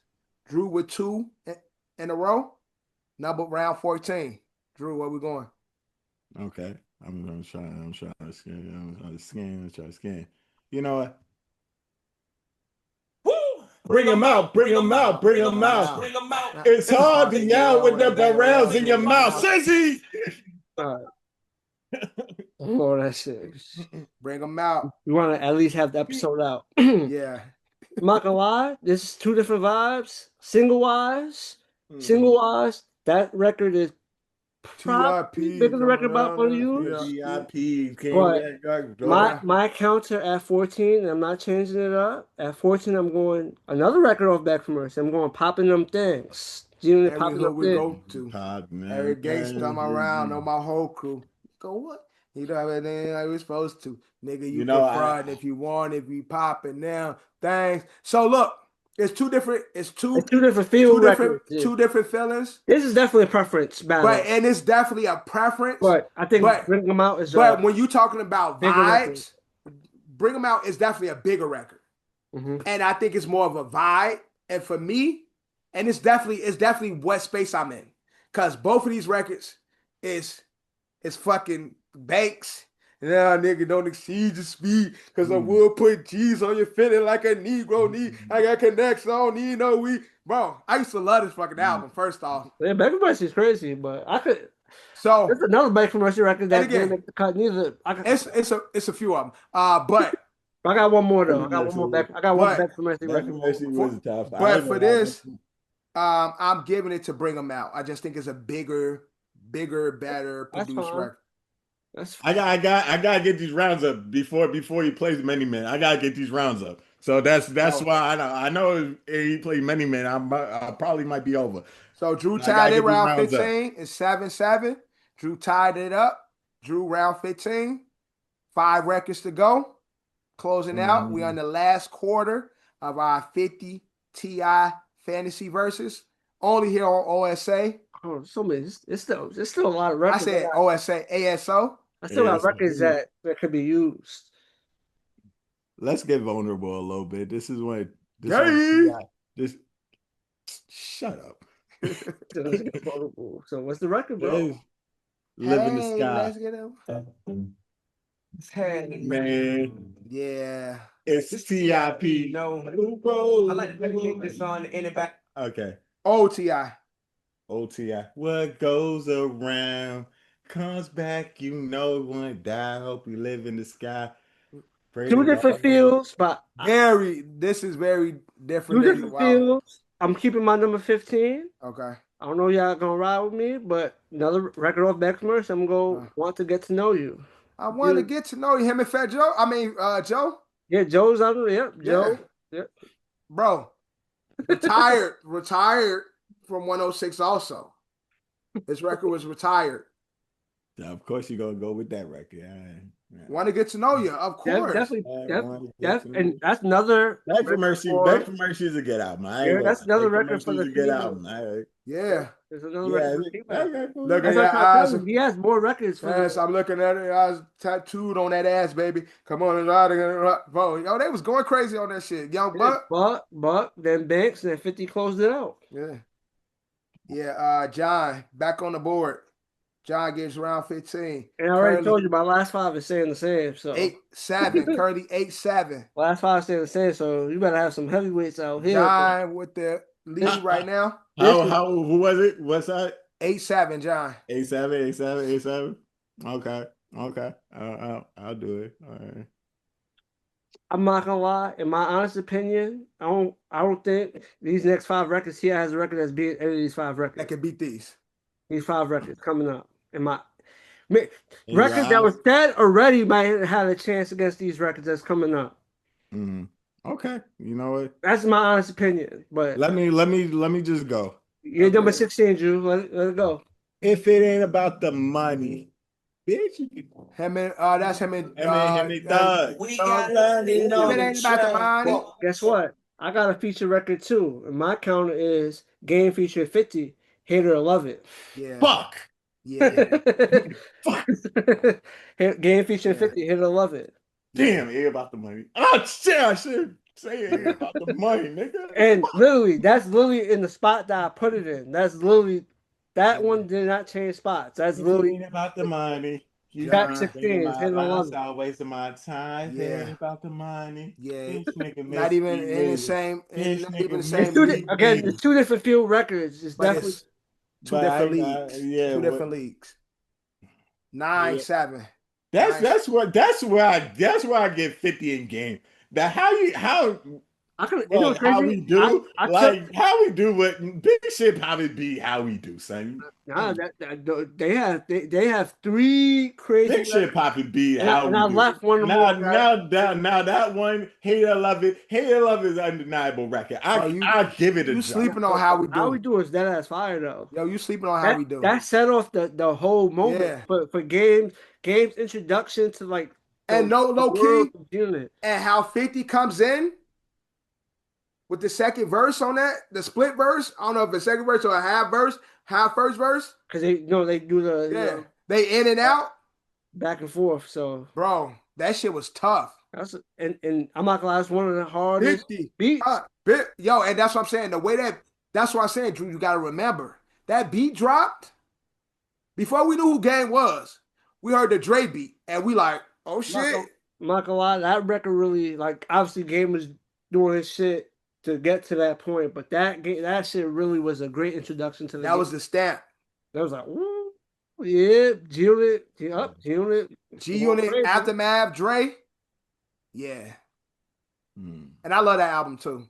Drew with 2 in a row. Number round 14. Drew, where we going? Okay. I'm trying to scan. You know what? Woo! Bring them out. It's hard to yell with the barrels in your mouth. Sissy! Oh, that shit. Bring them out. You want to at least have the episode out. Yeah. I'm not gonna lie, this is 2 different vibes. Single wise, that record is probably bigger than the record about for you. But my counter at 14, I'm not changing it up. At 14, I'm going another record off Back from Mercy. I'm going Popping Them Things. Every hood we go to. Every gangster I'm around, know my whole crew. Go what? You know everything like we're supposed to. Nigga, you You know, can front if you want, if you popping now. Thanks. So look, it's two different, It's two different feel records. Yeah. two different feelings. This is definitely a preference battle. And it's definitely a preference. But I think Bring Them Out is but when you're talking about bigger record. vibes, Bring Them Out is definitely a bigger record. And I think it's more of a vibe. And for me, and it's definitely what space I'm in. Cause both of these records is fucking banks. Nah, nigga, don't exceed your speed. Cause I will put G's on your feeling like a Negro need. I got connects, I don't need no weed. Bro, I used to love this fucking album, first off. Yeah, Back from Mercy is crazy, but I could. So there's another Back from Mercy record that didn't make the cut neither. It's a few of them. But I got one more though. I got one more back. I got one Back from Mercy record. But for this, I'm giving it to Bring Them Out. I just think it's a bigger, better produced record. I gotta get these rounds up before he plays Many Men. I gotta get these rounds up. So that's why I know if he played Many Men, I probably might be over. So Drew tied it round 15. It's 7-7. Drew tied it up. Drew round 15. 5 records to go. Closing out. We're on the last quarter of our 50 T.I. Fantasy Versus. Only here on OSA. Oh, so many. It's still a lot of records. I said OSA, ASO. I still got records that could be used. Let's get vulnerable a little bit. This is when shut up. So what's the record, bro? Live in the Sky. Let's get him. Hey, man. Yeah. It's T.I.P. No. I like to take this on in the back. Okay. O.T.I. O.T.I. What goes around comes back. You know one die. Hope you live in the sky. Two different feels, but this is very different. Two different feels. I'm keeping my number 15. Okay. I don't know y'all gonna ride with me, but another record off Back from Mercy, I'm gonna want to get to know you. I want to get to know you. Him and Fat Joe. I mean, Joe. Yeah, Joe's on there. Yep, Joe. Yep. Bro, retired from 106 also. His record was retired. Yeah, of course you're going to go with that record. Yeah. Want to get to know you, of course. And that's another Back from Mercy. Back from Mercy is a good album. That's another record for the good album. Yeah. There's another record. Look at your eyes. He has more records. Yes, I'm looking at it. I was tattooed on that ass, baby. Come on, bro. Yo, they was going crazy on that shit. Young Buck, then Banks, then 50 closed it out. Yeah. John, back on the board. John gives round 15. And I already told you my last 5 is saying the same. So 8-7. Currently 8-7. Last 5 saying the same. So you better have some heavyweights out here. John with the lead right now. Who was it? What's that? 8-7, John. 8-7. Okay. I'll do it. All right. I'm not gonna lie. In my honest opinion, I don't think these next 5 records here has a record that's beating any of these 5 records. That can beat these. These 5 records coming up. In my record that was said already might have had a chance against these records that's coming up. Okay, you know what? That's my honest opinion. But let me just go. You're number 16, Drew. Let it go. If it ain't about the money, bitch, that's him and Thug. We got it ain't about the money. Well, guess what? I got a feature record too, and my counter is Game feature 50. Hate it or love it. Yeah. Fuck. Yeah. Fuck. Game feature 50. Hate it or love it. Damn, it ain't about the money. Oh shit! I should say it ain't about the money, nigga. And that's literally in the spot that I put it in. That's literally that one did not change spots. That's literally ain't about the money. You got 16. I'm wasting my time. Yeah. It ain't about the money. Yeah. Not even in the same. Not even the same. Again, it's 2 different field records. It's definitely 2 different leagues. 2 different leagues. 9-7. That's where I get 50 in game. That how I can. You know Well, what's how crazy? we do, I like took. how we do what big shit probably be how we do, son. Nah, they have three crazy Big shit records, probably be and how we I do. left one Now, more. now that one, hate or love it, hate or love it is an undeniable record. Bro, I give it a you jump. sleeping on how we How we do. do is dead ass fire though. Yo, you sleeping on how That we do. that set off the whole moment Yeah. for games introduction to like And no the low world key, of unit. and how 50 comes in with the second verse on that, the split verse. I don't know if it's second verse or a half verse, half first verse. Because they do the Yeah. They in and out. back and forth. So Bro, that shit was tough. that's and I'm not gonna lie, it's one of the hardest 50. beats. Yo, and that's what I'm saying. The way that's what I'm saying, Drew, you got to remember. That beat dropped before we knew who Game was. We heard the Dre beat, and we like, oh shit. I'm not gonna lie, that record really like obviously Game was doing his shit to get to that point, but that shit really was a great introduction to the That game. was the stamp. That was like, ooh, yeah, G-Unit, G-Unit. G-Unit, Aftermath, Dre. Yeah. And I love that album too.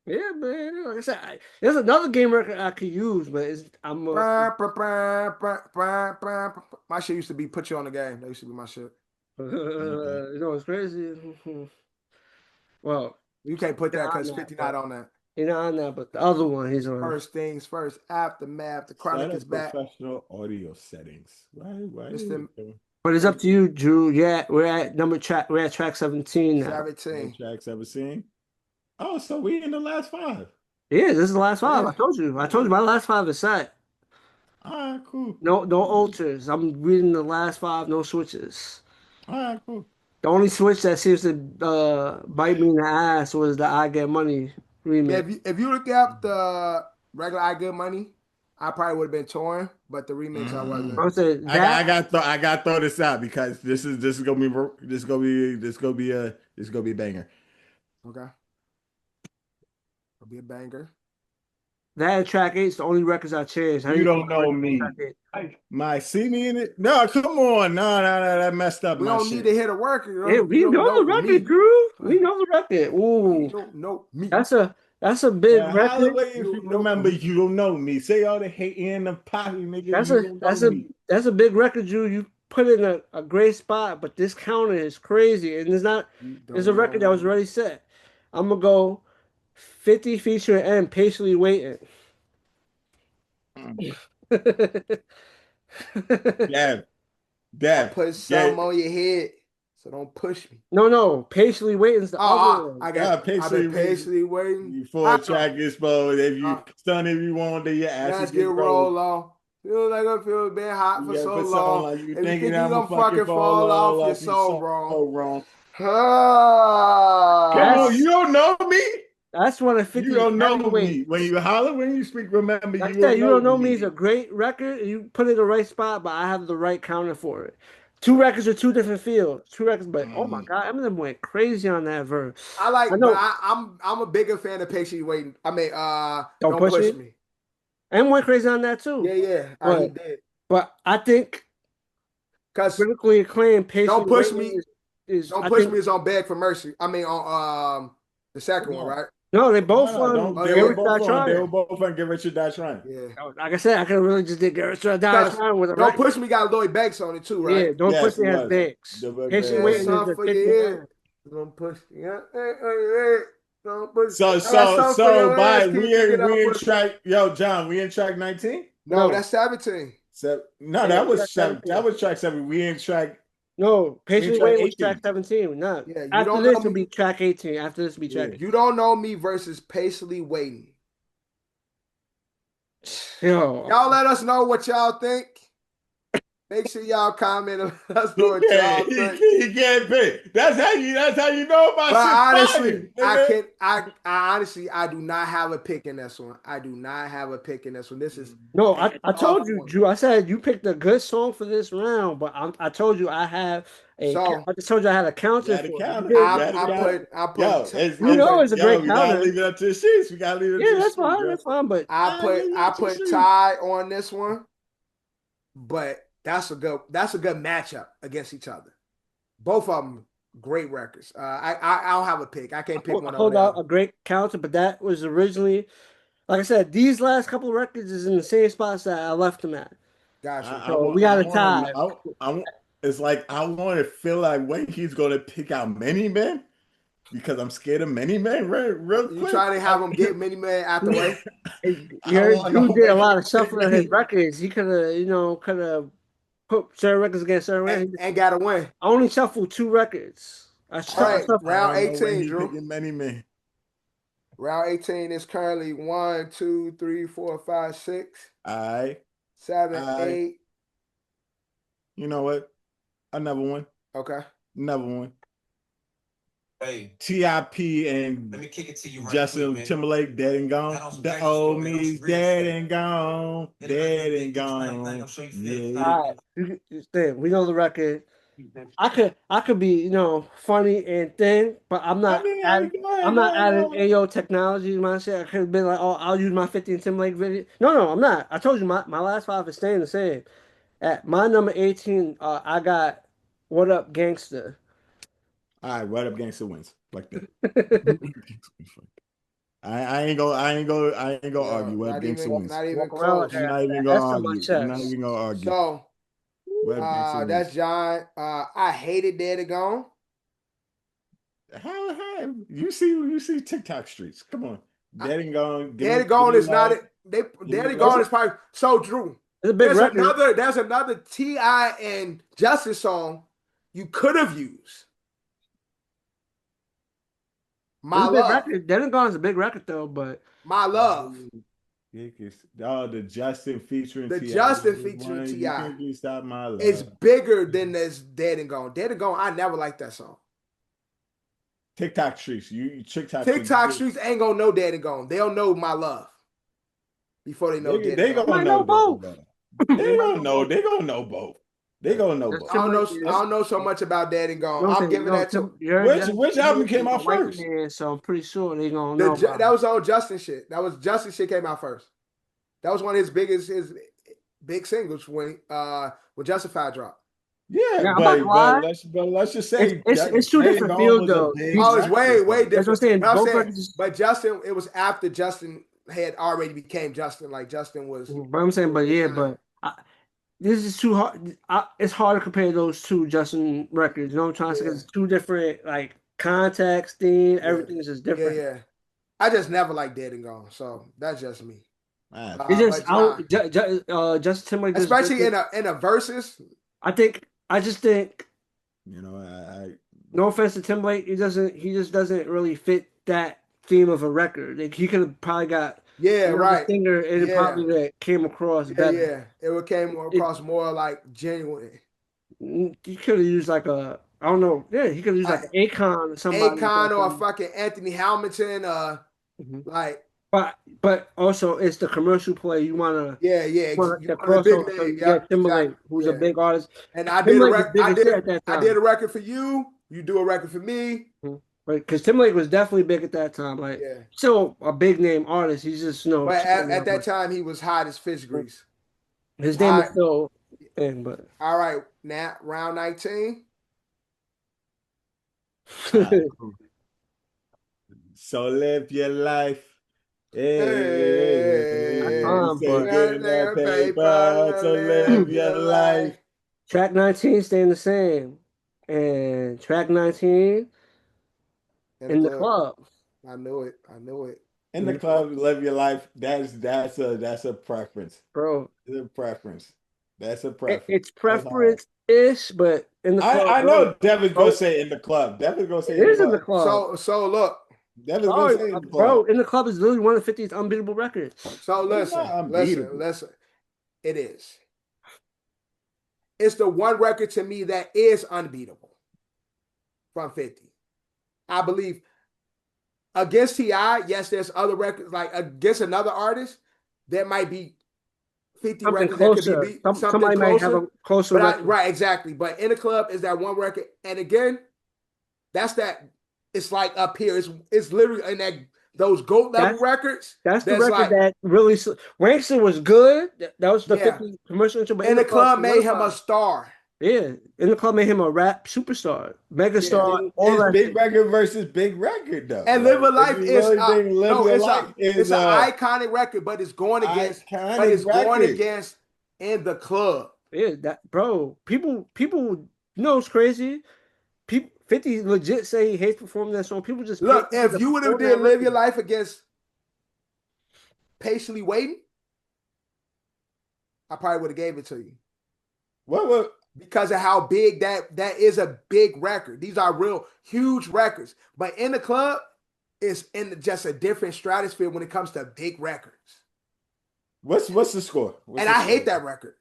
Yeah, man. Like I said, there's another game record I could use, but my shit used to be Put You on the Game. That used to be my shit. You know, it's crazy. Well, you can't put that because 50 not on that. He's not on that, but the other one he's on. First things first, Aftermath, the Chronic is back. Professional audio settings. Why? But it's up to you, Drew. Yeah, we're at track 17 now. 17. Track 17. Oh, so we in the last 5. Yeah, this is the last 5. Yeah. I told you my last 5 is set. All right, cool. No alters. I'm reading the last 5, no switches. All right, cool. The only switch that seems to bite me in the ass was the I Get Money remix. Yeah, if you look up the regular I Get Money, I probably would have been torn, but the remix I wasn't. I got to throw this out because this is gonna be a banger. Okay. It'll be a banger. That and track 8 is the only records I changed. You don't know me. See me in it? No, come on. No, that messed up. We don't need to hit a record. Yeah, we know the record, Drew. We know the record. Ooh, you don't know me. That's a big record. Remember, you don't know me. Say all the hating and the poppy, nigga. That's a big record, Drew. You put it in a great spot, but this counter is crazy, and there's a record that was already set. I'm gonna go 50 feature and patiently waiting. Dad, put something on your head, so don't push me. No, patiently waiting is the other one. I got patiently waiting. Before a track explode, if you stun if you want, then your ass get rolled on. Feel like I feel been hot for so long. Like you if think you gonna fucking fall off, you're so wrong. So wrong. Come on, you don't know me. That's one of 50. You don't know me. When you holler, when you speak, remember you don't know me is a great record. You put it in the right spot, but I have the right counter for it. 2 records are 2 different fields. 2 records, but oh my god, Eminem went crazy on that verse. I'm a bigger fan of patiently waiting. I mean, don't push me. And went crazy on that too. Yeah, he did. But I think because critically acclaimed patiently don't push me. Don't push me is on Beg for Mercy. I mean on the second one, right? No, they both They were both on Get Rich or Die Trying. Yeah. Like I said, I could really just did Get Rich or Die Trying with a Don't Push Me got Lloyd Banks on it too, right? Yeah, Don't Push Me has Banks. Patient waiting is the 50. Don't push me. Don't push we in track. Yo, John, we in track 19? No, that's 17. That was track 7. We in track. No, Patiently Waiting was track 17. No. Yeah, after this will be track 18. After this will be track 18. You Don't Know Me versus Patiently Waiting. Yo. Y'all let us know what y'all think. Make sure y'all comment and let us know what y'all think. You can't pick. That's how you know about shit. Honestly, I do not have a pick in this one. This is I told you, Drew. I said you picked a good song for this round, but I told you I have I just told you I had a counter. I put. It's a great counter. We gotta leave it up to the sheets. We gotta leave it. Yeah, that's fine. That's fine. But I put Ty on this one, but that's a good matchup against each other. Both of them great records. I don't have a pick. I can't pick one Hold over the out other. a great counter, but that was originally, like I said, these last couple of records is in the same spots that I left them at. Gotcha. So we got a tie. It's like I want to feel like wait, he's gonna pick out Many Men because I'm scared of Many Men. Real You quick, trying to have him get Many Man out the way? Drew did a lot of shuffling of his records. He could have, put certain records against certain records. and got to win. I only shuffled 2 records. All right, round 18, Drew. Many Men. Round 18 is currently 1, 2, 3, 4, 5, 6. All right. 7, 8. You know what? Another one. Okay. Another one. Hey, T.I.P. and let me kick it to you. Justin Timberlake, dead and gone. The old me's dead and gone. Dead and gone. Yeah. We know the record. I could be, funny and thin, but I'm not adding AO technology to my shit. I could have been like, oh, I'll use my 50 and Timberlake video. No, I'm not. I told you my last 5 is staying the same. At my number 18, I got What Up Gangster. All right, What Up Gangster wins. Like that. I ain't gonna argue. What Up Gangster wins. Not even close. I'm not even gonna argue. So that's John. I hated Dead and Gone. How you see TikTok streets? Come on, Dead and Gone. Dead and Gone is not it. Dead and Gone is probably so Drew. There's another T.I. and Justice song you could have used. My Love. Dead and Gone is a big record though, but My Love. The Justin featuring The T.I. Justin featuring T.I. You can't stop My Love. It's bigger than this Dead and Gone. Dead and Gone, I never liked that song. TikTok streets. TikTok streets ain't gonna know Dead and Gone. They'll know My Love before they know Dead and Gone. They know both. They gonna know both. They gonna know both. I don't know so much about Dead and Gone. I'm giving that to which album came out first? So I'm pretty sure they gonna know. That was on Justin shit. Justin shit came out first. That was one of his big singles when Justified dropped. Yeah, but let's just say it's 2 different fields though. It's way different. That's what I'm saying. But Justin, it was after Justin had already became Justin. Like Justin was. But I'm saying, this is too hard. It's hard to compare those 2 Justin records. You know what I'm trying to say? It's 2 different context, theme. Everything is just different. Yeah. I just never liked Dead and Gone, so that's just me. Justin Timberlake, especially in a versus. I just think. No offense to Timberlake, he just doesn't really fit that theme of a record. He could have probably got. Right. Singer, and it probably that came across better. Yeah, it came across more like genuine. He could have used I don't know. Yeah, he could have used an Akon or somebody. Akon or a fucking Anthony Hamilton. But also it's the commercial play. You wanna the crossover. Timberlake, who's a big artist. And I did a record for you. You do a record for me. Mm-hmm. Right, because Timberlake was definitely big at that time. Still a big name artist. He's just But at that time, he was hot as fish grease. His name is still in. But all right, now round 19. So live your life. Hey. So live your life. Track 19 staying the same, and track 19. In the club. I knew it. In the club, live your life. That's a preference. Bro. It's a preference. That's a preference. It's preference-ish, but in the club. I know Devin's gonna say in the club. Devin's gonna say it is in the club. So look. Devin's gonna say in the club. Bro, In the Club is literally one of the 50th unbeatable records. So listen. It is. It's the one record to me that is unbeatable from 50. I believe against T.I., yes, there's other records, like against another artist, there might be 50 something records closer. That could be beat. Somebody might have a closer record. Right, exactly. But In the Club is that one record. And again, it's like up here. It's literally in those GOAT level records. That's the record that really, Wankster was good. That was the 50 commercial intro. But In the Club made him a star. Yeah, In the Club made him a rap superstar, megastar, all It's that big shit. record versus big record though. And Like, Live a if Life you is really think Live no, Your it's Life it's is an a iconic record, but it's going against iconic record. In the Club. Yeah, that bro. People know it's crazy. People 50 legit say he hates performing that song. People just pay Look, people if to you would have perform did that Live Your record. Life against Patiently Waiting, I probably would have gave it to you. What Because of how big that is a big record. These are real huge records. But In the Club is in just a different stratosphere when it comes to big records. what's the score? And I hate that record.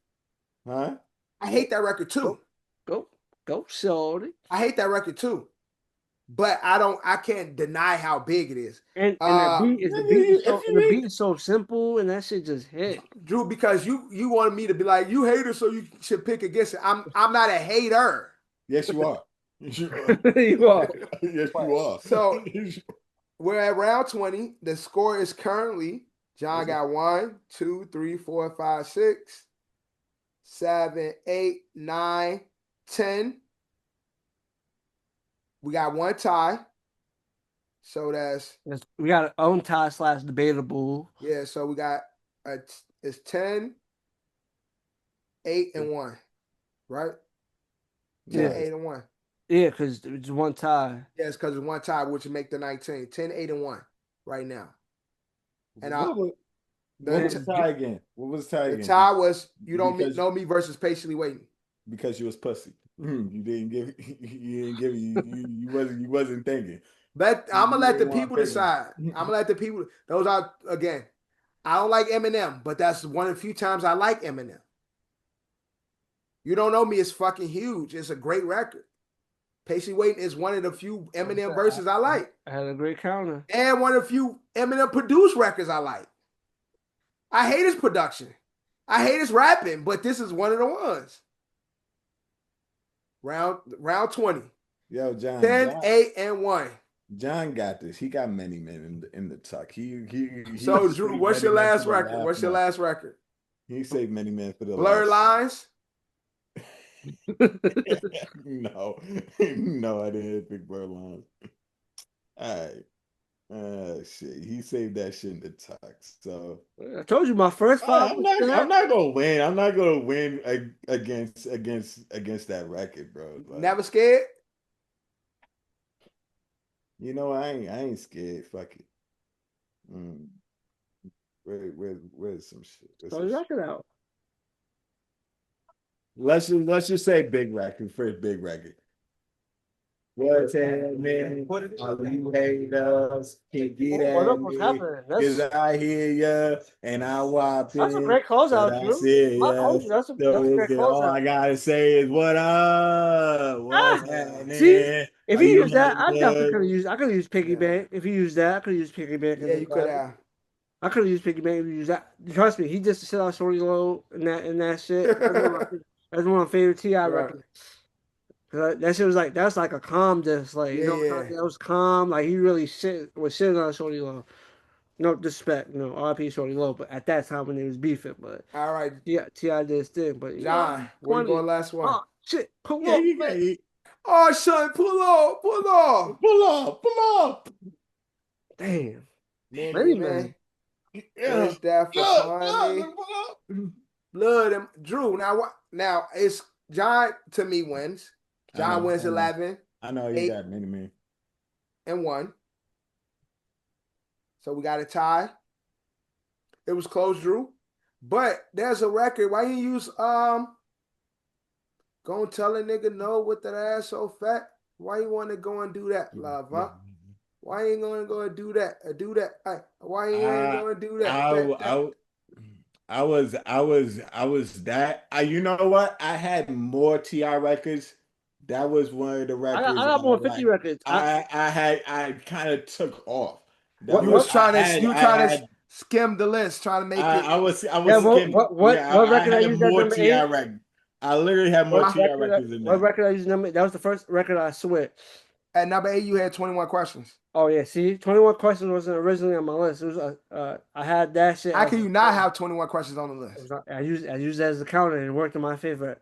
Huh? I hate that record too. Go, shorty. I hate that record too. But I can't deny how big it is. And that beat is If you the ain't beat is so simple and that shit just hit. Drew, because you wanted me to be like, you hate it, so you should pick against it. I'm not a hater. yes, you are. Yes, you are. You are. Yes, you are. So we're at round 20. The score is currently John got 1, 2, 3, 4, 5, 6, 7, 8, 9, 10. We got one tie. So We got an own tie / debatable. yeah, so we got it's 10, 8, and 1. Right? 10, Yeah. 8, and 1. Yeah, because it's one tie. Yes, because it's one tie, which would make the 19. 10, 8, and 1 right now. And what was the tie again? What was the tie again? The tie was you don't know me versus Patiently Waiting. Because you was pussy. You didn't give you wasn't thinking. But I'm gonna let the people decide. I'm gonna let the people. Those are again. I don't like Eminem, but that's one of the few times I like Eminem. You Don't Know Me is fucking huge. It's a great record. Patiently Waiting is one of the few Eminem verses I like. I had a great counter. And one of the few Eminem produced records I like. I hate his production. I hate his rapping, but this is one of the ones. Round 20. Yo, John. 10, 8, and 1. John got this. He got many men in the tuck. So Drew, what's your last record? What's your last record? He saved many men for the Blurred Lines. No, no, I didn't pick Blurred Lines. All right. Shit. He saved that shit in the tuck. So I told you my first five. I'm not gonna win. I'm not gonna win against that record, bro. Like, Never scared. You know, I ain't scared. Fuck it. Where's some shit? Throw your record out. Let's just say big record. First big record. What's happening? All you haters can get at me. Cause I hear ya and I watch it. That's a great closeout, Drew. That's a great closeout. All I gotta say is what up? What's happening? See, if he used that, I definitely could have used. I could have used Piggy Bank. If he used that, I could have used Piggy Bank. Yeah, you could have. I could have used Piggy Bank if you used that. Trust me, he just sit out Shorty Low and that shit. That's one of my favorite T.I. records. That shit was that's like a calm disc. Like, that was calm. Like, he really was sitting on Shorty Low. No disrespect, RP Shorty Low, but at that time when they was beefing, but all right, T.I. did his thing. But John, where you going last one? Oh shit, pull up. Oh son, pull up. Damn. Man. Yeah. That for Blood and Drew. Now it's John to me wins. John wins 11. I know he got many. And 1. So we got a tie. It was close, Drew. But there's a record. Why you use gonna tell a nigga no with that ass so fat? Why you want to go and do that, love, huh? Why you ain't gonna go and do that? Why you ain't gonna do that? I was that. You know what? I had more T.I. records. That was one of the records. I got more 50 records. I kind of took off. You was trying to skim the list, trying to make it. I was skimming. What record I used more number T.I. 8? records. I literally had more T.I. records in there. What record I used number? That was the first record I switched. At number 8, you had 21 Questions. Oh yeah, see, 21 Questions wasn't originally on my list. It was I had that shit. How can you not have 21 Questions on the list? I used it as a counter and it worked in my favor.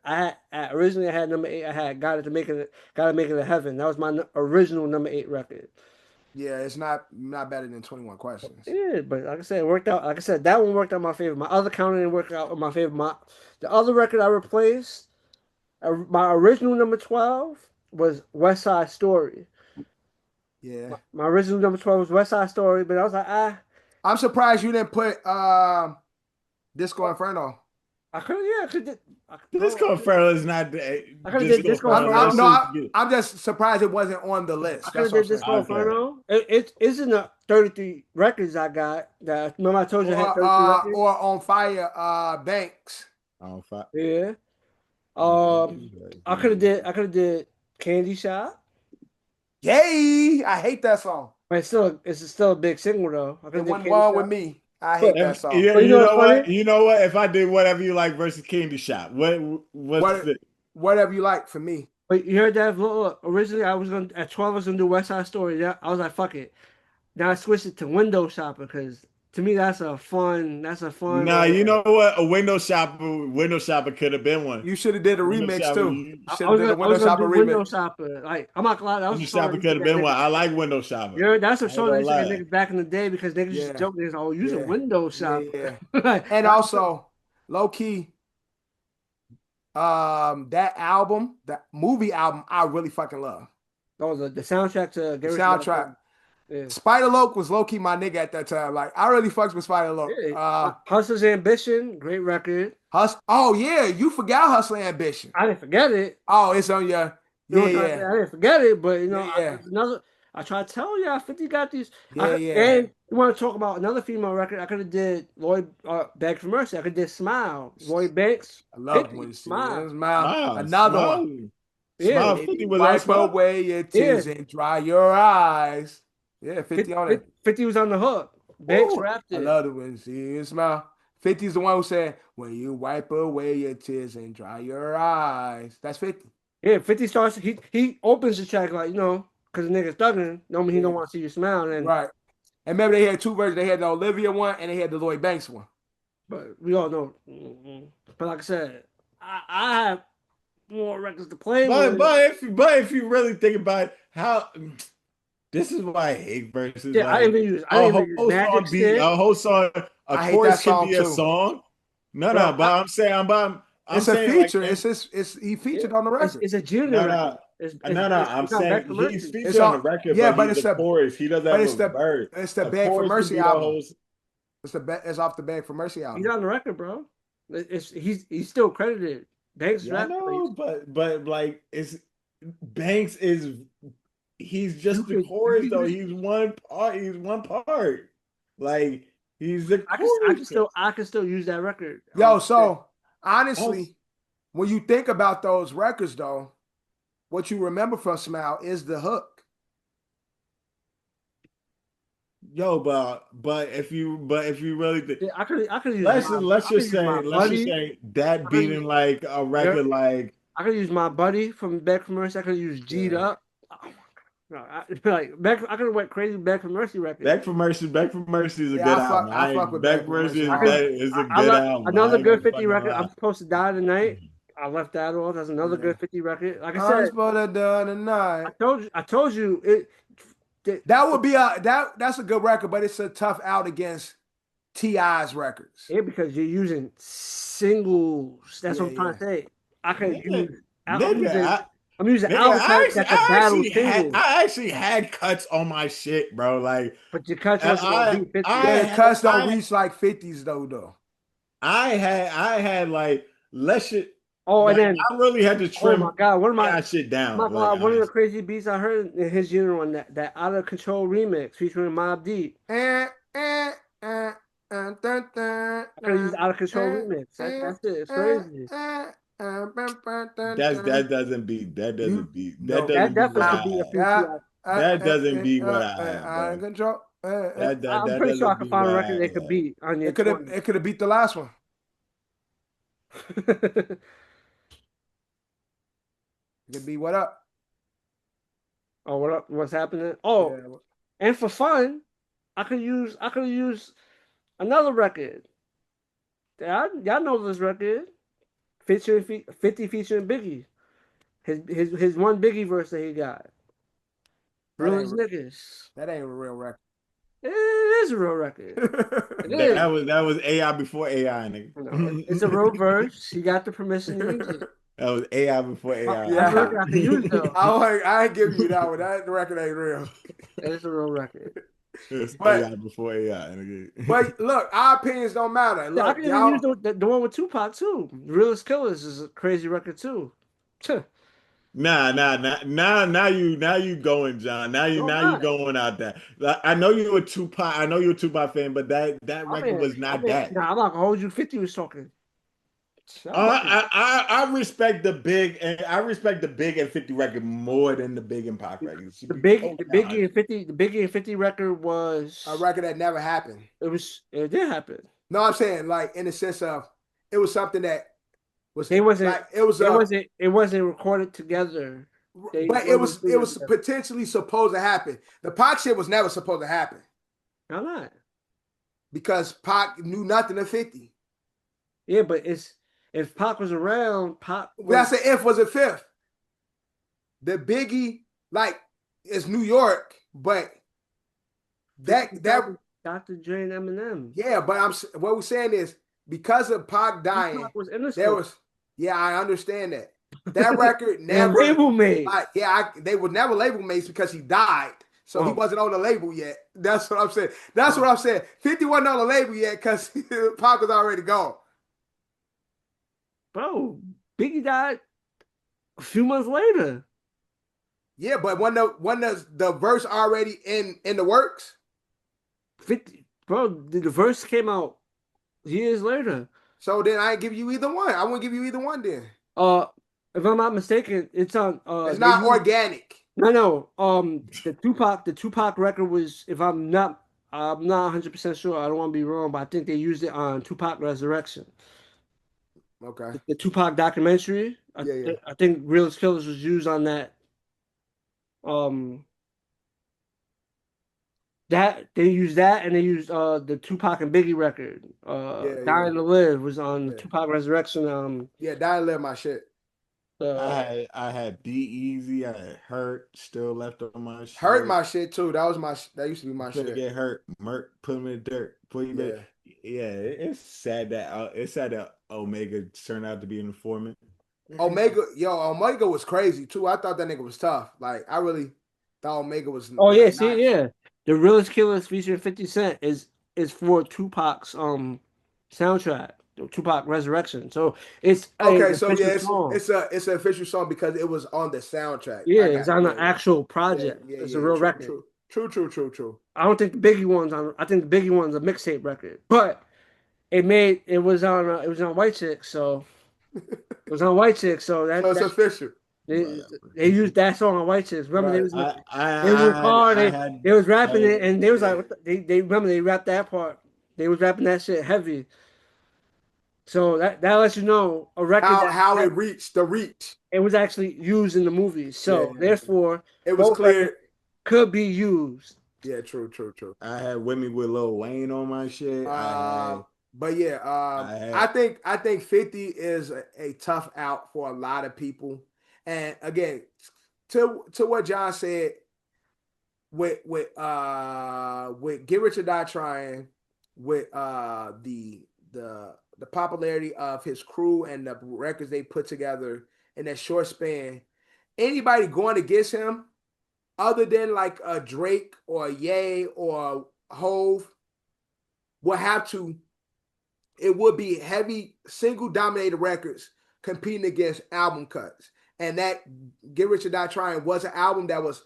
Originally I had number 8. I had Gotta Make It to Heaven. That was my original number 8 record. Yeah, it's not better than 21 Questions. Yeah, but like I said, it worked out. Like I said, that one worked out in my favor. My other counter didn't work out in my favor. The other record I replaced, my original number 12 was West Side Story. Yeah. My original number 12 was West Side Story, but I was like, I'm surprised you didn't put Disco Inferno. I could did. Disco Inferno is not. I could have did Disco Inferno. I'm just surprised it wasn't on the list. I could have did Disco Inferno. It's in the 33 records I got. That remember I told you I had 33 records? Or On Fire, Banks. On Fire. Yeah. I could have did Candy Shop. Yay! I hate that song. But it's still a big single though. It went wrong with me. I hate that song. Yeah, you know what? You know what? If I did Whatever You Like versus Candy Shop, Whatever You Like for me. But you heard that? Look, originally I was at 12 I was gonna do West Side Story. Yeah, I was like, fuck it. Now I switched it to Window Shopper because to me that's a fun. Nah, you know what? A Window Shopper could have been one. You should have did a remix too. You should I have did a Window Shopper remix. Window Shopper. Like I'm not glad. Window Shopper could have been one. I like Window Shopper. Yeah, that's a song they said niggas back in the day because niggas just joke. They oh, use a Window Shopper. Yeah. And also, low key, that movie album, I really fucking love. That was the soundtrack to the soundtrack. Yeah. Spider Loc was low key my nigga at that time. Like I really fucks with Spider Loc. Yeah. Hustler's Ambition, great record. Oh yeah, you forgot Hustler Ambition. I didn't forget it. Oh, it's on your. Yeah. I didn't forget it, but you know, I try to tell you, 50 got these. And you want to talk about another female record? I could have did Lloyd Beg for Mercy. I could have did Smile. Lloyd Banks. I love when you Smile. Another Smile. one. Yeah. Smile 50 was wipe away your tears and dry your eyes. Yeah, 50 on it. 50 was on the hook. Banks rapped it. I love it when you see you smile. 50 is the one who said, when you wipe away your tears and dry your eyes. That's 50. Yeah, 50 starts, he opens the track like, you know, because the nigga's thugging. No, he don't want to see you smile. And, right. And remember they had two versions. They had the Olivia one and they had the Lloyd Banks one. But we all know. But like I said, I have more records to play with. But if you really think about it, how... This is why I hate verses. Yeah, I didn't use Magic Stick. A whole song, a chorus can be a song. No, but I'm saying, it's a feature. Like, he featured on the record. It's a junior. I'm saying he's featured on the record. Yeah, but it's a chorus. He doesn't have a verse. It's the Beg for Mercy album. It's off the Beg for Mercy album. He's on the record, bro. He's still credited. Banks. I know, but like it's Banks is. He's just the chorus though. He's one part. Like he's the chorus. I can still use that record. Yo, so honestly, when you think about those records though, what you remember from Smile is the hook. Yo, but if you really think, I could use. Let's just say that beating like a record like. I could use My Buddy from Beg for Mercy. I could use G'd Up. Oh, no, I could have went crazy. Beg for Mercy record. Beg for Mercy is a good album. I fuck with Beg for Mercy is a good album. Another good 50 record. I'm supposed to die tonight. I left that off. That's another good 50 record. Like I said, I'm supposed to die tonight. I told you it. That would be that's a good record, but it's a tough out against T.I.'s records. Yeah, because you're using singles. That's what I'm trying to say. I could use. I'm using albums that could battle singles. I actually had cuts on my shit, bro. Like, but your cuts don't beat 50. Cuts don't reach like 50s though. I had like less shit. Oh, like, and then I really had to trim. Oh my god, one of my shit down. One of the crazy beats I heard in his unit on that Out of Control remix featuring Mobb Deep. I could use Out of Control remix. That's it. It's crazy. That doesn't beat. That doesn't beat what I have. Out of Control. I'm pretty sure I can find a record they could beat on your. It could have beat the last one. It could be What Up. Oh, what's happening? Oh, Yeah. and for fun, I could use another record. Y'all know this record featuring 50 featuring Biggie. His one Biggie verse that he got. That Real ain't as niggas. that ain't a real record. It is a real record. It is. That was AI before AI, You know, nigga. it's a real verse. He got the permission to use it. That was AI before That's a AI. record I can use though. I ain't give you that one. That record ain't real. It is a real record. It's But AI before AI, nigga. but look, our opinions don't matter. Yeah, I Look, can even use y'all. the one with Tupac too. Realest Killers is a crazy record too. Tuh. Now you going, John. No, I'm Now you not. going out there. Like, I know you a Tupac. I know you're a Tupac fan, but that record was not that. Nah, I'm not gonna hold you. 50 was talking. I'm bugging. I respect the big and I respect the Big and 50 record more than the Big and Pac records. To The be big, the totally Biggie honest. and 50, the Biggie and 50 record A was. record that never happened. It did happen. No, I'm saying like in the sense of it was something that was They wasn't. like it was It wasn't. It wasn't recorded together. They but wrote in it studio was together. potentially supposed to happen. The Pac shit was never supposed to happen I'm not. because Pac knew nothing of 50. Yeah, but it's if Pac was around, Pac was. That's an if was a fifth. The Biggie, like, it's New York, but that Dr. Dre and Eminem. yeah, but what we're saying is because of Pac dying, Tupac was in the there scope. was I understand that. That record And never label mate. like they were never label mates because he died. So he wasn't on the label yet. That's what I'm saying. That's what I'm saying. 50 wasn't on the label yet because Pac was already gone. Bro, Biggie died a few months later. Yeah, but when the verse already in the works. 50, bro, the verse came out years later. So then I ain't give you either one. I won't give you either one then. If I'm not mistaken, it's on It's not organic. No. The Tupac record was, if I'm not 100% sure. I don't want to be wrong, but I think they used it on Tupac Resurrection. Okay. The Tupac documentary. I think Realest Killers was used on that. That they used that, and they used the Tupac and Biggie record. Dying to Live was on the Tupac Resurrection. Dying to Live my shit. I had D-Eazy, I had Hurt still left on my shit. Hurt my shit too. That used to be my shit. Get hurt, Merc, put him in the dirt. It's sad that Omega turned out to be an informant. Omega was crazy too. I thought that nigga was tough. Like I really thought Omega was. Oh yeah, see, yeah. The Realest Killers featuring 50 Cent is for Tupac's soundtrack, the Tupac Resurrection. So it's okay. So it's an official song because it was on the soundtrack. Yeah, it's on the actual project. It's a real record. True. I don't think the Biggie one's on. I think the Biggie one's a mixtape record, but it was on White Chicks, so it was on White Chicks, so it's official. They used that song on White Chicks. Remember, Right. they was hard. They was rapping it, and they was like, they remember they rapped that part. They was rapping that shit heavy. So that lets you know a record how it reached the reach. It was actually used in the movie, so therefore it was clear could be used. Yeah, true. I had With Me with Lil Wayne on my shit. I think 50 is a tough out for a lot of people. And again, to what John said, with Get Rich or Die Trying, with the popularity of his crew and the records they put together in that short span, anybody going against him, other than like a Drake or a Ye or a Hove, it would be heavy single dominated records competing against album cuts. And that Get Rich or Die Trying was an album that was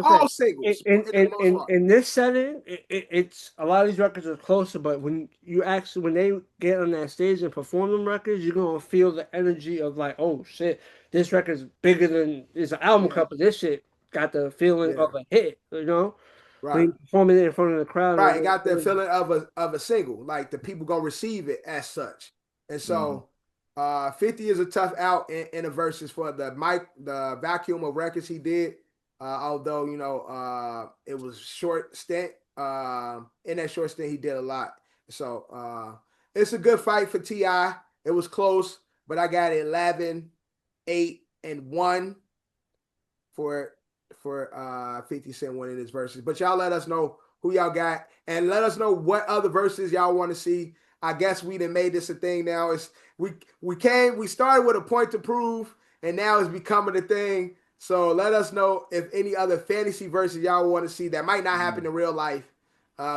all singles. In this setting, it's a lot of these records are closer, but when they get on that stage and perform them records, you're gonna feel the energy of like, oh shit, this record's bigger than it's an album cut, but this shit got the feeling of a hit, you know? Right. When performing it in front of the crowd. Right, it got the feeling of a single, like the people gonna receive it as such. And so 50 is a tough out in the verses for the vacuum of records he did. Although it was short stint. In that short stint, he did a lot. So it's a good fight for Ti. It was close, but I got 11, 8, and 1 for 50 Cent winning his verses. But y'all let us know who y'all got, and let us know what other verses y'all want to see. I guess we done made this a thing now. It's we started with a point to prove, and now it's becoming a thing. So let us know if any other fantasy verses y'all want to see that might not happen in real life.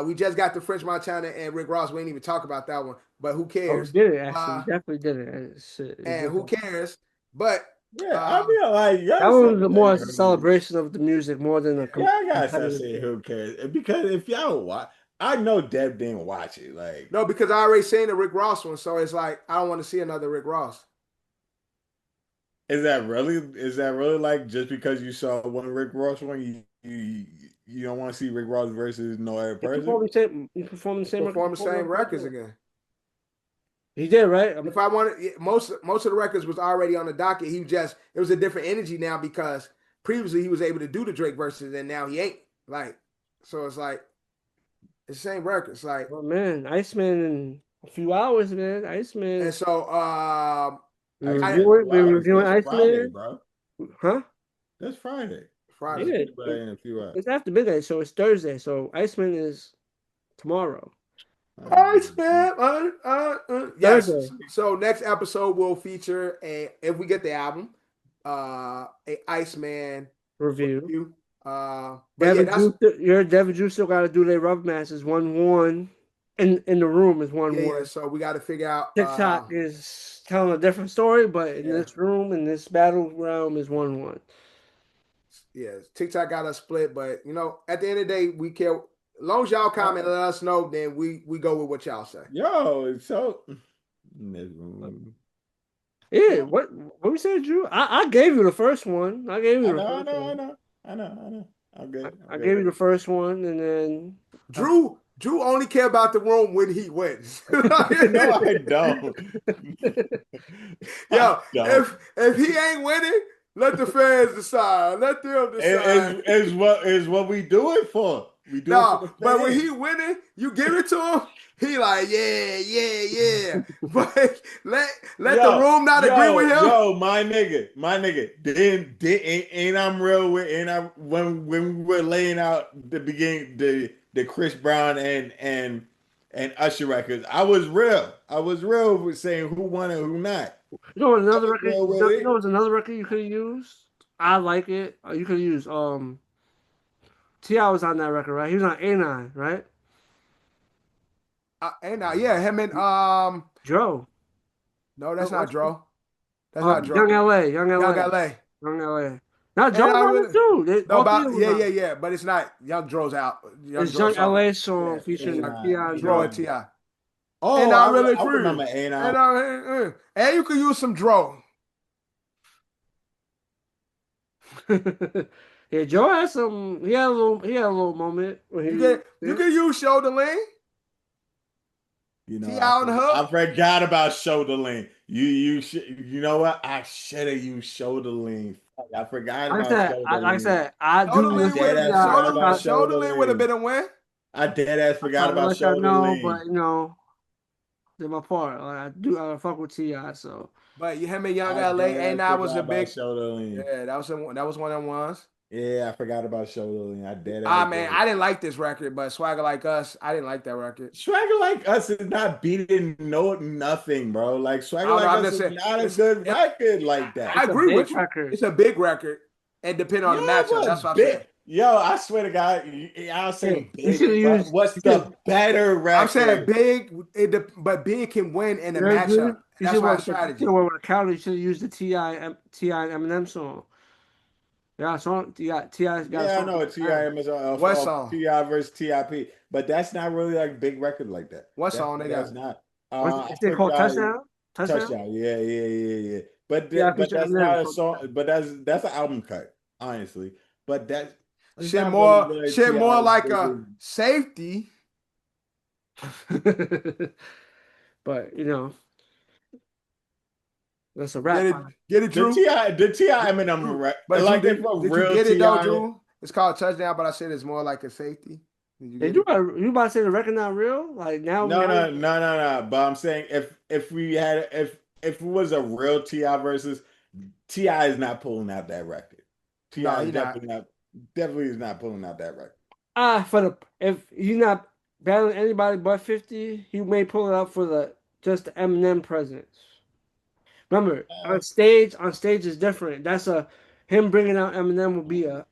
We just got the French Montana and Rick Ross. We didn't even talk about that one, but who Oh, we cares? did it, actually. We definitely did it. And who cares? But Yeah, I mean, like, that y'all one was more saying as a celebration of the music more than a y'all gotta start competitive saying thing. who cares, because if y'all watch, I know Deb didn't watch it. Like, no, because I already seen the Rick Ross one, so it's like I don't want to see another Rick Ross. is that really like just because you saw one Rick Ross one, you don't want to see Rick Ross versus no other He person? performed the same Perform the same records record. again. He did, right? If I wanted, most of the records was already on the docket. It was a different energy now because previously he was able to do the Drake verses and now he ain't. Like, so it's like it's the same record. It's like, Oh man, Iceman in a few hours, man. Iceman. and so Iceman, 2 We're hours. reviewing That's Friday, Iceman. bro. Huh? That's Friday. Friday. Yeah, In a few hours. it's after midnight, so it's Thursday. So Iceman is tomorrow. Iceman. Yes. Thursday So next episode will feature if we get the album, a Iceman review. review. But yeah, that's Devin Drew still got to do their rub matches 1-1. In the room is 1-1. So we got to figure out. TikTok is telling a different story, but in this room, in this battle realm, is 1-1. Yeah, TikTok got us split, but at the end of the day, we care. As long as y'all comment and let us know, then we go with what y'all say. Yo, so Yeah, what we said, Drew? I gave you the first one. I gave you the I first one. know. I'm good. I gave you the first one, and then Drew only care about the room when he wins. No, I don't. Yo, if he ain't winning, let the fans decide. Let them decide. Is what we do it for. We do it for the fans. But when he winning, you give it to him. He like, yeah. But let the room not agree with him. Yo, my nigga. Ain't I'm real with, ain't I, when we were laying out the beginning, the Chris Brown and Usher records, I was real. With saying who won and who not. you know what another I was record. real with You it. know what's another record you could have used? I like it. You could have used T.I. was on that record, right? He was on A9, right? Him and Joe. no, that's not What's Dro. That's not Dro. Young LA. Young LA. Now Joe's on it too. No, but it's not. Young Dro's out. It's Dro Young song. LA song featuring A9, T.I. and Dro Joe. and Ti. Oh, And I really I free. remember A9. And you could use some Dro. Yeah, Joe had some. He had a little moment. You can use Shoulder Lean. T out on the hook. I forgot about shoulder lean. You know what? I should have used shoulder lean. I forgot about shoulder lean. Like I said, I do listen to Shoulder Lean would have been a win. I dead ass forgot about shoulder lean. But they're my part. Like, I fuck with T.I. So. But him and Young LA, and that was a big shoulder lean. Yeah, that was one of them ones. Yeah, I forgot about shoulder lean. I dead ass. I didn't like this record, but Swagger Like Us, I didn't like that record. Swagger Like Us is not beating nothing, bro. Like Swagger Like Us is not a good record like that. I agree with you. It's a big record, and depending on the matchup, that's what I'm saying. Yo, I swear to God, I'll say big. What's the better record? I'm saying big, but big can win in the matchup. That's my strategy. With a counter, you should have used the T.I. and Eminem song. Yeah, song. T.I.'s got. Yeah, I know T.I. What song? T.I. versus T.I.P. But that's not really like big record like that. What song they got? That's not. Is it called Touchdown? Touchdown. Yeah. But that's not a song. But that's an album cut, honestly. But that's shit more like a safety. But That's a rap. Get it, Drew. The T.I. Eminem, right? But Like Drew, if a did real you get it though, T.I. Drew? It's called touchdown, but I said it's more like a safety. Did you They get do. it? You about to say the record not real? Like now? No. But I'm saying if we had if it was a real T.I. versus T.I. is not pulling out that record. No, T.I. he is definitely is not pulling out that record. If he's not battling anybody but 50, he may pull it out for just the Eminem presence. Remember, on stage is different. That's him bringing out Eminem would be a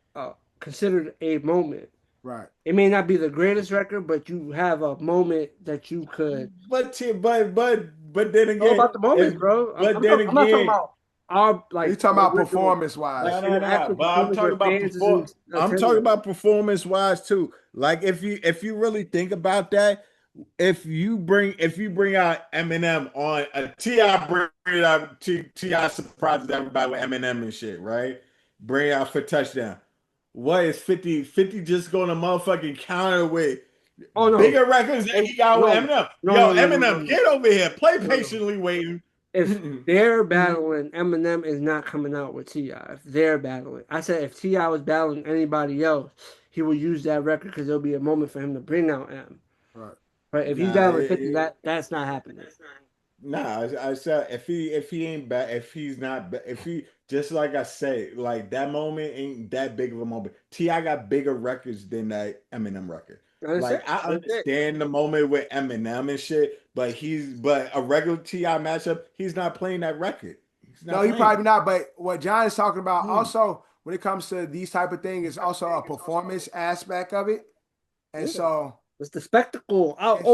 considered a moment. Right. It may not be the greatest record, but you have a moment that you could. But then All again, about the moments, bro. but then I'm not talking again, about our He's like talking about original, performance wise. like in the actual But I'm performance talking where about fans is in I'm talking attendance. about performance wise too. Like if you really think about that, if you bring out Eminem on a T.I. bring it out T.I. surprises everybody with Eminem and shit, right? Bring it out for touchdown. What is 50 just going to motherfucking counter with Oh no, bigger records than he got with Eminem? Eminem, get over here. Play patiently waiting. If they're battling, Eminem is not coming out with T.I. If they're battling, I said if T.I. was battling anybody else, he would use that record because there'll be a moment for him to bring out M. Right. But if he's battling 50, that's not happening. Nah, I said if he ain't back, if he's not if he just like I say, like that moment ain't that big of a moment. T.I. got bigger records than that Eminem record. Like I understand the moment with Eminem and shit, but a regular T.I. matchup, he's not playing that record. No, he probably not. But what John is talking about also when it comes to these type of things is also a performance aspect of it. And so it's the spectacle. I got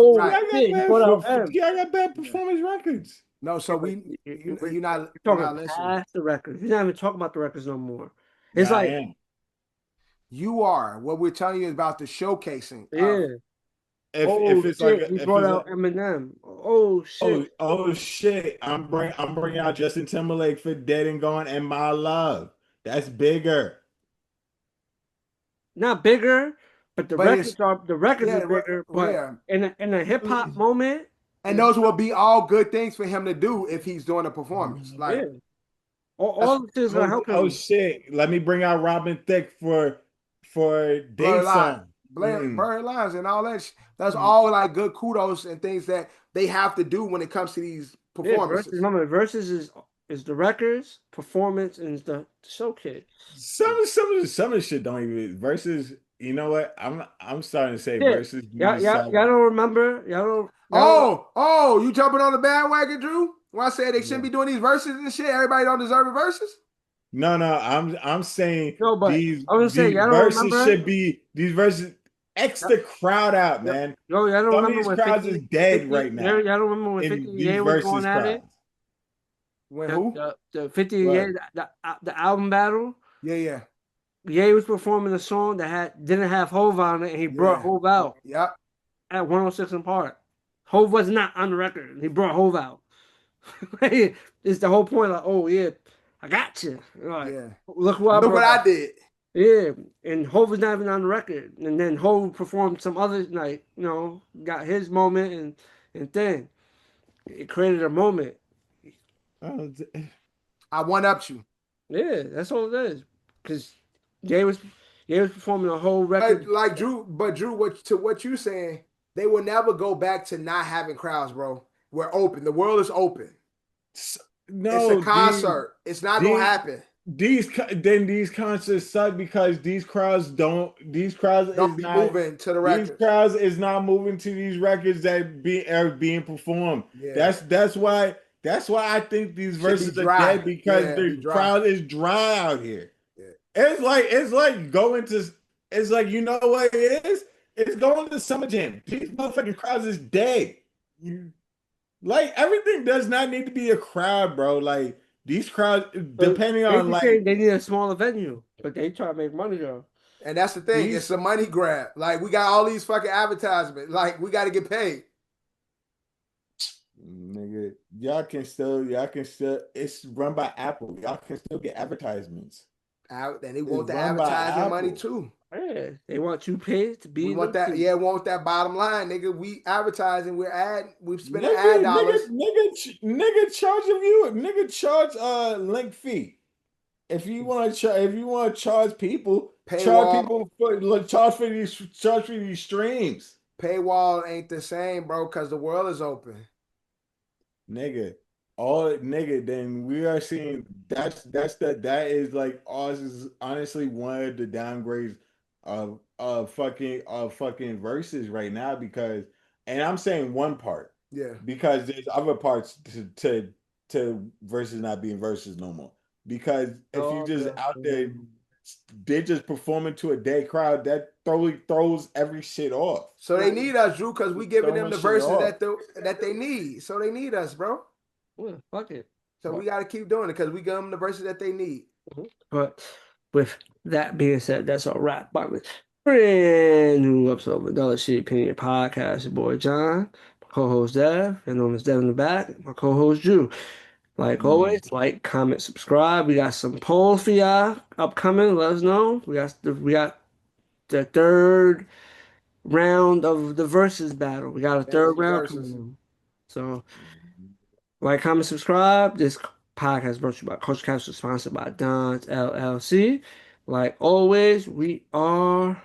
bad performance records. No, so you're not talking listening. Past the records. You're not even talking about the records no more. It's like you are. What we're telling you is about the showcasing. Yeah. If it's like he brought out Eminem. Oh shit. Oh shit. I'm bringing out Justin Timberlake for Dead and Gone and My Love. That's bigger. Not bigger, but the records are bigger. But in a hip hop moment. And those will be all good things for him to do if he's doing a performance. Like all of this is gonna help him. Oh shit. Let me bring out Robin Thicke for Date Song. Blurry lines and all that. That's all like good kudos and things that they have to do when it comes to these performances. Remember, versus is the records, performance, and the showcase. Some of the shit don't even versus. You know what? I'm starting to say versus. Y'all don't remember? Y'all don't. You jumping on the bandwagon, Drew? When I said they shouldn't be doing these verses and shit, everybody don't deserve a verses. No, I'm saying these verses X the crowd out, man. Yo, y'all don't remember when crowds is dead right now. Y'all don't remember when 50 Ye was going at it? When who? The 50 Ye, the album battle. Yeah. Ye was performing a song that didn't have Hov on it, and he brought Hov out. Yep. At 106 in Park. Hov was not on the record. He brought Hov out. It's the whole point. Like, oh yeah, I got you. Like, look what I did. Yeah, and Hov was not even on the record, and then Hov performed some other night. Got his moment and then it created a moment. I one upped you. Yeah, that's all it is. Because Ye was performing a whole record. Drew, what you saying, they will never go back to not having crowds, bro. We're open. The world is open. No, it's a concert. It's not gonna happen. These concerts suck because these crowds is not moving to the records. These crowds is not moving to these records that are being performed. Yeah. That's why I think these verses are dead because the crowd is dry out here. Yeah. It's like going to. It's like, you know what it is? It's going to Summer Jam. These motherfucking crowds is dead. Like, everything does not need to be a crowd, bro. Like, these crowds, depending on they need a smaller venue, but they try to make money though. And that's the thing. It's a money grab. Like, we got all these fucking advertisements. Like, we got to get paid. Nigga, y'all can still. It's run by Apple. Y'all can still get advertisements. And they want the advertising money too. Yeah, they want you paid to be We in want them that. suits. Yeah, we want that bottom line, nigga. We advertising. We've spent ad Nigga, dollars. nigga, charge of you. Nigga, charge link fee. If you want to charge people, Paywall. charge for these streams, Paywall ain't the same, bro, because the world is open. nigga. Then we are seeing that is like ours is honestly one of the downgrades of fucking verses right now because, and I'm saying one part Yeah. because there's other parts to verses not being verses no more because if you Oh, just God. out there they're just performing to a dead crowd that throws every shit off. So they need us, Drew, because we giving them Throwing the shit verses off. that they need. So they need us, bro. Well, fuck it. So we got to keep doing it because we give them the verses that they need. But with that being said, that's a wrap on this brand new episode of another Shitty Opinion Podcast. Your boy John, my co-host Dev, and known as Dev in the back, my co-host Drew. Like Mm. always, like, comment, subscribe. We got some polls for y'all upcoming. Let us know. We got the third round of the versus battle. We got a third Fantasy round coming verses. in. So like, comment, subscribe. This podcast is brought to you by Coach Capsule, sponsored by Don's LLC. Like always, we are